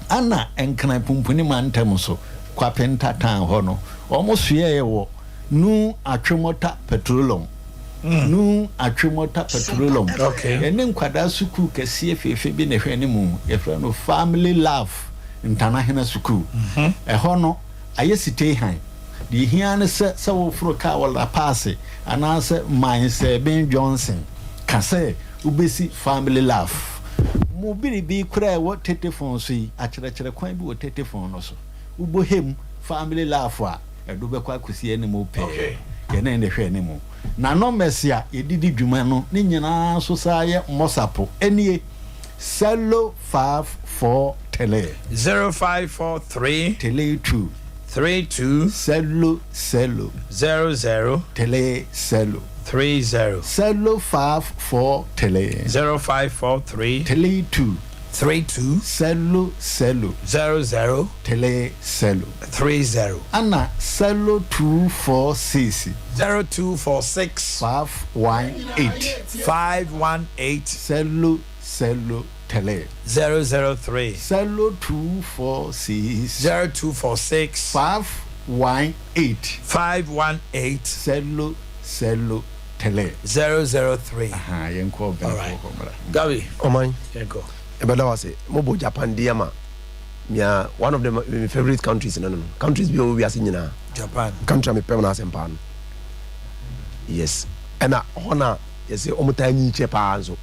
ana enkran pumpuni mantem so kwa penta tan ho no almost ye wo nu atwemota petroleum nu atwemota petroleum ene nkwada sukuu kese efefe bi ne hwe ne mu ye fra no family love international sukuu ho no ayesite han di hia ne se wo fro ka wala pass ana se man se Ben Johnson ka se ubesi family love mo bi kura wo telephone so yi akyerɛkyerɛ kwan bi wo telephone no so ubohem family love a edo be kwa kusie ne mo pe ye na ne hwɛ ne mo na no mesia edidi dwuma no ne nyina so saa ye mosapo enie Cello 54 tele 0543 tele 2 32 Cello 00 tele Cello 30 Cello 54 tele 0543 tele 2 32 Cello 00 tele Cello 30 Anna Cello 246 0246 518 Cello tele 003 Cello 246 0246 518 Cello tele 003 yenko be Gabi Oman yenko ebeda wase mobo Japan diama mia one of my favorite countries no countries bi we ase nyina Japan country me pem na sempa yes ena hona yes omutanyi che pa anzo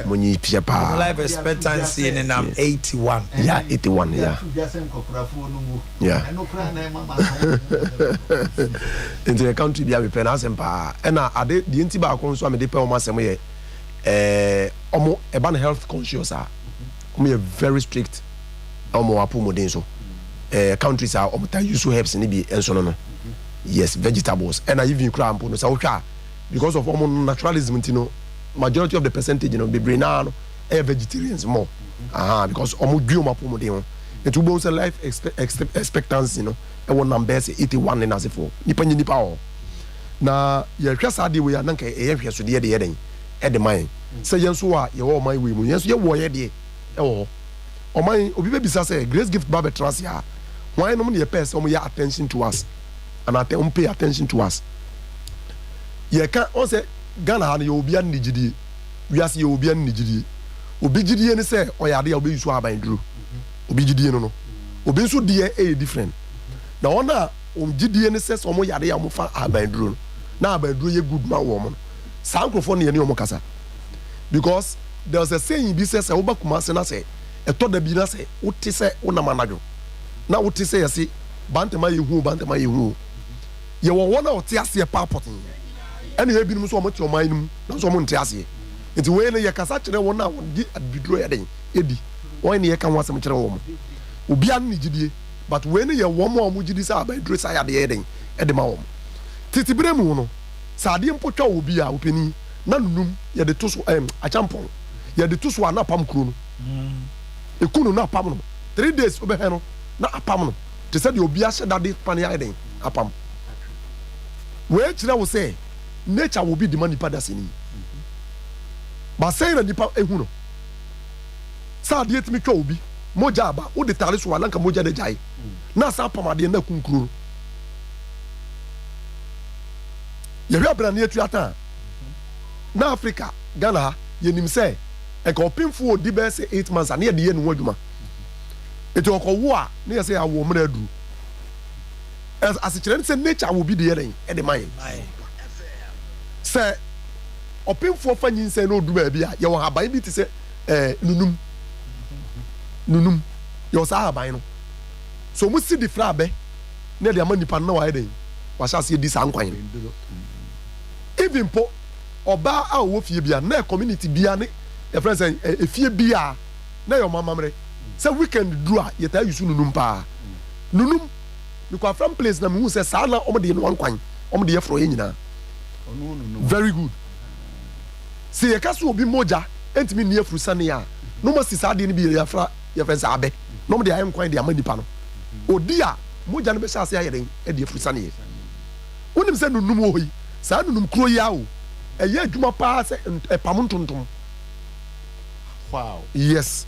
Money Piapa. Life expectancy in 81. Yeah, 81. Yeah. Yeah. Into the country, be a penance and pa. And I did the intiba conso. I depend on my same way. Omo eban health conscious. We are very strict. Omo apu modenso. Countries are omo use herbs in the and so no. Yes, vegetables. And I even cram no so because of omo naturalism, you know. Majority of the percentage, you know, be now vegetarians more. Because almost do my promo. It will be life expectancy, you know, and one number 81 and as for Nippon power. Now, your just idea we are not a so dear the heading at the mine. Say, yes, you are your my women. Yes, you were a oh, my baby say, Grace gift Baba Trasia. Why no money a person we are attention to us and I don't pay attention to us. You can't also. Ghana and you be an nigidi. We ask you be an nigidi. Obigidi and say, or ya de obi so aban dru. Obigidi no. Obi so de different. Now on gidi and says omo ya de amofa aban dru. Na aban dru ye good man woman. Sa microphone ye ni omo kasa. Because there was a saying bi says oba kuma se na say e to da bi na say wote say una manadwo. Na wote say yesi bantema ye hu. Ye wo wona wote ase pa potin. And you have been so much your mind, not so much as ye. It's when you can such a one now, withdraw a Eddie. Why you can want some woman? Ubian Nijidi, but when you one more Mujidis by dress I had the heading at the mom. Titi Bremuno, Sadian Pocha will be our penny, none room, yet the two a champon, yet the two are not pam crew. You couldn't not pam. 3 days over Hano, not a pam. To say you'll be a shed that this penny hiding, a pam. Where I will say, nature will be the money padasini. But saying that the pa ehuno. Sa diet mi kwa ubi. Moja ba o de tarisu walanka moja de jai. Na sa pa ma de na kunkuru. Yewi abrani etu ata. Na Africa, Ghana, yenim say e ka opinfu odi be say 8 months na ye de ye nu adwuma. Etu okowo a na ye say awo mra adu. As it say nature will be the heading at the mind. Say opinfo fa nyinse na odu ba bia ye wo haban bi ti se nunum ye sa haban no so mu si di fra be na de amani pan na wa eden wa sha se di sa nkwan even po oba a wo fie bia na community bia ne e friend say e fie bia na your mama mre say weekend do a ye ta yusu nunum pa nunum ni kwa from place na mu say sa na o de no nkwan o de ye fro ye nyina. Very good. See, a castle will be moja, and me near Frusania. No more Sisadi be your friends Abe. No, they am quite the money panel. Oh, dear, Moja Besha say, and dear Frusani. When him said no more, Sanum Croyao, a year Juma pass and a pamuntum. Wow. Yes.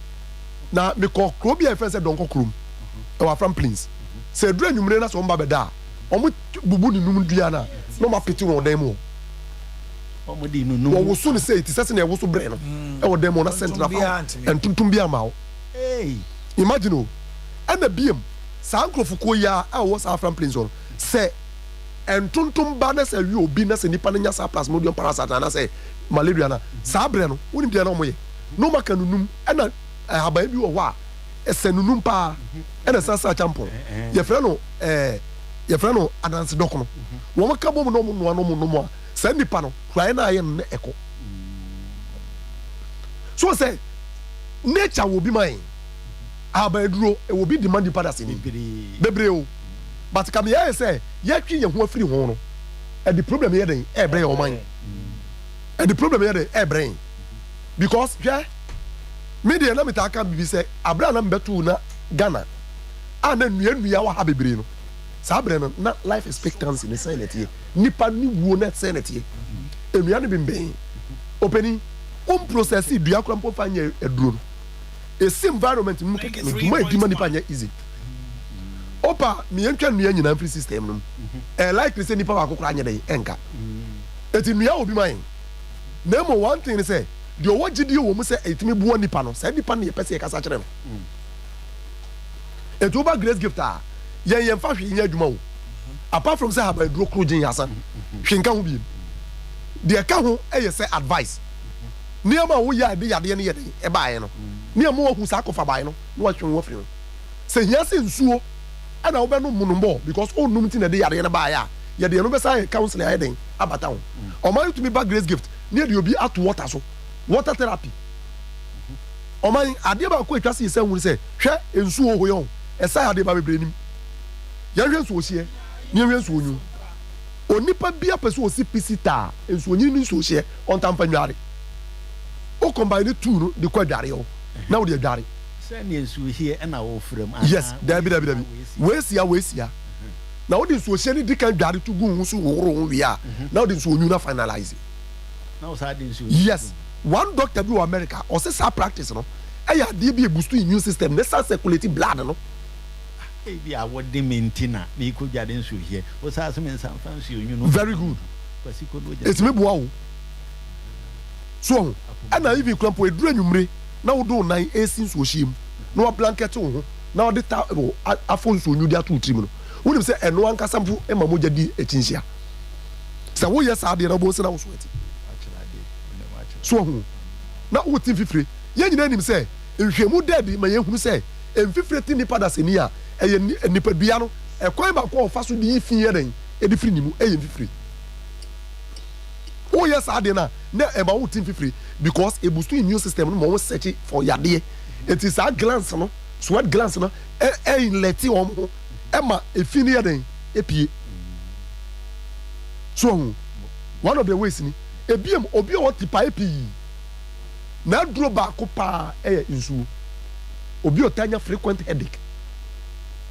Now, me call Crobia friends at Donko Krum. Our from Prince. Say, Dren, you may not on Babada. Omo Bubuni Numudiana. No more pity on demo. No, soon say it is as a was so brain. Our demo na central and Tuntumbia Mao. Hey, imagine, and the beam, Sanko Fukuya, I was our from Prince. Say, and Tuntum Banas and you, Binas and Nipanania Saplas, Modium Parasatana, say, Malariana, Sabrano, wouldn't be no way. No Macanum, and I have a you a wa, a Senumpa, and a Sasa Champo. Your friend, Adance Docono. One cabo no more. Send the panel, crying I am echo. So I say, nature will be mine. Our bedroom, it will be demanding Padasini. Bebreo. But come here and say, Yaki, you want free honor. And the problem here, the brain or mine. And the problem here, the brain. Because, yeah, media, let me talk about say, Abraham Betuna, Ghana. And then we are happy brain. Sabrina, not life expectancy in the sanity. Nipa ni wona sanity. Emiane bimbe. Opening process do akrampo fanya eduro. A sim environment mu keke no mo edima nipa nya easy. Opa mi entwa nua nyina free system no. Like say nipa wa kokora anya dey enka. Eti nua obi man. Na mo one thing say, the owagidi wo mu say etimi buo nipa no. Say nipa ne pese e kasa kire no. Etu ba grace gifter. Yen fa hwe nya adwuma wo apart from say haba duro krojin yasa hwe nka ho bi de ka ho say advice nneɛma a woyɛ de yadeɛ no yɛ den ɛbaeɛ no nneɛma a wohu saa akɔfa baeɛ no na watwe wo afiri no sɛ hia sɛ nsuo ɛna wobɛnom mu no mbɔ because wonnum nti na de yadeɛ no baeɛ a yɛdeɛ no bɛsa yɛ counseling ayɛ den abata ho ɔma yɛtumi ba grace gift ne yɛde obi ato water so water therapy ɔma adeɛ baako atwa sɛ yɛsɛ hunu sɛ hwɛ nsuo hɔ yɛ ɛsa adeɛ ba bebree nim yɛhwɛ nsuo hyeɛ ne yɛhwɛ nsuo nwu onipa bi apɛ sɛ ɔsi pisi taa nsuo nyini ne nsuo hyeɛ ɔntampa nware o combine two no de kɔ adware yɛ na wode adware sɛnea nsuo hyeɛ ɛna wɔfrɛ mu yes dabi weesia na wode nsuo hyeɛ ne di kan dware to gu ho so wɔworo ho wie a na wode nsuo nwu na finalize na wo saa de nsuo yes one doctor bi wɔ America ɔsɛ saa practice no ɛyɛ adeɛ bi boost immune system ne sa circulate blood no ebi a wɔde maintain me ko dware nsuo hyeɛ wo saa sɛ me nsamfa nsuo nwu no very good etime boa wo so ɛna even krampo eduru anwumre na wo do nan esi nsuo hyeɛ mu na wa blanket wo ho na wode ta afɔ nsuo nwu de ato tirim no wonim sɛ ɛno ankasa mpo ɛma mogya di akyinhyia sɛ woyɛ saa deɛ na bo sɛ na wo so ati so ho na wo tim fifire yɛn nyina nim sɛ nhwɛmu dadi ma yɛhunu sɛ mfifire ti nipa da seni a ɛyɛ nipa dua no ɛkwan ba ko ɔfa so de fi yɛ den ɛde firi nimu ɛyɛ mfifire woyɛ saa deɛ na ɛma wo tim fifire because a boost immune system no ma wo search for yadeɛ it is a glance no sweat glance no inleti wɔn ho ɛma efi ne yɛ den epie so one of the ways ni ebiem obi a wɔte pa epi na duro baako paa ɛyɛ nsuo obi a ɔtanya frequent headache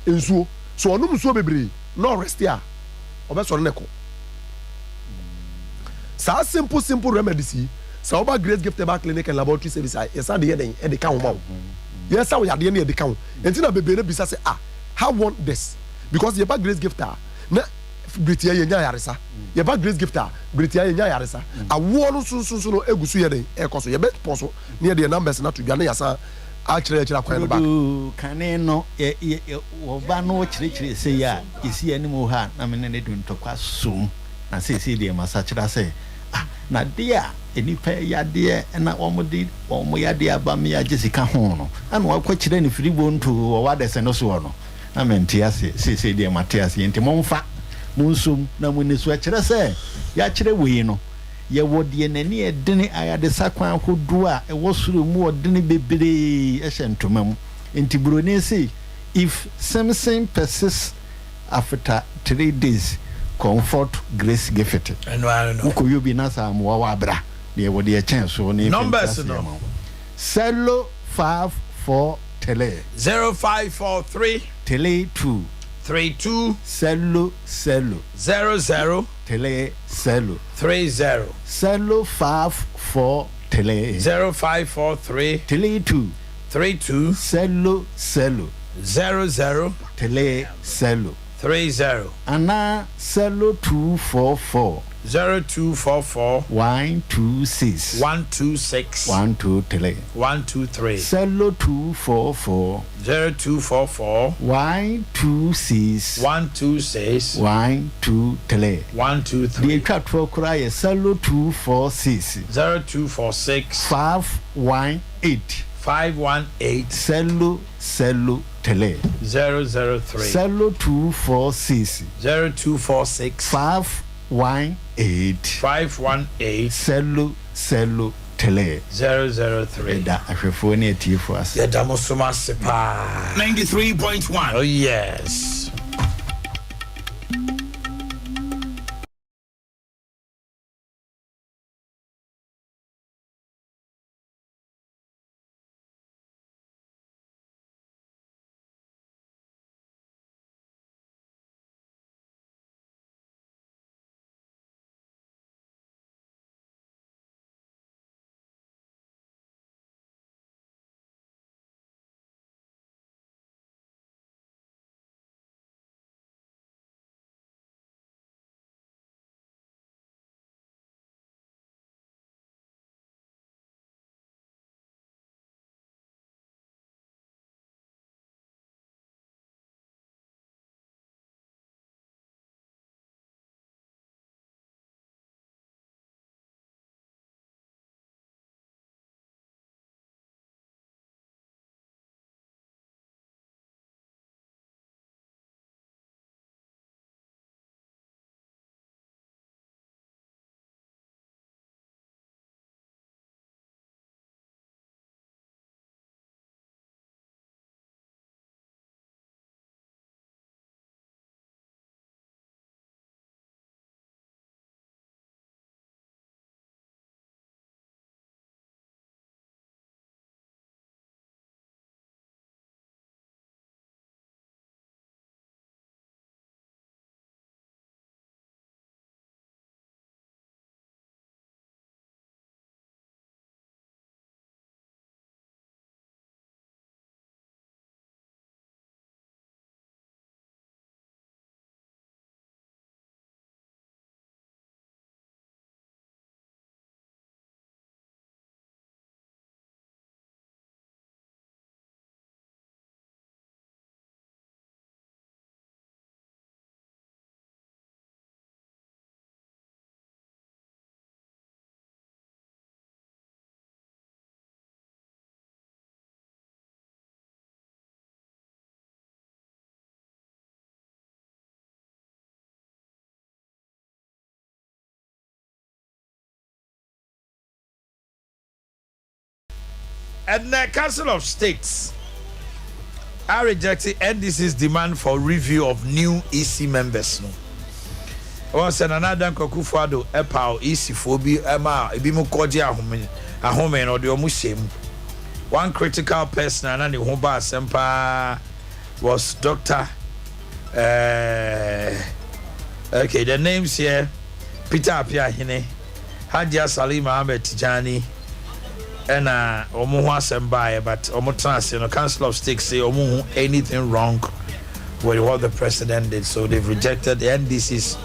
nsuo so ɔnum nsuo bebree na ɔrest a ɔbɛsɔre ne kɔ saa simple remedies yi sɛ ɔba grace gift eba clinic and laboratory service a yɛsa de yɛ den ɛde ka ho ma wo yɛsa wo yadeɛ ne yɛde ka ho nti na bebree ne bisa sɛ how want this because yɛba grace gift a na britia yɛ nya yaresa yɛba grace gift a britia yɛ nya yaresa awoɔ no sunsun no egu so yɛ den ɛkɔ so yɛbɛ pɔ so ne yɛde numbers na to dwa ne yasa akyerɛ kwan no back kane no wɔba no kyerɛkyerɛ sɛ yɛ a yɛsi anim hɔ a na mene ne de ntɔkwa som na sɛsɛ deɛ masa kyerɛ sɛ na deɛ a enipa yadeɛ na wɔn yadeɛ aba me agye sika ho no ana wakɔ kyerɛ ne firi bonto wɔ wadɛsɛ no soɔ no na mente ase sɛsɛ deɛ mate ase nti momfa monsom na moniso akyerɛ sɛ yɛakyerɛ wei no yɛwɔ deɛ n'ani ɛdene ayade sakwan ahodoɔ a ɛwɔ soro mu ɔdene bebree ɛhyɛ ntoma mu nti buroni say if something persists after 3 days comfort grace gift uko yobi na sa mo wa abra de wo de chen so ni numbers no cello 54 tele 0543 tele 2 32 cello 00 tele cello 30 cello 54 tele 0543 tele 2 32 cello 00 tele cello 30 ana cello 244 0244 126 126 123 123 cello 244 0244 126 126 123 123 the twatwo kura ye cello 246 0246 518 518 cello tele 003 cello 246 0246 518 cello tele 003 da ahwefo ne atifo ase ya da mosoma sepa 93.1 oh yes And the Council of States are rejecting NDC's demand for review of new EC members. Once another Kokufuado, Epao, EC phobia, Emma, Ibimu Koja, a home or the Omushim. One critical person, and the Humba Sempa was Dr. Okay, the names here Peter Apia Hine, Hadia Salim Ahmed Tijani, and Omuha Sembaye, but Omotrans, Council of States say Omu anything wrong with what the president did, so they've rejected the NDC's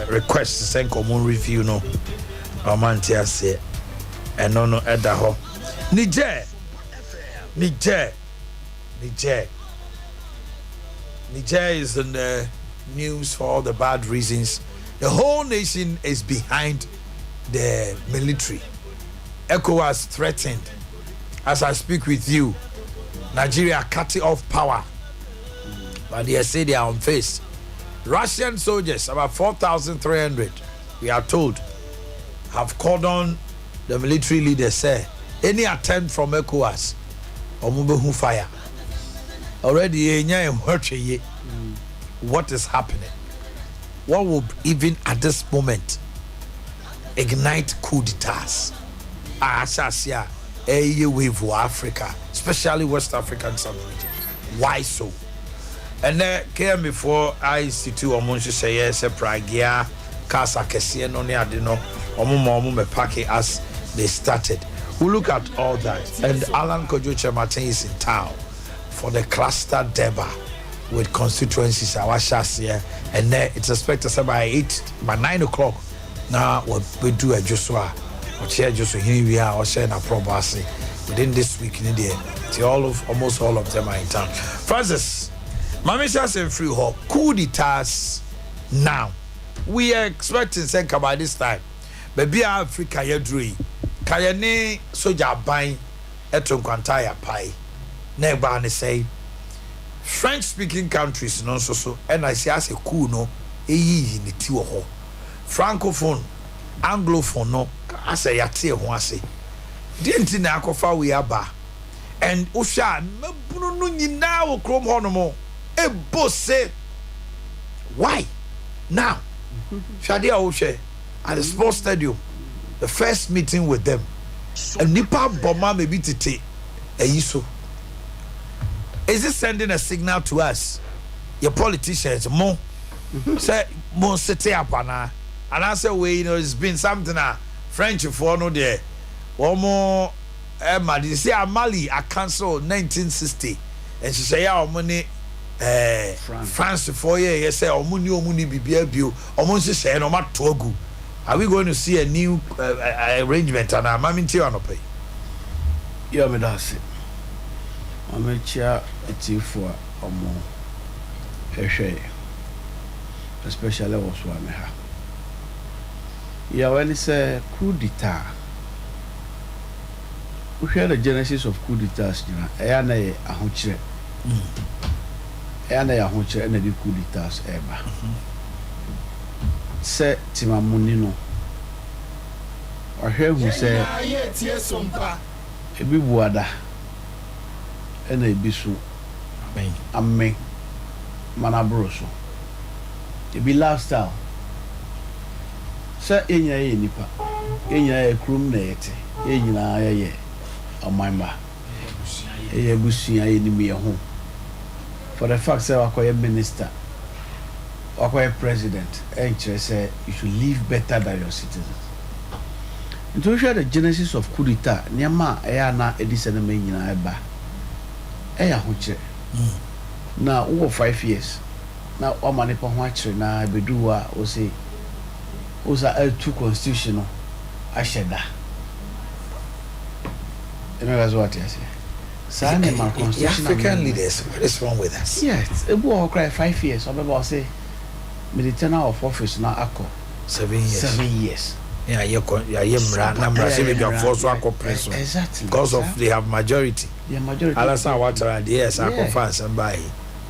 request to send common review. No, Omantia say, and no Edaho. Niger is in the news for all the bad reasons. The whole nation is behind the military. ECOWAS threatened. As I speak with you, Nigeria cutting off power. But they say they are unfazed. Russian soldiers, about 4,300, we are told, have called on the military leaders, say, any attempt from ECOWAS, Omubehu fire. Already, what is happening? What will even at this moment ignite coup d'etats? Ashasia, a wave for Africa, especially West African sub-region. Why so? And then came before IC2 Omonshi say yes, Pragia, Casa Kessian, only Adino, Omumo Paki as they started. We look at all that. And Alan Kojo Martin is in town for the cluster deba with constituencies. And then it's expected to by 9 o'clock. Now we do a Joshua. Here we are sharing a probasi within this week in India. Almost all of them are in town. Francis, Mamisha said free hop. Coup d'etats now. We are expecting Senka by this time. Baby Africa yedri. Kayane soja buying eton kwantaya pai. Neba ne say French speaking countries no so and I say as a coup no eyi ni ti wo ho. Francophone, Anglophone no as a yate ho ase. Didn't na akofa we aba. And Osha mabunu no nyina wo krom ho no mo. E bose. Why? Now. Shadia Oshe at the sports stadium. The first meeting with them. And Nipa Boma maybe to take a yiso. Is it sending a signal to us? Your politicians more say more city up and I say we it's been something French for no there. One more they say Mali I cancel 1960 and she say our money France 4 years yes say omuni bibia bio omonse say no matogu. Are we going to see a new arrangement and I'm pay? Yeah, me that's it. I'm a chair for a more especially was one ha. Yeah, when it's a coup d'etat. We hear the genesis of coup d'etats, and a huncher. And a huncher and a coup d'etats ever. Say Tima Munino. Or here we say Sompa. A big water and a bisu. Amen. Manabroso. A be lifestyle. Say in ya nipa. In ya crum neate. In ya a mamba. A busi enemy at home. For the fact that I minister. Or president, and say you should live better than your citizens. And to share the genesis of coup d'etat, Niama Ayana Edison Menina Eba. Aya Huche. Now, over 5 years. Now, Omanipa Huache, now I bedua, or say, was a two constitutional Asheda. And that's what I say. African leaders, what is wrong with us? Yes, it will cry 5 years. I'm about to say. The tenure of office now ako 7 years. 7 years. Yeah, exactly. Because of they have majority. Yeah, majority. Alasa Watara, yes, I confess somebody.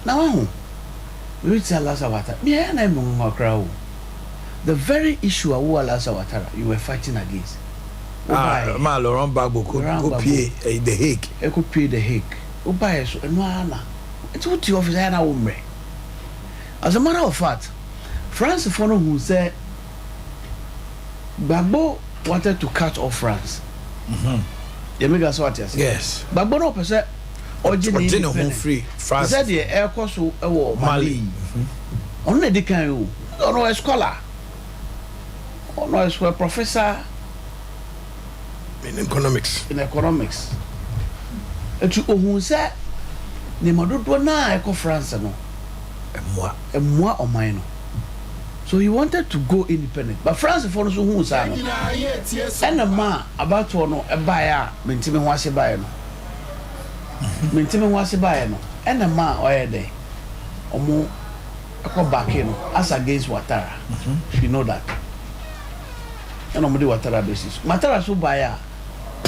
Now, we tell Alasa Watara. Yeah, and I'm crowd. The very issue of Alasa Watara you were fighting against. Ma Laurent Gbagbo could pay the Hague. E could pay the Hague. Ubaye so enwana. It's what the officer na umre. As a matter of fact, France for no who said Gbagbo wanted to cut off France. You make us what you say. Yes. Gbagbo no person original home free France. Said the air course Mali. Only the kind you. No a scholar. No a professor in economics. In economics. Et tu who said ne madodo na eko France no. E moi o mine. So he wanted to go independent. But France for no so who say no. And a man about to no e buy mentime ho ase buy no. Mentime ho ase buy no. And a man oye dey. Omo eko back no as against Ouattara. You know that. And omodi Ouattara basis. Ouattara so buy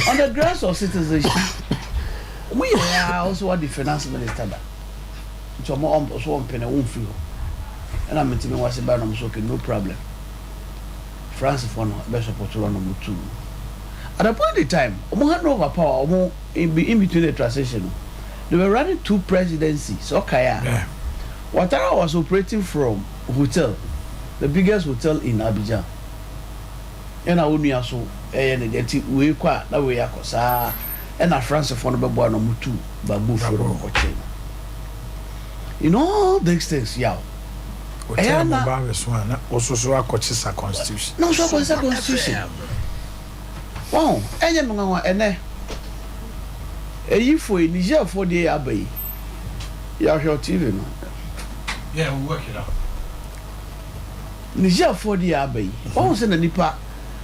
on the grounds of citizenship. We are also what the finance minister that. So I'm also on penny won't feel. And I'm meeting was about them so no problem. France for no best support number 2. At a point in time, had no power in between the transition. They were running 2 presidencies. Okay, yeah. Ouattara was operating from hotel, the biggest hotel in Abidjan. And I only also we quite that way akosa and a France for number 1 number 2 babu for Boakye. In all these things, yeah. Also so a constitution. No, so a constitution. Wow, any man and if we Niger for the Abbey, you are your TV. Yeah, we'll work it out. Niger for the Abbey. What was in the Nipa?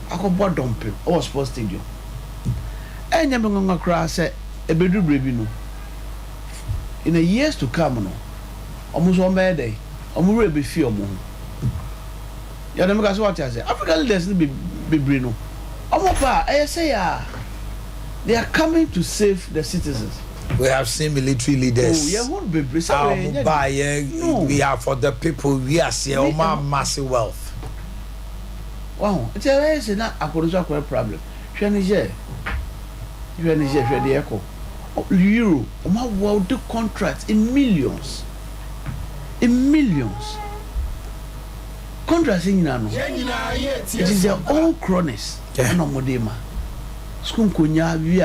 I could board dumping or sports stadium. And you know, crash a bedroom revenue. In the years to come, no, almost 1 bad day, almost will be few more. You know, what I say. African leaders be Bruno. I say, they are coming to save the citizens. We have seen military leaders. Oh, yeah, won't be we are for the people. We are seeing massive wealth. Wow, it's a very not a problem. Niger, the echo. Euro, my world do contracts in millions. In millions. Contracts in Nano. It is their own cronies. No modema. Skunkunya, we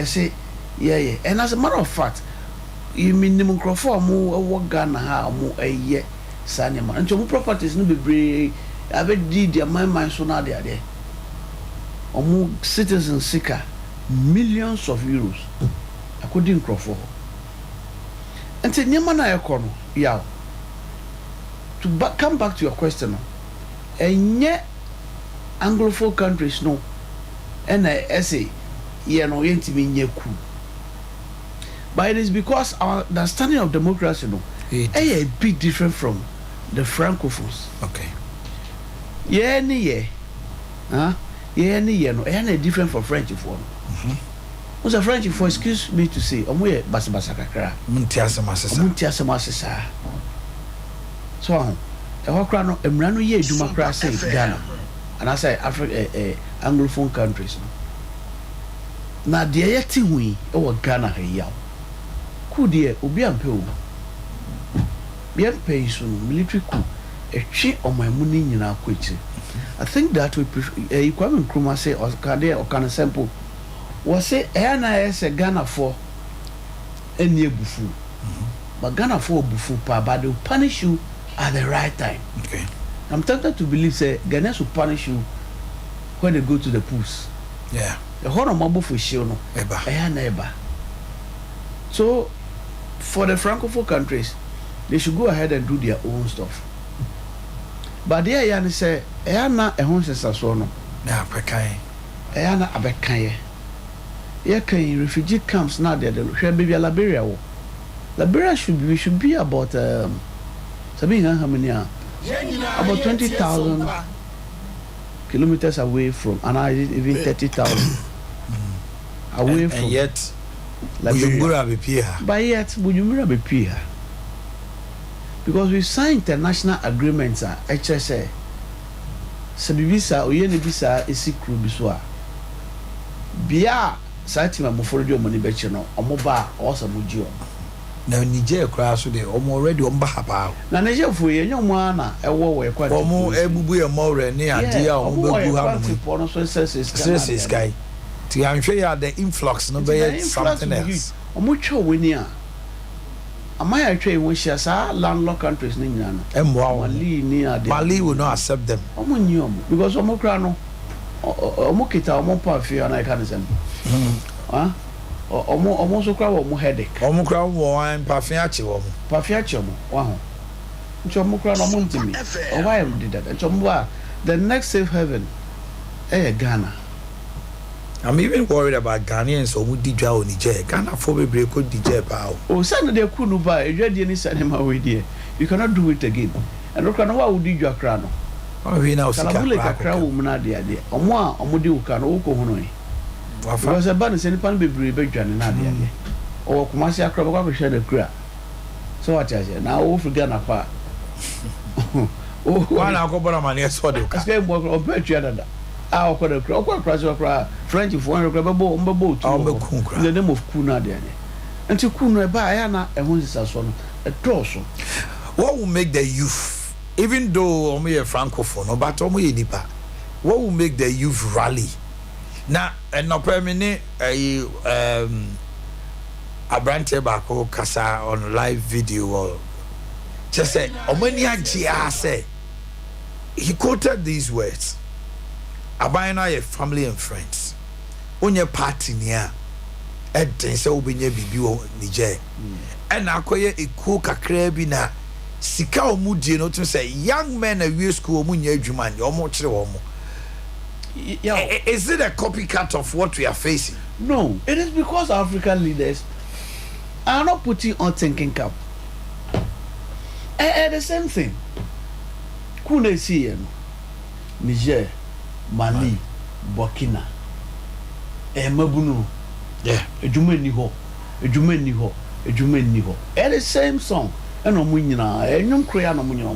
say, yeah. And as a matter of fact, you mean the microphone more Ghana, how more a year, Sanima. And some properties no be I bet their mind so now they are there. Omo citizens seeker millions of euros. I couldn't crow for. And say Nyamana Ekono, yeah. To come back to your question, and yet Anglophone countries no, and I say, yeah, no, ain't me coup. But it is because our understanding of democracy no, a bit different from the Francophones. Okay. Yeah, no, and different from French for. What's a French for? Excuse me to say, we basa kakra. Muntiasa masasa. So, a Hokrano, a Mrano ye democracy Ghana, and I say Africa, Anglophone countries. Now, dear Tiwi, or Ghana, Yaw. Could dear Ubian Poo? Bian pay soon, military coup. A cheat on my money in our quitting. I think that we prefer a Kwame Nkrumah say or Kadea or Kana Sample was say NIS a Ghana for any bufu. But Ghana for bufu pa, but they'll punish you at the right time. Okay. I'm tempted to believe say Ghanaians will punish you when they go to the pools. Yeah. The whole of Mabu for Shiono. Eba. So for the Francophone countries, they should go ahead and do their own stuff. But there you say, Ayana a home says so no. Yeah, Pekai. Ayana Abekaye. Here can refugee camps now there. There be a Liberia. Liberia should be about how many about 20,000 kilometers away from, and even 30,000 away from. And yet, Liberia be here. But yet, Bujumbura be here. Because we signed international agreements HSA. Sabibisa Oyenebisa isi kru biswa. bia saa team amoforo de omoni bechi no omoba osa muji o na Niger kra so de omo already omba haba na Niger fo ye nyomo ana ewo we kwa omo ebubu e mo re ni ade a omo bebu ha no so say sky ti anhwe ya the influx no be something else omo twa weni a amaya twa won hia sa landlocked countries ni nyina no Mali ni ade Mali will not accept them omo nyi omo because omo kra no omo kita omo pa afia na ka nsem omo so kra omo headache omo kra wo an pafia ache omo wa ho ncho omo kra no omo ntimi o why am did that ncho omo the next safe haven Ghana. I'm even worried about Ghanaians who would DJ or Niger. Ghana for be could DJ power. Oh, son, they couldn't buy a ready any cinema with you. You cannot do it again. And look at what would DJ Crano. Oh, we now see a crowd woman idea. Or more, or Mudi can oko honoi. Because a banner send pan be brave and Nadia. Or Kumasia Crab share the crowd. So what I say now over Ghana apart. Oh, one I'll go for money. I saw the game work on Petria. Our French if one boat the name of Kuna there. And to Kuna by Anna and one is a son a torso. What will make the youth, even though only a francophone, but only nipa, what will make the youth rally? Now, and no permanent a brand tobacco casa on live video or just say, Omanhene Yaw say he quoted these words. Abayana ye family and friends. Onye party niya. Eden se obenye bibi o Niger. And akoye ekuo kakra bi na sika omudie no to say young men at we school omunya adwuma ne omo kire omo. Is it a copycat of what we are facing? No, it is because African leaders are not putting on thinking cap. The same thing. Kune see Niger, Mali, Burkina, Mabunu, Ejumeni ho, the same song. And Omunina, and young Korean Omunina.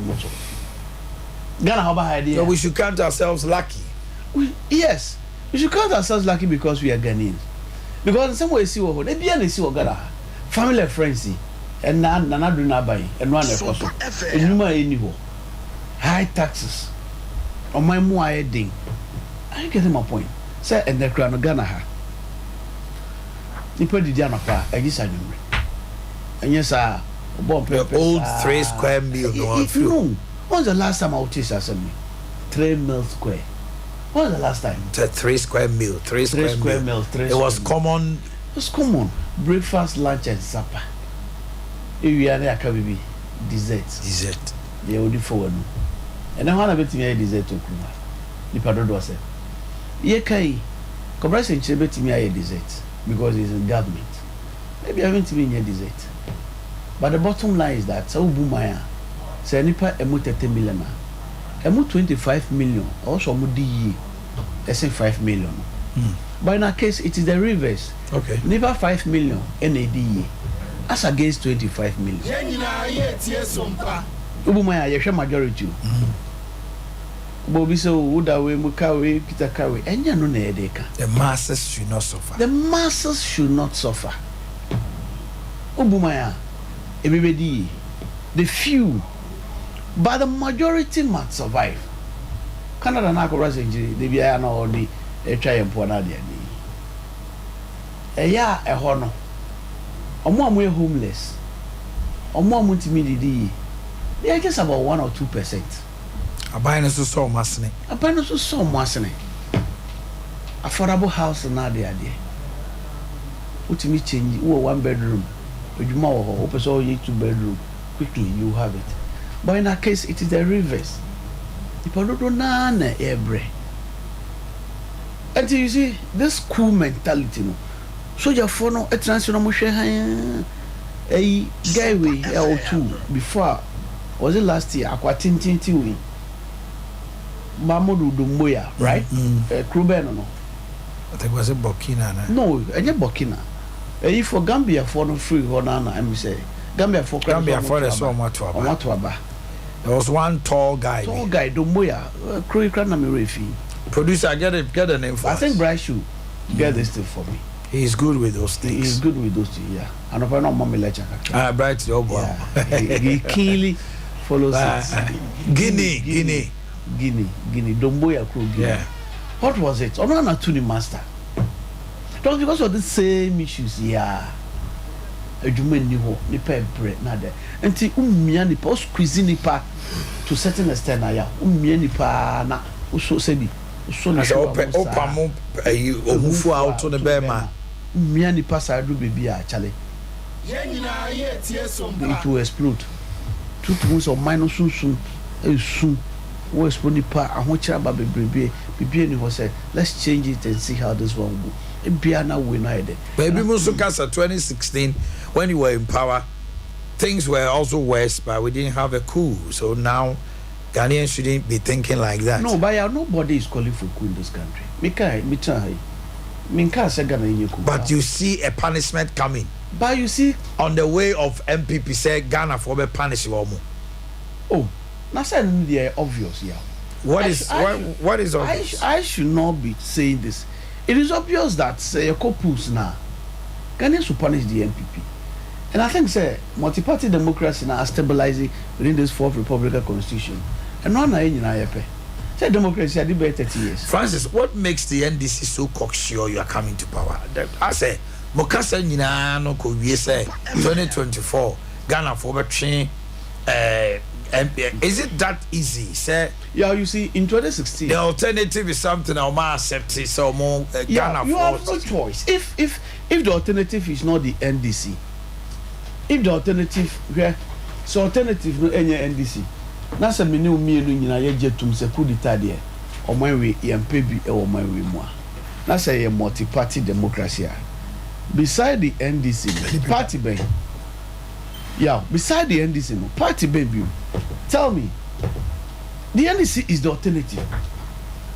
Ghana have idea. So we should count ourselves lucky. Yes, we should count ourselves lucky because we are Ghanaians. Because in some way, see what they be and see what Ghana family friendly and nana do not buy and one apostle. And you might anywhere high taxes on my more ding. I get him a point. Say, and the crown of Ghana ha. You put the Diana pa, I guess I remember. And yes, sir, the old 3 square meal. No, when's the last time I was me 3 mil square? When was the last time? It's a 3 square meal. 3 square meal. It was common. It was common. Breakfast, lunch, and supper. If you are there, can dessert. They only forward. And then one of it me dessert to Kuma. The pardon was it. Ye kai. Compression chebe to me a dessert because it's in government. Maybe I went to be in a dessert. But the bottom line is that so boomaya. Say nipa emu 30 million. Emu 25 million. Also emu di. Let's say 5 million. But in our case, it is the reverse. Okay. Never 5 million NADE as against 25 million. Ubumaya, you majority. Bobby so Udawe, Mukawe, Kitakawe, and you know, the masses should not suffer. The masses should not suffer. Ubumaya, everybody, the few, but the majority must survive. Canada na ko injury, they be na odi e twa yempo na de ani. Ya e ho no. Omo amu homeless. Omo amu ntimi didi. They are just about 1 or 2%. Abai no so masne. Abai no so masne. Affordable house na de ade. Utimi change wo 1 bedroom. Ojuma wo ho, opeso ye 2 bedroom. Quickly you have it. But in our case it is the reverse. People don't know every. Until you see this cool mentality, no. So your phone, a transnational a guy we L2 before was it last year? Aquatintin Mamadou Dumboya, right? Krubeno, no. I think it was a Burkina. No, a Burkina. A for Gambia for no free Honana, I say Gambia for the so much. There was one tall guy. Dumboya, Kroikran Refi. Producer, get a name for I think Bright Shoe. get this thing for me. He's good with those things. He's good with those things, yeah. And if I know mommy lecture. Bright job. Yeah. He keenly follows it. Guinea. Domboya crew. Yeah. What was it? Oh, no, to the master. It was because of the same issues, yeah. Adwuma ni ho nipa ebre na de enti ummia nipa o squeeze nipa to certain extent na ya ummia nipa na so sebi so na opa mo ohufu out ne be ma ummia nipa sa do baby a chale it will explode truth was of minus soon wo explode nipa ahochira ba bebrebe bibie ni ho say let's change it and see how this one go. Biana Winide. Baby Musukasa 2016, when you were in power, things were also worse, but we didn't have a coup. So now Ghanaians shouldn't be thinking like that. No, but nobody is calling for coup in this country. But you see a punishment coming. But you see, on the way of MPP say Ghana for be punish you. Oh, that's obvious, yeah. What is obvious? I should not be saying this. It is obvious that say couples now Ghanaians will punish the MPP. And I think say multi-party democracy now stabilizing within this fourth Republican constitution. And no na yepe. Say democracy had been 30 years. Francis, what makes the NDC so cocksure you are coming to power? I say Mokasa nyina no ko wie say 2024 Ghana for between is it that easy? Say, yeah, you see, in 2016, the alternative is something I might accept. So more Ghana. You have no choice. If the alternative is not the NDC, if the alternative, so alternative no any NDC. Na se me ne umi enu nyina ye jetum se coup d'etat de o man we yempe bi e o man we mu a. Na se ye multi-party democracy. Beside the NDC, party ben. Yeah, beside the NDC, no party baby. Tell me, the NDC is the alternative.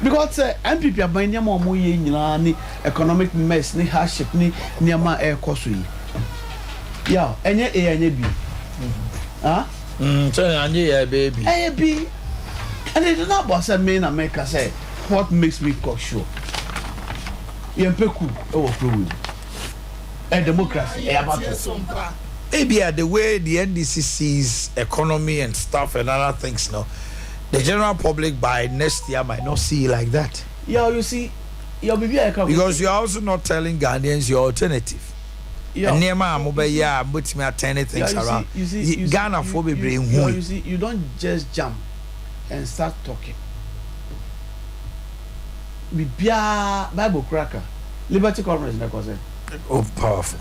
Because MPP are buying more ni economic mess, ni hardship, ni ama air cost. Yeah, any A, any B. Huh? So any baby. A, B. And it is not what I mean, America say, what makes me cocksure? Yempeku, oh, problem. A democracy, a battle. Maybe the way the NDC sees economy and stuff and other things, no, the general public by next year might not see it like that. Yeah, you see, because you're also not telling Ghanaians your alternative. Yeah, and near my mobile, yeah, but me are turning things around. You see, Ghana for me bring you see, you don't just jump and start talking. Bible cracker, Liberty Conference, that was it. Oh, powerful.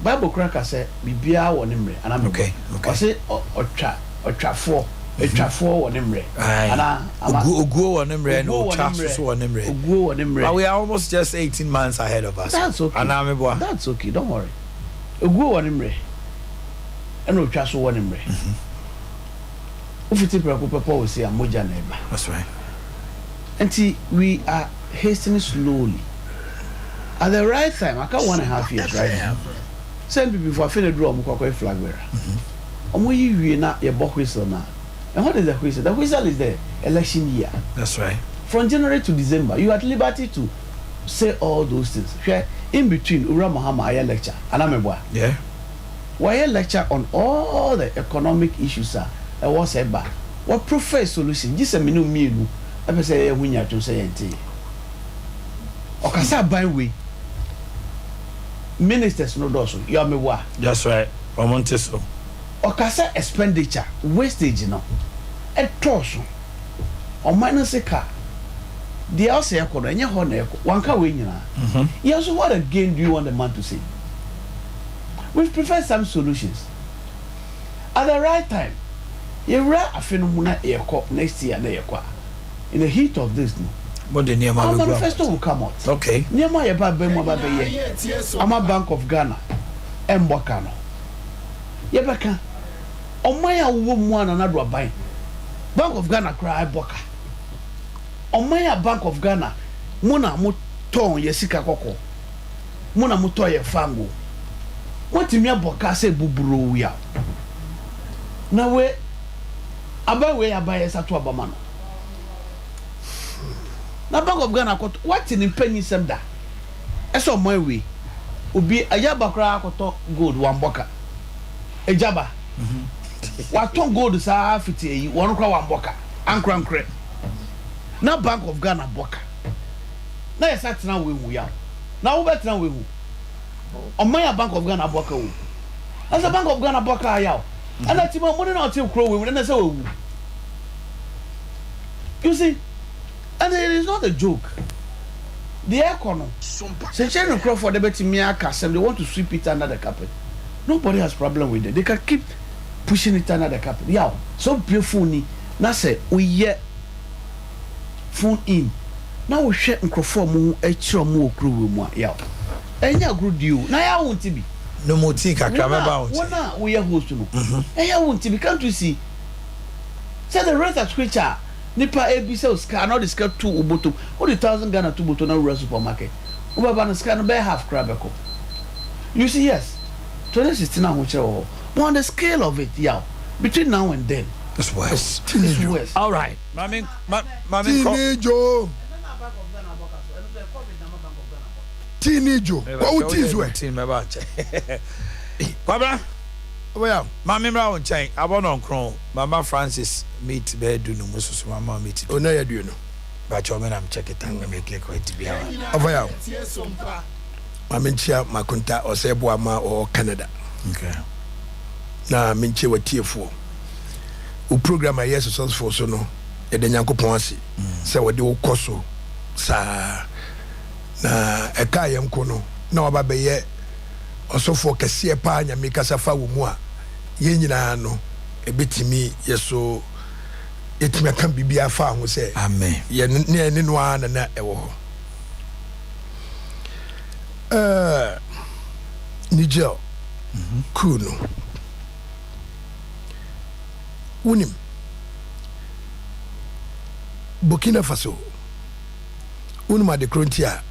Bible cracker say bibia won himre and I'm okay. I say otwa four won himre and oguo won himre and otwa so won himre oguo won himre. But we are almost just 18 months ahead of us. That's okay. That's okay, don't worry. Oguo won himre and otwa so won himre. Ufiti papa we say amoja na eba. That's right. And we are hastening slowly. At the right time, I can't 1.5 years right now. Send people for finna draw mukwa flag bearer. You na your book whistle now. And what is the whistle? The whistle is the election year. That's right. From January to December, you are at liberty to say all those things. In between, Ura Muhammad I lecture. And I'm a yeah. Why lecture on all the economic issues and what's about? What preferred solution? Just a minute me. I say when you to say anything. Okasa by way. Ministers no do so you are me wa. That's right. Omonteso. Okasa expenditure wastage no e toso o minus car the house e ko enye ho na e ko wanka we nyina. Yes, what again do you want the man to say? We prefer some solutions at the right time. You ra afenu mu na e ko next year na e ko in the heat of this no. But the manifesto will come out. Okay. Niema ye ba be mo ba be ye. Ama Bank of Ghana Mbokano. Ye beka. Omaya wo mu ana na do aban. Bank of Ghana cry boka. Omaya Bank of Ghana mo na mo ton ye sika kokko. Mo na mo to ye fango. What me aboka say buburo ya. Na we abaye sa to abamano. Na Bank of Ghana what in penny sem da Eso my way. Obi Ajaba kra akoto gold wamboka. Ejaba. Waton gold sa fiti yi won kra wamboka. Ankra. Na Bank of Ghana boka. Na yesa tena we hu ya. Na wo betena we hu. Omaya Bank of Ghana boka wo. As a Bank of Ghana boka ya. And that team money not till crow we na say wo. You see? And it is not a joke. The economy. Since Crawford they bet me they want to sweep it under the carpet. Nobody has problem with it. They can keep pushing it under the carpet. Yeah. So beautiful ni. Na say we yet phone in. Now we share Crawford mu extra mu okru mu yeah. Enya agro deal. Na ya won't be. No more thing kakra about. Wona we are host no. Enya won't be. Can't you see? Say the rest of scripture nipa ABC Oscar no this two uboto. What 1,000 Ghana two uboto na rural supermarket. Ubaba na scan be half crabeko. You see yes. 2016 na ho on the scale of it yeah. Between now and then. That's worse. It's worse. All right. Mami Teenager. What is we? Kwabra. Well, Mami Mra on chain. Abon on Chrome. Mama Francis meet bed do no musu mama meet. Oh no you do no. But your man I'm check it and make click it to be out. Over ya. Mami chia makunta osebo ama or Canada. Okay. Na minche watiefo. O program a yes successful so no. E de Nyankopon ase. Se we de wo koso sa na eka yem ko no na oba be ye osofo kese pa nya me kasa fa wo mu a ye nyina no ebetimi yeso etimi aka bibia fa ho se amen ye ne no ana na ewo ho Niger kuno unim Burkina Faso unuma de frontier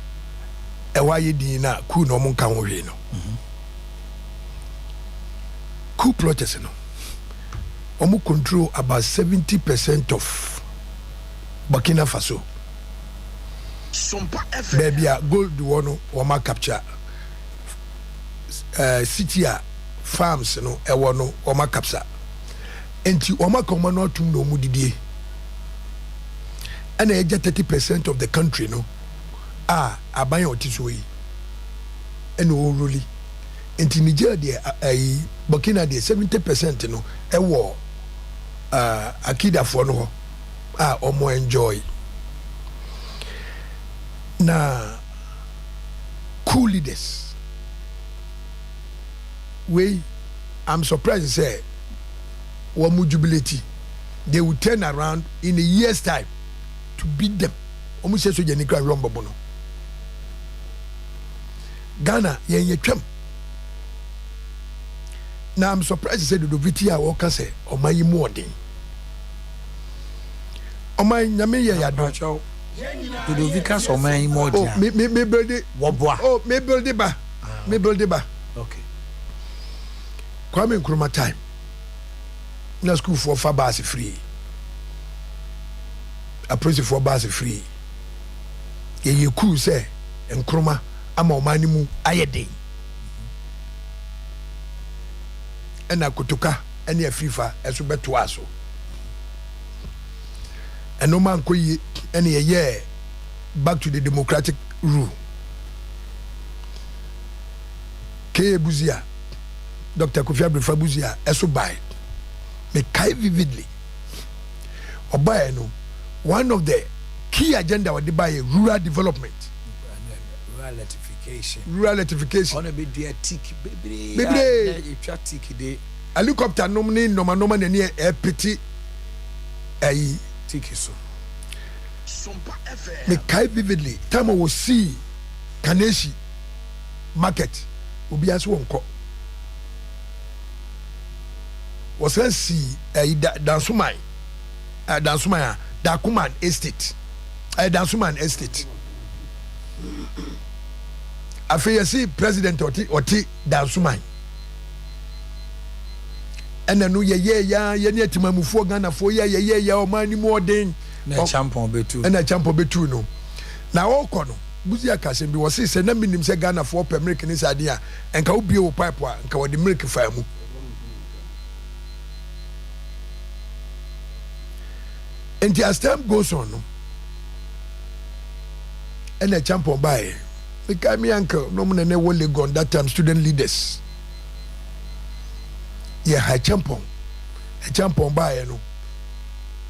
ewa yedi na ku no mo kan wo hwe no ku protest no omo control about 70% of Burkina Faso Sompa baby gold wono wo ma capture city farms no ewo no wo ma capture enti wo ma komo no tum no mu didie and 30% of the country no aban otiso yi eno oruli enti Niger de Burkina de 70% no ewo akida fo no omo enjoy na cool leaders I'm surprised to say one jubilate they will turn around in a year's time to beat them almost so you need rumbo bono Ghana yen twam now I'm surprised to say the Vitia Walker say o my more den o my nyame ye yado do Vikas o my more den me build it oh me build it ba okay Kwame Nkrumah time na school for bus free a price for bus free ye cool say Nkrumah ama omani mu ayede ena kotoka ene afifa eso beto aso eno man koyi ene ye back to the democratic rule ke buzia Dr. Kofi Abdul Buzia eso buy me kai vividly obaye no one of the key agenda wa de buy rural development rural electrification on a bit dear tick baby tick de helicopter nomni noma na ne e peti ayi tick so Sompa FM me kai vividly time we see Kaneshi market obi aso wonko was see Dansuman Dakuman estate Dansuman estate afei see president oti Dansuman ena no ye ne atimamufo Ghana fo ye o mani mo den na champion betu no na okọ no buzi akasem bi wo se na minim se Ghana for per milk ni sade a enka wo bie wo pipe a enka wo de milk fa mu and as time goes on no and a champion by the guy me uncle no man wo Legon that time student leaders yeah a champion by no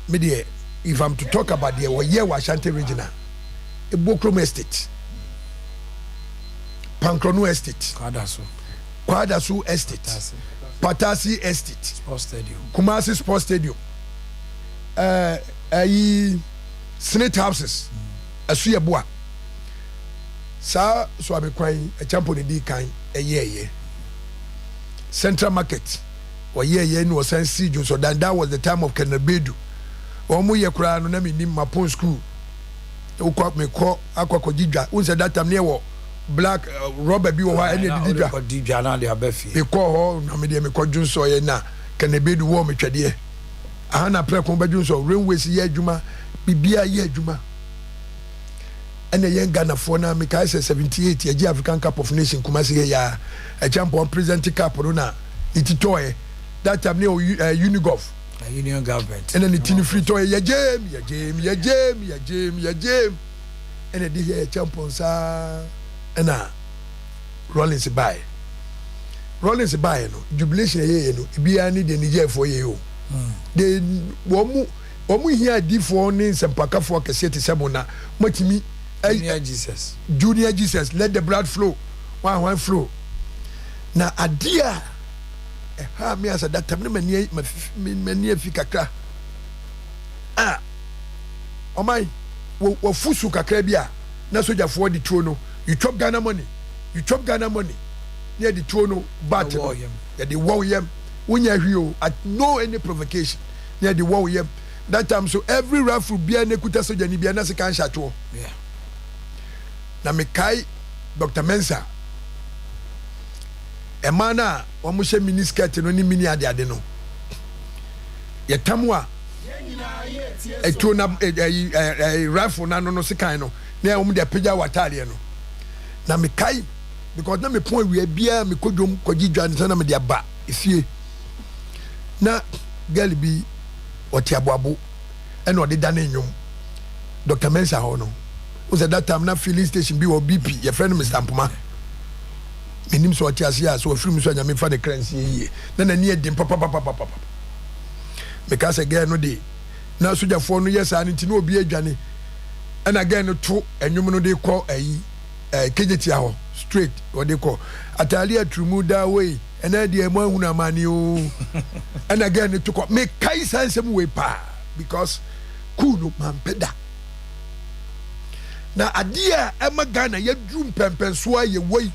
me if I'm to talk about the Ashanti regional Ebokrom Estate, Pankrono Estate, Kwadasu Estate, Patasi Estate, Sports Stadium, Kumasi Sports Stadium, Senate Houses, Asuyabua. Sa so abekwai a champion di kan a year. Central Market, or year no sense siege, so that was the time of Kenabedu. Omu ye kura no na me nim Mapon school. Ukwa me ko akwa didwa unse that time near black rubber bi wo ha ene didwa na de abafi me ko ho na me de me ko dwunso ye na Kenabedu wo me twede aha na pre ko badwunso railways ye adwuma bibia ye adwuma ene ye Ghana for na me kai 78 ye African Cup of Nations Kumasi ya a champion president cup no na ititoye that time near Unigolf union government and then the tin free toy ya jam and then the champion sa and Rollins buy no jubilation ye no bia ni de Niger for ye o de wo mu here di for ni sempaka for kese te semona matimi junior Jesus let the blood flow one flow na Adea ha me as that time many fi kakra omai wo fusu kakra bia na soja for the throne no you chop Ghana money near the throne no but yeah the war yem unya hwio at no any provocation near the war yem that time so every raffle bia na kuta soja ni bia na se kan shato yeah na me kai Dr. Mensa emana omo hye mini skirt no ni mini ade no ye tamwa etu na rifle na no sekan no na omo de pagya watare no na me kai because na me pon we bia me kodwom kogidwa na me de aba efie na girl bi oti aboabo e na odi da na enyum Dr. Mensa ho no was at that time na filling station bi or BP your friend Mr. Mpoma minim so ati ase so afiri so anyame fa de currency yie na na nie dem papa because again no dey na soja for no yes an nti no obi adwane and again no to enwum no dey call kejeti aho straight what they call atali atrumu da way and na dey mo ahuna mani o and again no to call me kai sansem we pa because cool no man peda na Adea ema Ghana ye drum pempenso ye way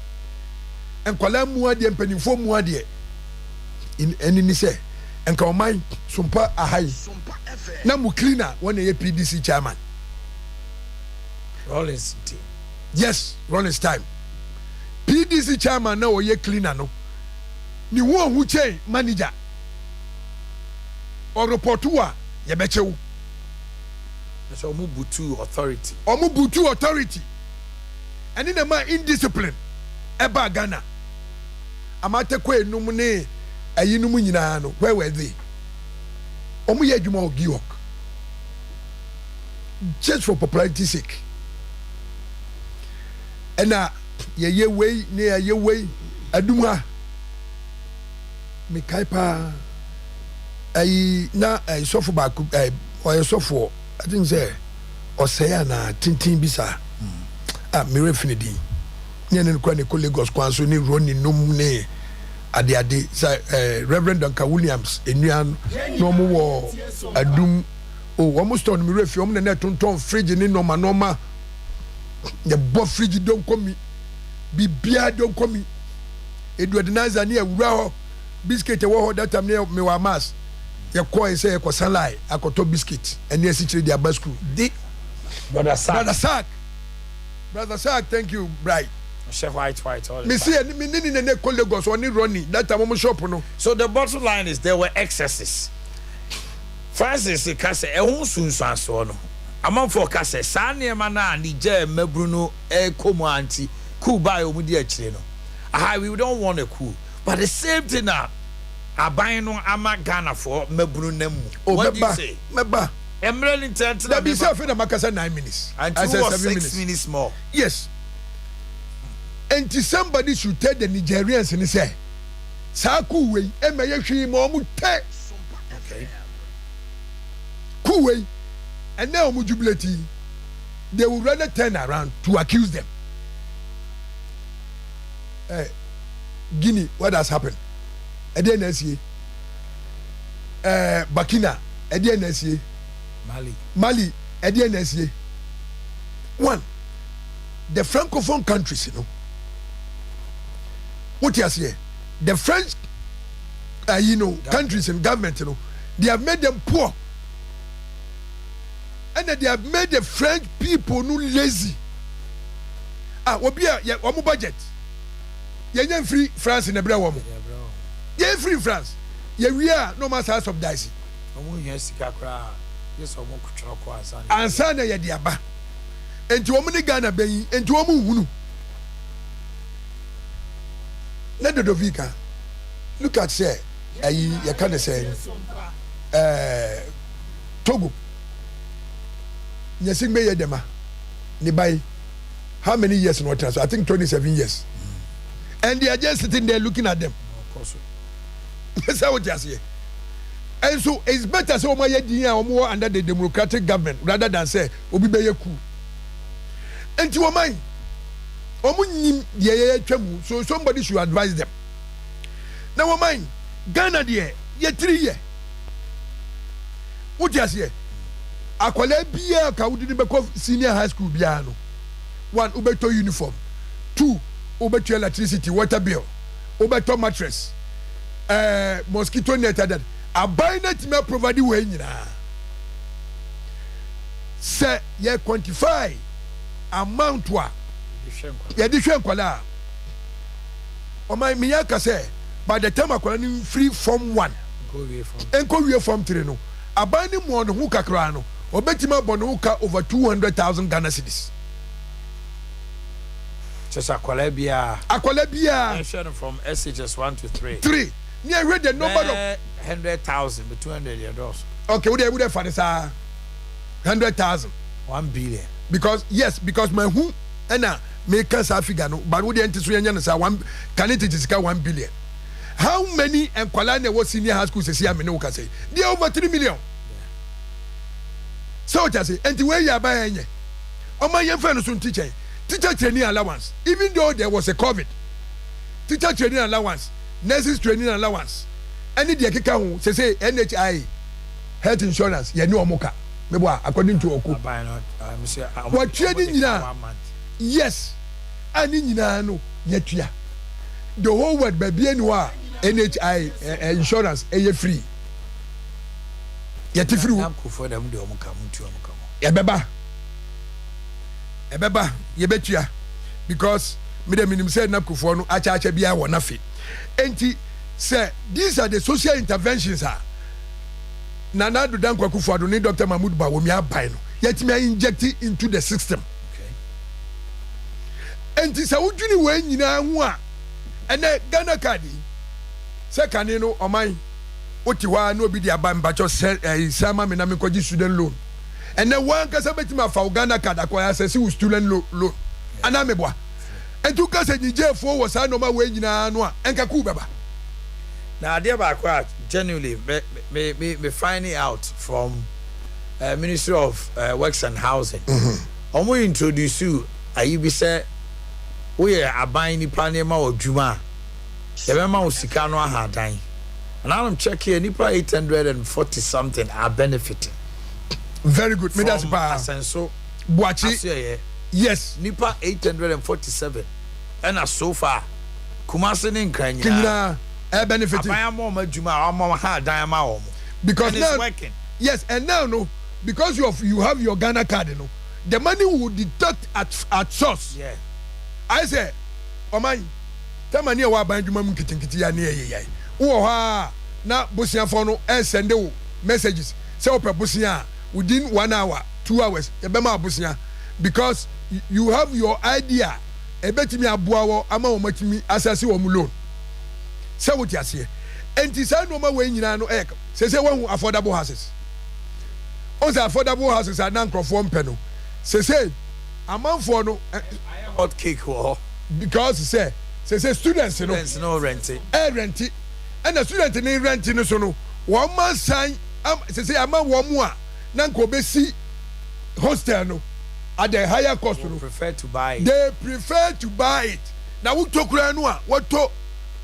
enkwala mu ade mpanimfo mu ade eni ni se enka oman Sompa ahai na mu cleaner wona ye PDC chairman Rollins yes Rollins time PDC chairman na oye cleaner no ni wo hu chain manager o report wa ye bechewu so omubutu authority and in the man indiscipline eba Ghana amate ko enum ne ayinum nyina no where were they omu ye adwuma ogiok just for popularity sake and ye way ne ye way aduma me kaipa ay na ay sofu ba ku o sofu I think say osaya na tintin bisa me refinidi nyene kwa ne Lagos kwanso ni Roni num ne ade Reverend Duncan Williams enuan no mo wo adum o almost on me refi om na tonton fridge ni normal the bo fridge don komi bibia don komi edu ordinance na awura ho biscuit e wo ho that time me wa mass ye ko say ko salai akoto biscuit ene asichire dia basku di brother sack thank you bright chef white all me see me ni ne ko Lagos oni Ronnie that time mo shop no. So the bottom line is there were excesses. Francis Kase ehun sunsun aso no amanfo ka sɛ saa nneɛma na Niger mabru no komu anti coup by omudi akire no we don't want a coup but the same thing na aban no ama Ghana for mabru namu what do you say meba Emrel intent na be say na makasa 9 minutes and 6 minutes more yes and somebody should tell the Nigerians and say saa coup we emeye hwi ma omu te okay coup we and now omu jubilate they will rather turn around to accuse them. Guinea, what has happened? Adea Akye Burkina, Adea Akye Mali, Adea Akye. One, the francophone countries, what you say? The French, countries and government, they have made them poor, and they have made the French people lazy. One budget. You're free France in the Bra woman. You're free France. We are no matter subsidizing. And Sana Yadiaba. And to woman Ghana Bay, and to woman Hunu. Let the Dovika look at say, you can't say, Togo. Yasing Bay Dema. Nibai. How many years in water? So I think 27 years. And they are just sitting there looking at them. Of course. That's how it is. And so it's better so more under the democratic government rather than say obi be coup. And to mind, so somebody should advise them. Now mind, Ghana there, 3 years. What you say? Akwale bia ka wudi be senior high school bia no. 1 ubeto uniform. 2 ubeto electricity, water bill. Ubeto mattress. Mosquito net that. Abai net me provide we nyina. Say ye quantify amount wa. Ye di hwe nkwala. O my miyaka say by the time akwala ni free form 1. Enko wie form 3 no. Abai ni mo no hu kakra no. Obetima bono ka over 200,000 Ghana cedis. Just Akwale Bia. From SHS 1 to 3. 3. Near read the number of 100,000, but 200 years. Okay, would they for this 100,000? 1 billion. Because my who and make us a figure no, but would the anticipation say 1 can it is 1 billion. How many and Kwalane was senior high school say say? They are over 3 million. So what I say, and the way you are buying it. On my young friend soon teacher training allowance, even though there was a COVID, teacher training allowance, nurses training allowance, any the kika say NHI health insurance, you know Moka. According to Oku. What training yes, and in no yet ya. The whole world by BNY NHI insurance a free. Yet if you Ebeba yebetua because me the minimum said nakufo no acha bia wo na fe enti say these are the social interventions nana do dan kwakufo do ni Dr. Mahmoud Ba wo mi abai no yet me inject it into the system okay enti say wudwini we nyina hu a ene Ghana card say kane no oman oti wa no obi di aba mbacho sama me na me koji student loan. And then one can say my Ghana card acquire says student loan. And I'm a boy. And two can say Niger for was I no my way in Anua and Kakubaba. Now, dear Bakwa, genuinely, me finding out from Ministry of Works and Housing. I'm going to introduce you. I be say we are buying the Panama or Juma. The Mama was Sikano had dying. And I'm checking Nipa 840 something are benefiting. Very good. Me that's bad. So Boakye. Yes. Nipa 847. And so far, Kumasi in Kenya benefiting. Because now, working. Yes, and now no, because you have your Ghana card, you know, the money will deduct at source. Yeah. I say, oh man, tell me what about you, Mamma Kitty ya near ye. Oh, now Busia Fono and send messages. So, Busia. Within 1 hour, 2 hours ebema abusia because you have your idea ebetimi aboa wo ama wo matimi asase wo mu loan se wo ti ase enti sa no ma we nyina no se wo affordable houses on affordable houses are nan crofo mpe no se amanfo no hot cake wo because say students no rent rent and the student ni rent no so no one man sign say ama wo mu a nan ko be si hostel no at the higher cost no prefer to buy it. They prefer to buy it now we talk no a what to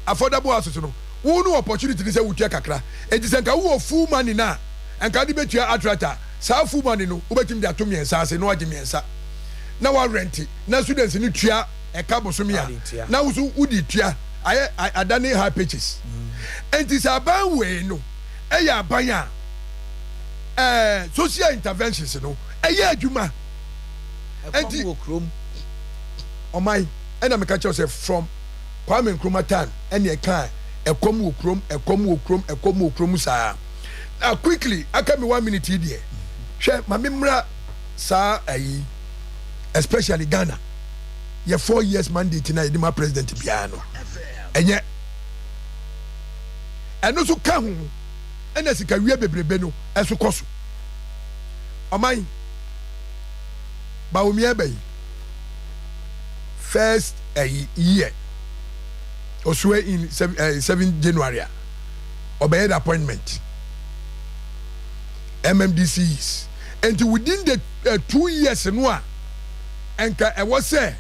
affordable houses no wo no opportunity say we tua kakra it is nka wo full money na nka di betua atrata sa full money no wo betim dia to miensa ase no age miensa na wa rent na students ni tua e ka bosomi a na wo so udi tua adani high pitches and this aban we no eya aban a social interventions no eya adwuma enti omai ena me catch yourself from Kwame Nkrumah time ene e kan ekom wo krom saa quickly aka me 1 minute here hwe ma memra saa ayi especially Ghana ye 4 years mandate na yedima president bia no enye eno so ka ho ena sika wie bebrebe no eso koso omai ba omi ebe first year oswe in 7 January obey the appointment MMDCs and within the 2 years no a enka e was say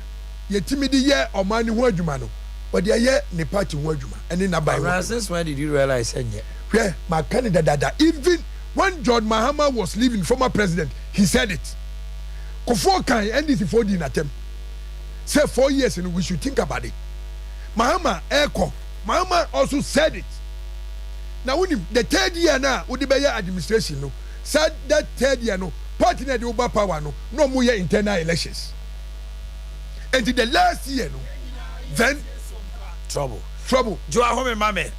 yetimi di ye omani ho adwuma no but they ye ne party ho adwuma and na by since when did you realize enye yeah my candidate dada even when John Mahama was leaving former president he said it Kofo kan NDC 4D in attempt say 4 years and we should think about it Mahama also said it now when the 3rd year now would be administration no said that 3rd year no party na the over power no more internal elections and the last year no then trouble Joa home mame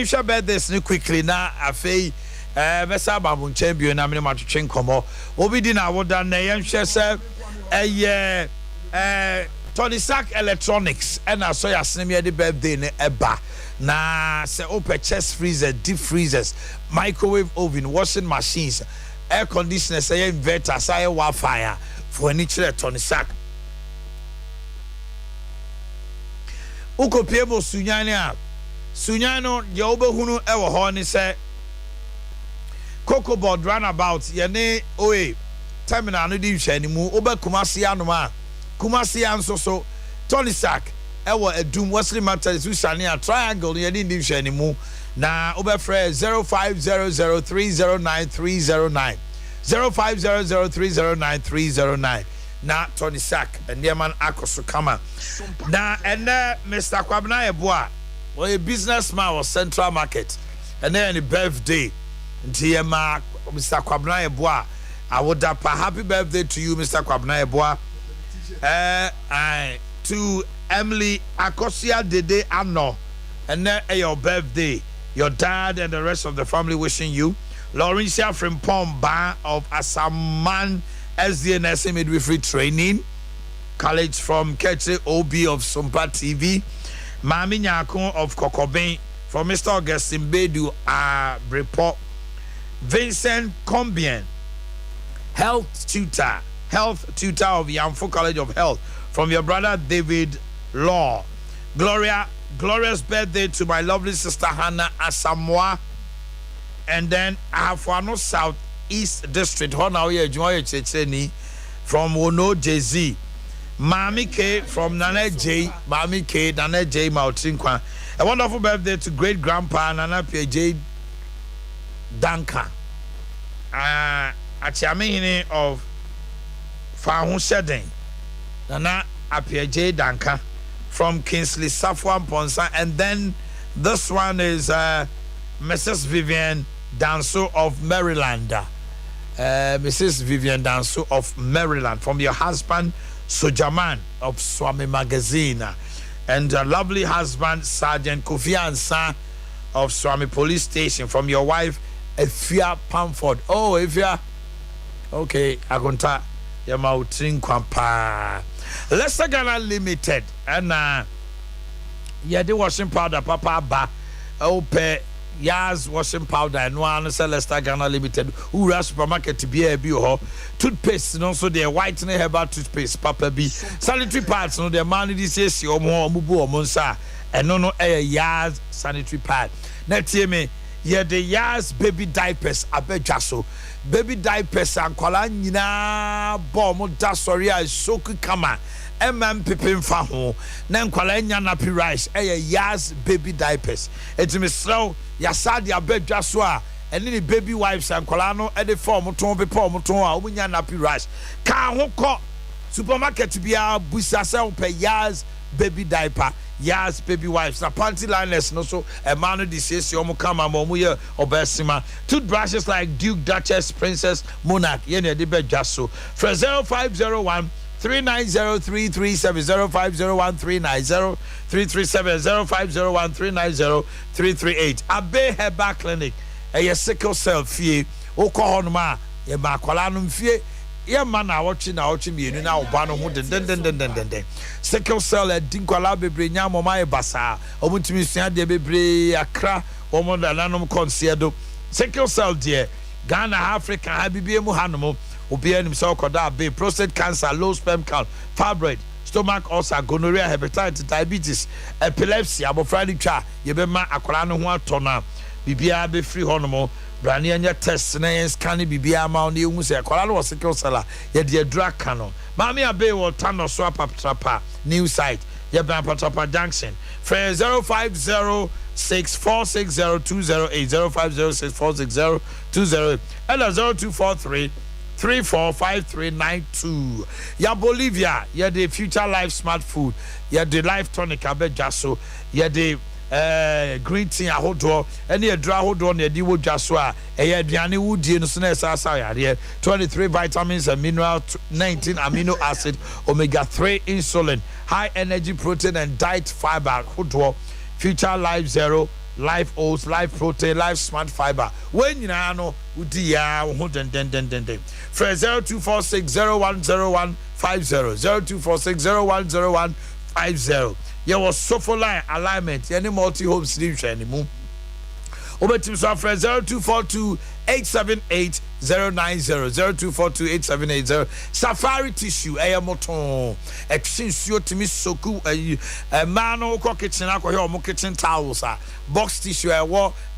share birthdays ni quickly na afei besa babu champion na me matwetwe nkomo obi di na woda na yen hwe se Tony Sack Electronics and I saw ya sinem the birthday ne eba na se open chest freezer, deep freezers, microwave oven, washing machines, air conditioners, inverter, say Wi-Fi for any Tony Sack. Uko piebo Sunyano ya obehunu ewo ho ni se Cocoa board runabout yene oe terminal no di hwe animu obe Kumasi anoma Kumasi anso so Tony Sack ewo edum Wesley Matters usane a triangle yene di hwe animu na obe frɛ 0500309309 0500309309 na Tony Sack and man akoso kama na ene Mr. Kwabena Eboa a businessman was Central Market and then the birthday nti Mr. Kwabena Eboa I would have a happy birthday to you Mr. Kwabena Eboa to Emily Akosia Dede Ano and then your birthday your dad and the rest of the family wishing you Laurencia from Pomba of Asaman SDNS midwifery training college from Keche OB of Sompa TV Mami Nyako of Kokoben from Mr. Augustine Bedu report Vincent Combien health tutor of Yamfo College of Health from your brother David Law glorious birthday to my lovely sister Hannah Asamoah and then Afano South East District from Wono JZ Mami K from Nana J Mautinkwa. A wonderful birthday to great grandpa Nana PJ Danka Achiamehine of Fahu Shedden Nana Apia Danka from Kingsley Safwan Ponsa and then this one is Mrs. Vivian Danso of Maryland. Mrs. Vivian Danso of Maryland from your husband Sojaman of Swami Magazine and lovely husband Sergeant Kofi Ansa of Swami Police Station from your wife Efia Pamford. Oh, Efia Okay, akonta yama utrin kwampa. Leicester Ghana Limited and the washing powder papa ba ope Yaz washing powder and one Leicester Ghana Limited who supermarket to be a bio toothpaste no so the whitening herbal toothpaste papa be sanitary pads no the man this is your more mubu or monsa and no Yaz sanitary pad. Next year me yeah the Yaz baby diapers abejaso baby diapers and kwala nyina bomb da sorry I soku kama Pipin fa ho na nkwala nya nappy rice Yaz baby diapers etimi slow yasade abedwa so a ene ni baby wipes and kwala no e de form ton be form ton a omunya nappy rice ka ho ko supermarket bia busa se pe Yaz baby diaper Yaz baby wipes na panty liners no so e man no dis omo kama mo mu ye obesima toothbrushes like Duke, Duchess, Princess, Monarch ye ne de bedwa so for 0501 390-337 0501 390-337 0501 390-338 Abe Herbal Clinic a sickle cell fee okohonma ye makwala no fie ye man na watching mienu na oba no ho den sickle cell dinkwala bebre nya moma e basa omutimi sua de bebre akra omo da nanom concedo sickle cell de Ghana Africa habibie mu hanom Obian himself be prostate cancer, low sperm count, fibroid, stomach ulcer, gonorrhea, hepatitis, diabetes, epilepsy, abofrani cha, yebema akwala no ho atona. Bibia be free honomo, brani anya test na scan bibia ma oni hu se akwala no sickle cell ye de drug canon. Mami abe wo tano so apapa new site, yebema patapa junction. For 050 6460 050 6460 and 0243 345392. Ya Bolivia, ya the Future Life Smart Food, ya the Life Tonic abejaso, ya the green tea ahodo, any a dry ahodo ne di wo jaswa, ya aduane wudi no so na esa ya 23 vitamins and mineral 19 amino acid, omega 3 insulin, high energy protein and diet fiber ahodo, Future Life Zero, Life Oats, Life Protein, Life Smart Fiber. When you know, udia den. For 0246 010150 0246 010150. You was sofa line alignment. Any multi home solution anymore. Over to software 0242 878 090 0242 878 Safari tissue moton exinsuo timi soku mano ko kitchen akọ he kitchen towels box tissue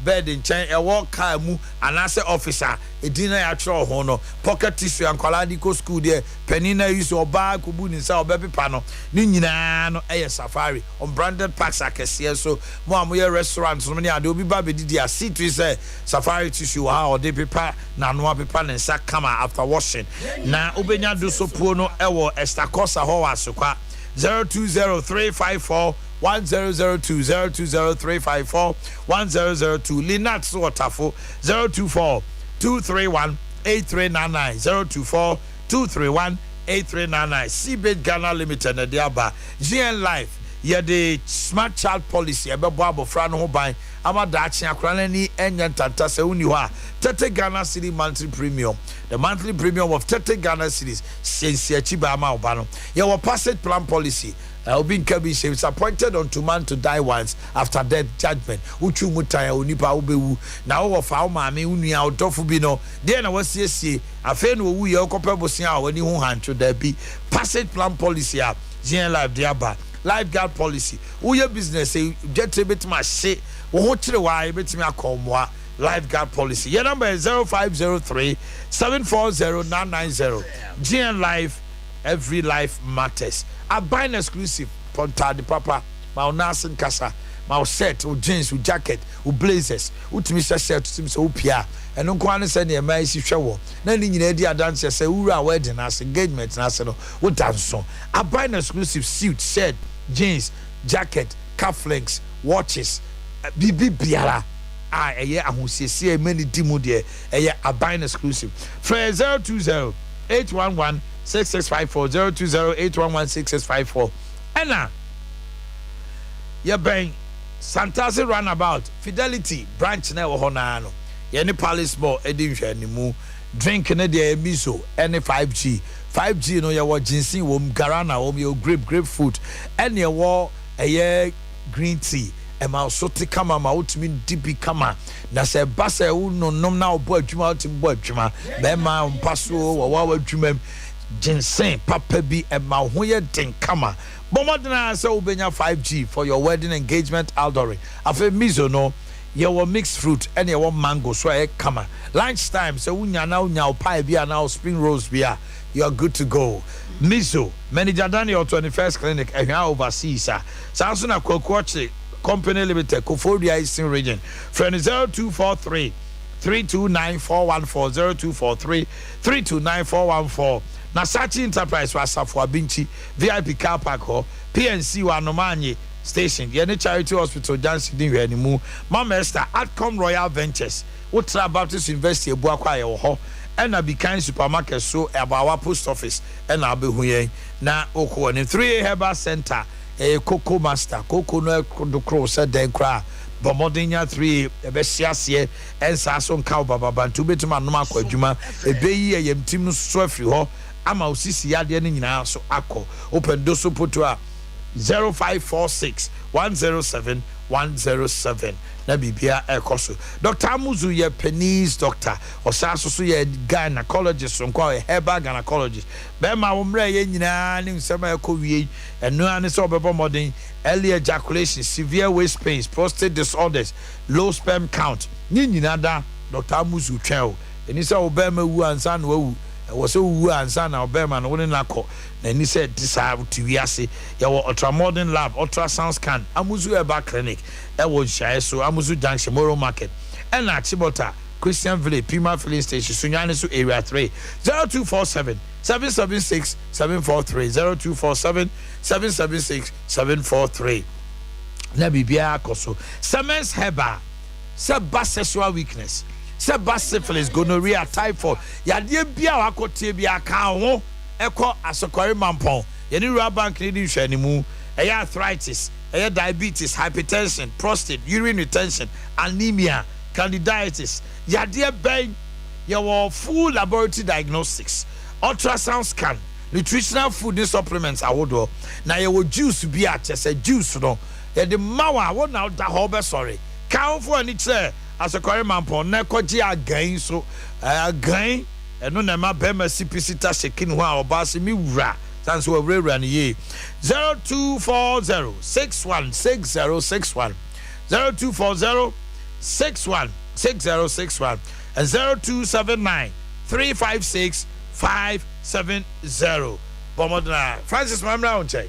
bed in chain car mu anase officer edina ya tro ho no pocket tissue ankwala di ko school there penina use oba ko bu ni sa obepepa no ni nyina no Safari on branded packs akese so mo amoye restaurants no ne ade obi ba bedidi a see say Safari tissue how they prepare na no pepa ne nsa kama after washing na obenya do sopo no ewo estacosa ho asokwa 020354 1002 020354 1002 Linat Watafo 024 231 8399 024 231 8399 Seabed Ghana Limited na diaba GN Life ye the smart child policy ebebo abofra no ho ban amada achi akra ni enya ntanta se uni ho a 30 Ghana city monthly premium the monthly premium of 30 Ghana cities since achiba ama obano ye wo passage plan policy Obi Nkabi is appointed unto man to die once after death judgment. Uchu mutaya unipa ubewu. Na owo fa maame unua odofu bi no. Dey na wasiesie afa no wu ye okopa bosia a wani hu hancho da bi. Passage plan policy a GN Life diaba. Lifeguard policy. Uye business e get bit ma she wo ho kire wa e betimi akomoa. Lifeguard policy. Your number is 0503 740990. GN Life, every life matters. I buy an exclusive ponta de papa, my nasin casa, my set, or jeans, with jacket, with blazers, with Mr. Shirt, to Mr. Upia, and no one send a mercy show. Then in the idea dancer say, Ura wedding as engagement, national, what dance song. I buy an exclusive suit, shirt, jeans, jacket, cufflinks, watches, BB Biara. A year I will see many demo there. A year I buy an exclusive. Flare 020 811 6654 020 811 6654. And now, you're buying Santasi Runabout Fidelity branch now. Honano. Yenny Palace Mall, Edinja, Nimu. drink ne de miso any 5G no ya wo ginseng wo guarana wo yo grapefruit any wo green tea ema so te kama ma utimi dibi kama na se ba se wo nom na obo adwuma utimi bo adwuma be ma mpaso wo wa adwuma ginseng papa bi ema ho ye den kama bomodena se ubenya 5G for your wedding engagement outdooring afa miso no ye wo mixed fruit and ye wo mango so e kama lunchtime se unya pie bia na spring rolls bia you are good to go. Miso manager Daniel 21st clinic ehwa overseas sanso na Kwakwachi company limited Kofodia Eastern region friend 0243 3294140 3294114 na Sachi Enterprise wasafo abinchi VIP car park ho PNC wa Nomanye station yene charity hospital Jansi din hwe animu Mama Esther Atcom Royal Ventures Ultra Baptist University Boakye wo ho ena Bikan supermarket so Abawa post office ena abehu yen na okwo ne 3A Herbal Center Coco Master Coco no do cross den kra bomodenya 3 ebesiase ensa so nka baba bantu betuma no akwadwuma ebeyi yemtim no so afri ho ama osisi yade ne nyina so akọ open do so poto a 0546 107 107 na bibia ekoso Dr. Amuzu ye penis doctor osaso so ye gynecologist so kwa herbal gynecologist be ma wo mra ye nyina ne nsema ekowie eno ane so obebo modern early ejaculation severe waist pains prostate disorders low sperm count ni nyina da Dr. Amuzu twel eni se obema wu ansa na wu was wu ansa na obema na woni nakọ na ni se disable tiwiase ya wo ultramodern lab ultrasound scan Amuzu Herbal Clinic e wo shae so Amuzu Junction Moro Market and na Chibota Christian Village Pima Filling Station Sunyane so area 3 0247 776 743 0247 776 743 na bibia akoso Semens Herbal sexual weakness syphilis gonorrhea typhoid yade bia wakote bia ka ho eko asokore mampon yeni rural bank ni hwanimu arthritis diabetes hypertension prostate urine retention anemia candidiasis yade ben your full laboratory diagnostics ultrasound scan nutritional food and supplements awodo na your juice bia chese juice no yede mawa wona da ho be sorry ka for ani che asokore mampon na koji agan so agan eno na ma be ma sipicita shekin ho a obase mi wura sanso wura ne ye 0240616061 0240616061 and 0279356570 bomodna Francis Mamra on check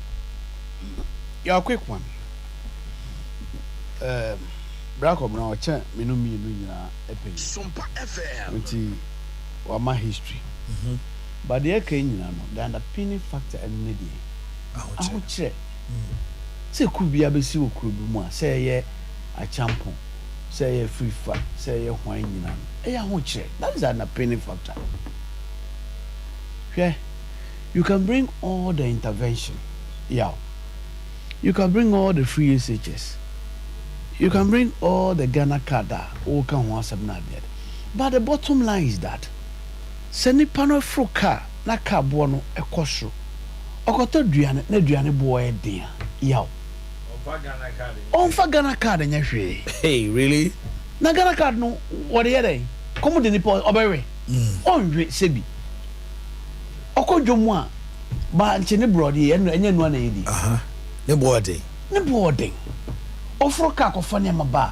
your quick one Brakom na oche menu nyina epe Sompa FM nti wama history but the eke nyina no the underpinning factor and need aho kire se kubia besi okrubu mu a se ye a champion se ye free fat se ye hwan nyina no e aho kire that is an underpinning factor yeah you can bring all the intervention you can bring all the free SHS. You can bring all the Ghana Kada or can want some nadia. But the bottom line is that send pano froka na carbono a costro. Okoto Duane, ne Duane boy dear. Yaw. On for Ghana Card in your hey, really? Na Ghana Card no, what the other? Come to the Nippon Oberry. On great Sebi. Oko Jomwa, but Chene Brody and any one lady. Ne boarding. Ne boarding. Ofro ka kofane maba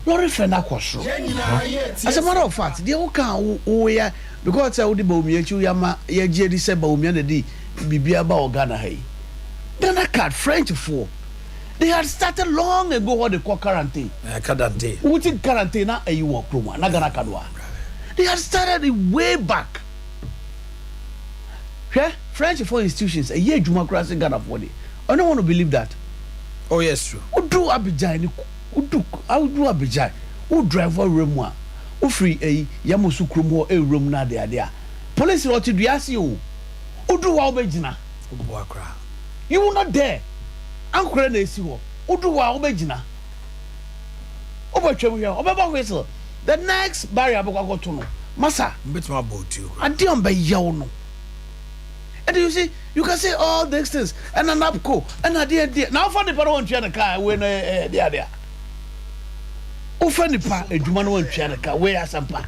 lorry friend akosro as a matter of fact they all can we because I would be bawumia yama ye jedi se bawumia na di bibia ba Ghana hai Ghana Card French for they had started long ago what they call quarantine quarantine wuti quarantine na ayi wo kroma na Ghana Card wa they had started it way back French for institutions a year juma cross Ghana for it I don't want to believe that. Oh yes, true. Udu Abidjan, Udu Abidjan, driver room one, free a Yamusu Krumo a room na there. Police or to Diasio, Udu Albegina, you were not there. Uncle Nesio, Udu Albegina. Over Chemia, over whistle. The next barrier Bogotono, Masa, bit more about you. I didn't buy no. And you see, you can say all these things, and an upco, and a dear. Now for the parent on car when they are there. Often the part, a Juman won't car, where some pa.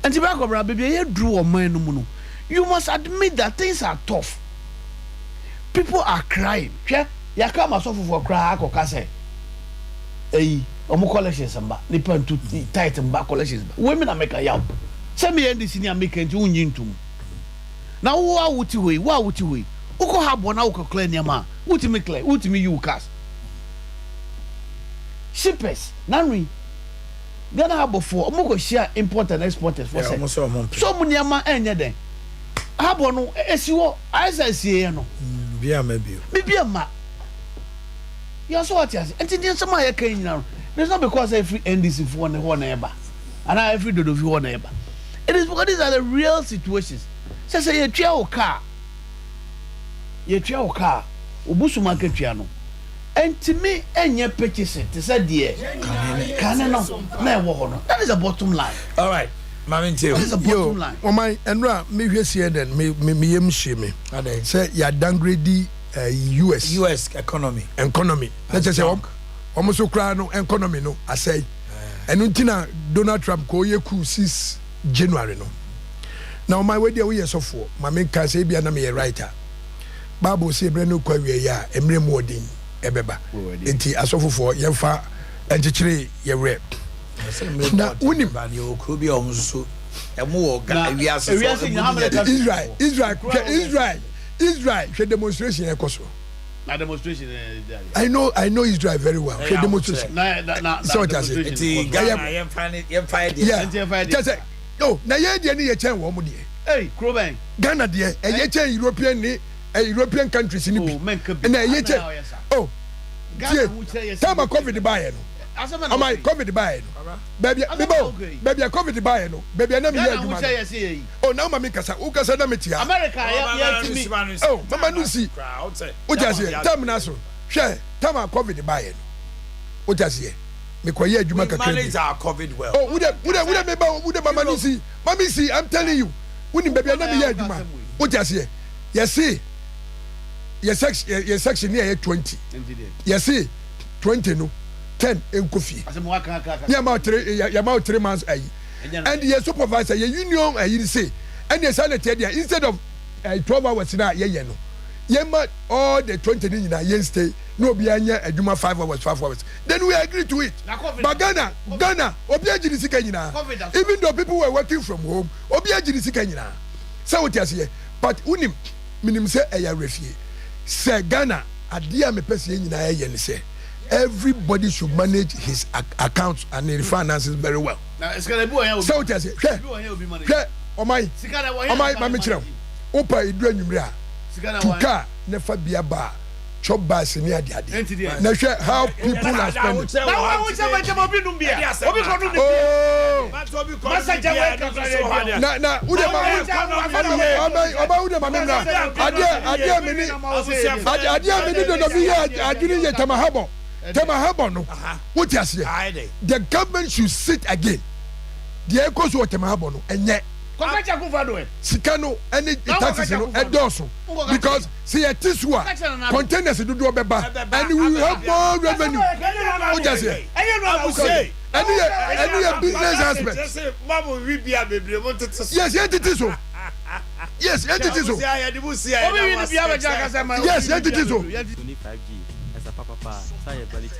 And tobacco, baby, you drew a man. You must admit that things are tough. People are crying. Yeah, you come as for cry, or case. Hey, omo collections amba. Nipan to tight and back collections. Women are make a yaw. Send me any senior making to win to. Now, what would you wait? What would you wait? Uko have one out of clear yama. What to make clear? What to me you cast? Shippers, Nanry. Ghana have before. Omo share import and exporters for so many yama any day. Habono, SEO, as I see, no. Maybe a ma. You saw what you say. And then some I came now. There's not because every NDC for one neighbor. And I every do of your neighbor. It is because these are the real situations. Say you try car. You try car. Ubusu market piano. And to me, any purchase it. They said, dear, can no, never. That is a bottom line. All right. Mamintio. That is a bottom line. Oh my, and me here then me shame. Say you downgrade US economy. Let's just say almost so cry no economy no. I say, and until Donald Trump go ye coup 6 January no. Now my way there we are so for. My main can say be an a writer. Bible say brand kwa we ya emre modin ebeba. Enti asofo for yemfa enchichire ye rep. Na unim ba ni okobi omso emo ga Israel she demonstration ekoso. Na demonstration I know Israel very well. She demonstration. So it has it. Yeah. Oh, na ye de ni ye chen wo mu de. Hey, Kroben. Ghana de ye chen European countries ni bi. Na ye chen. Oh. Ghana time COVID buy no. Am I COVID buy no? Baby, COVID buy no. Baby na me here aduma. Oh, now mama kasa, u kasa na metia. America ya timi. Oh, mama no see. O just here. Time na so. Hwe, time COVID buy no. O just here. Me kwa ye aduma kakra. Manage our COVID well. Oh, would mama no see. Mommy see, I'm telling you. Wouldn't baby na me here aduma. O just here. Yes see. Yes section here 20. Yes see. 20 no. 10 in coffee. Yeah, about 3 months. And your supervisor, your union, you say, and your sanitary instead of 12 hours in a year, no. Yema all the 20 in a year stay, no be anya a duma 5 hours. Then we agree to it. But Ghana, Obiaji is even though people were working from home, Obiaji is so what you say, but unim, minim say a refugee. Say Ghana, Adea me person in a year, say. Everybody should manage his accounts and his finances very well. Now it's gonna be so what you say? Oh my, mama chira. Opa idua nwumre a. Tuka nefa bia ba. Chop ba sini ade ade. Na hwe how people are spending. Na wo say ba obi num bia. Obi ko num bia. Oh. Masaja we ka na ude Adea mini do bi adwini ye tamahabo. What you say? The government should sit again. The echoes what Temahabo and yet Sikano any taxes because see a tisua containers to do and we will have more revenue. What you say? Any business aspect. Yes, it is so. Yes, it is so. Yes, it is so. Papa, saya balik.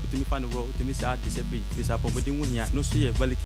Utimi fan wo, utimi saat disebut, bisa pembeding munya, nusu ya balik.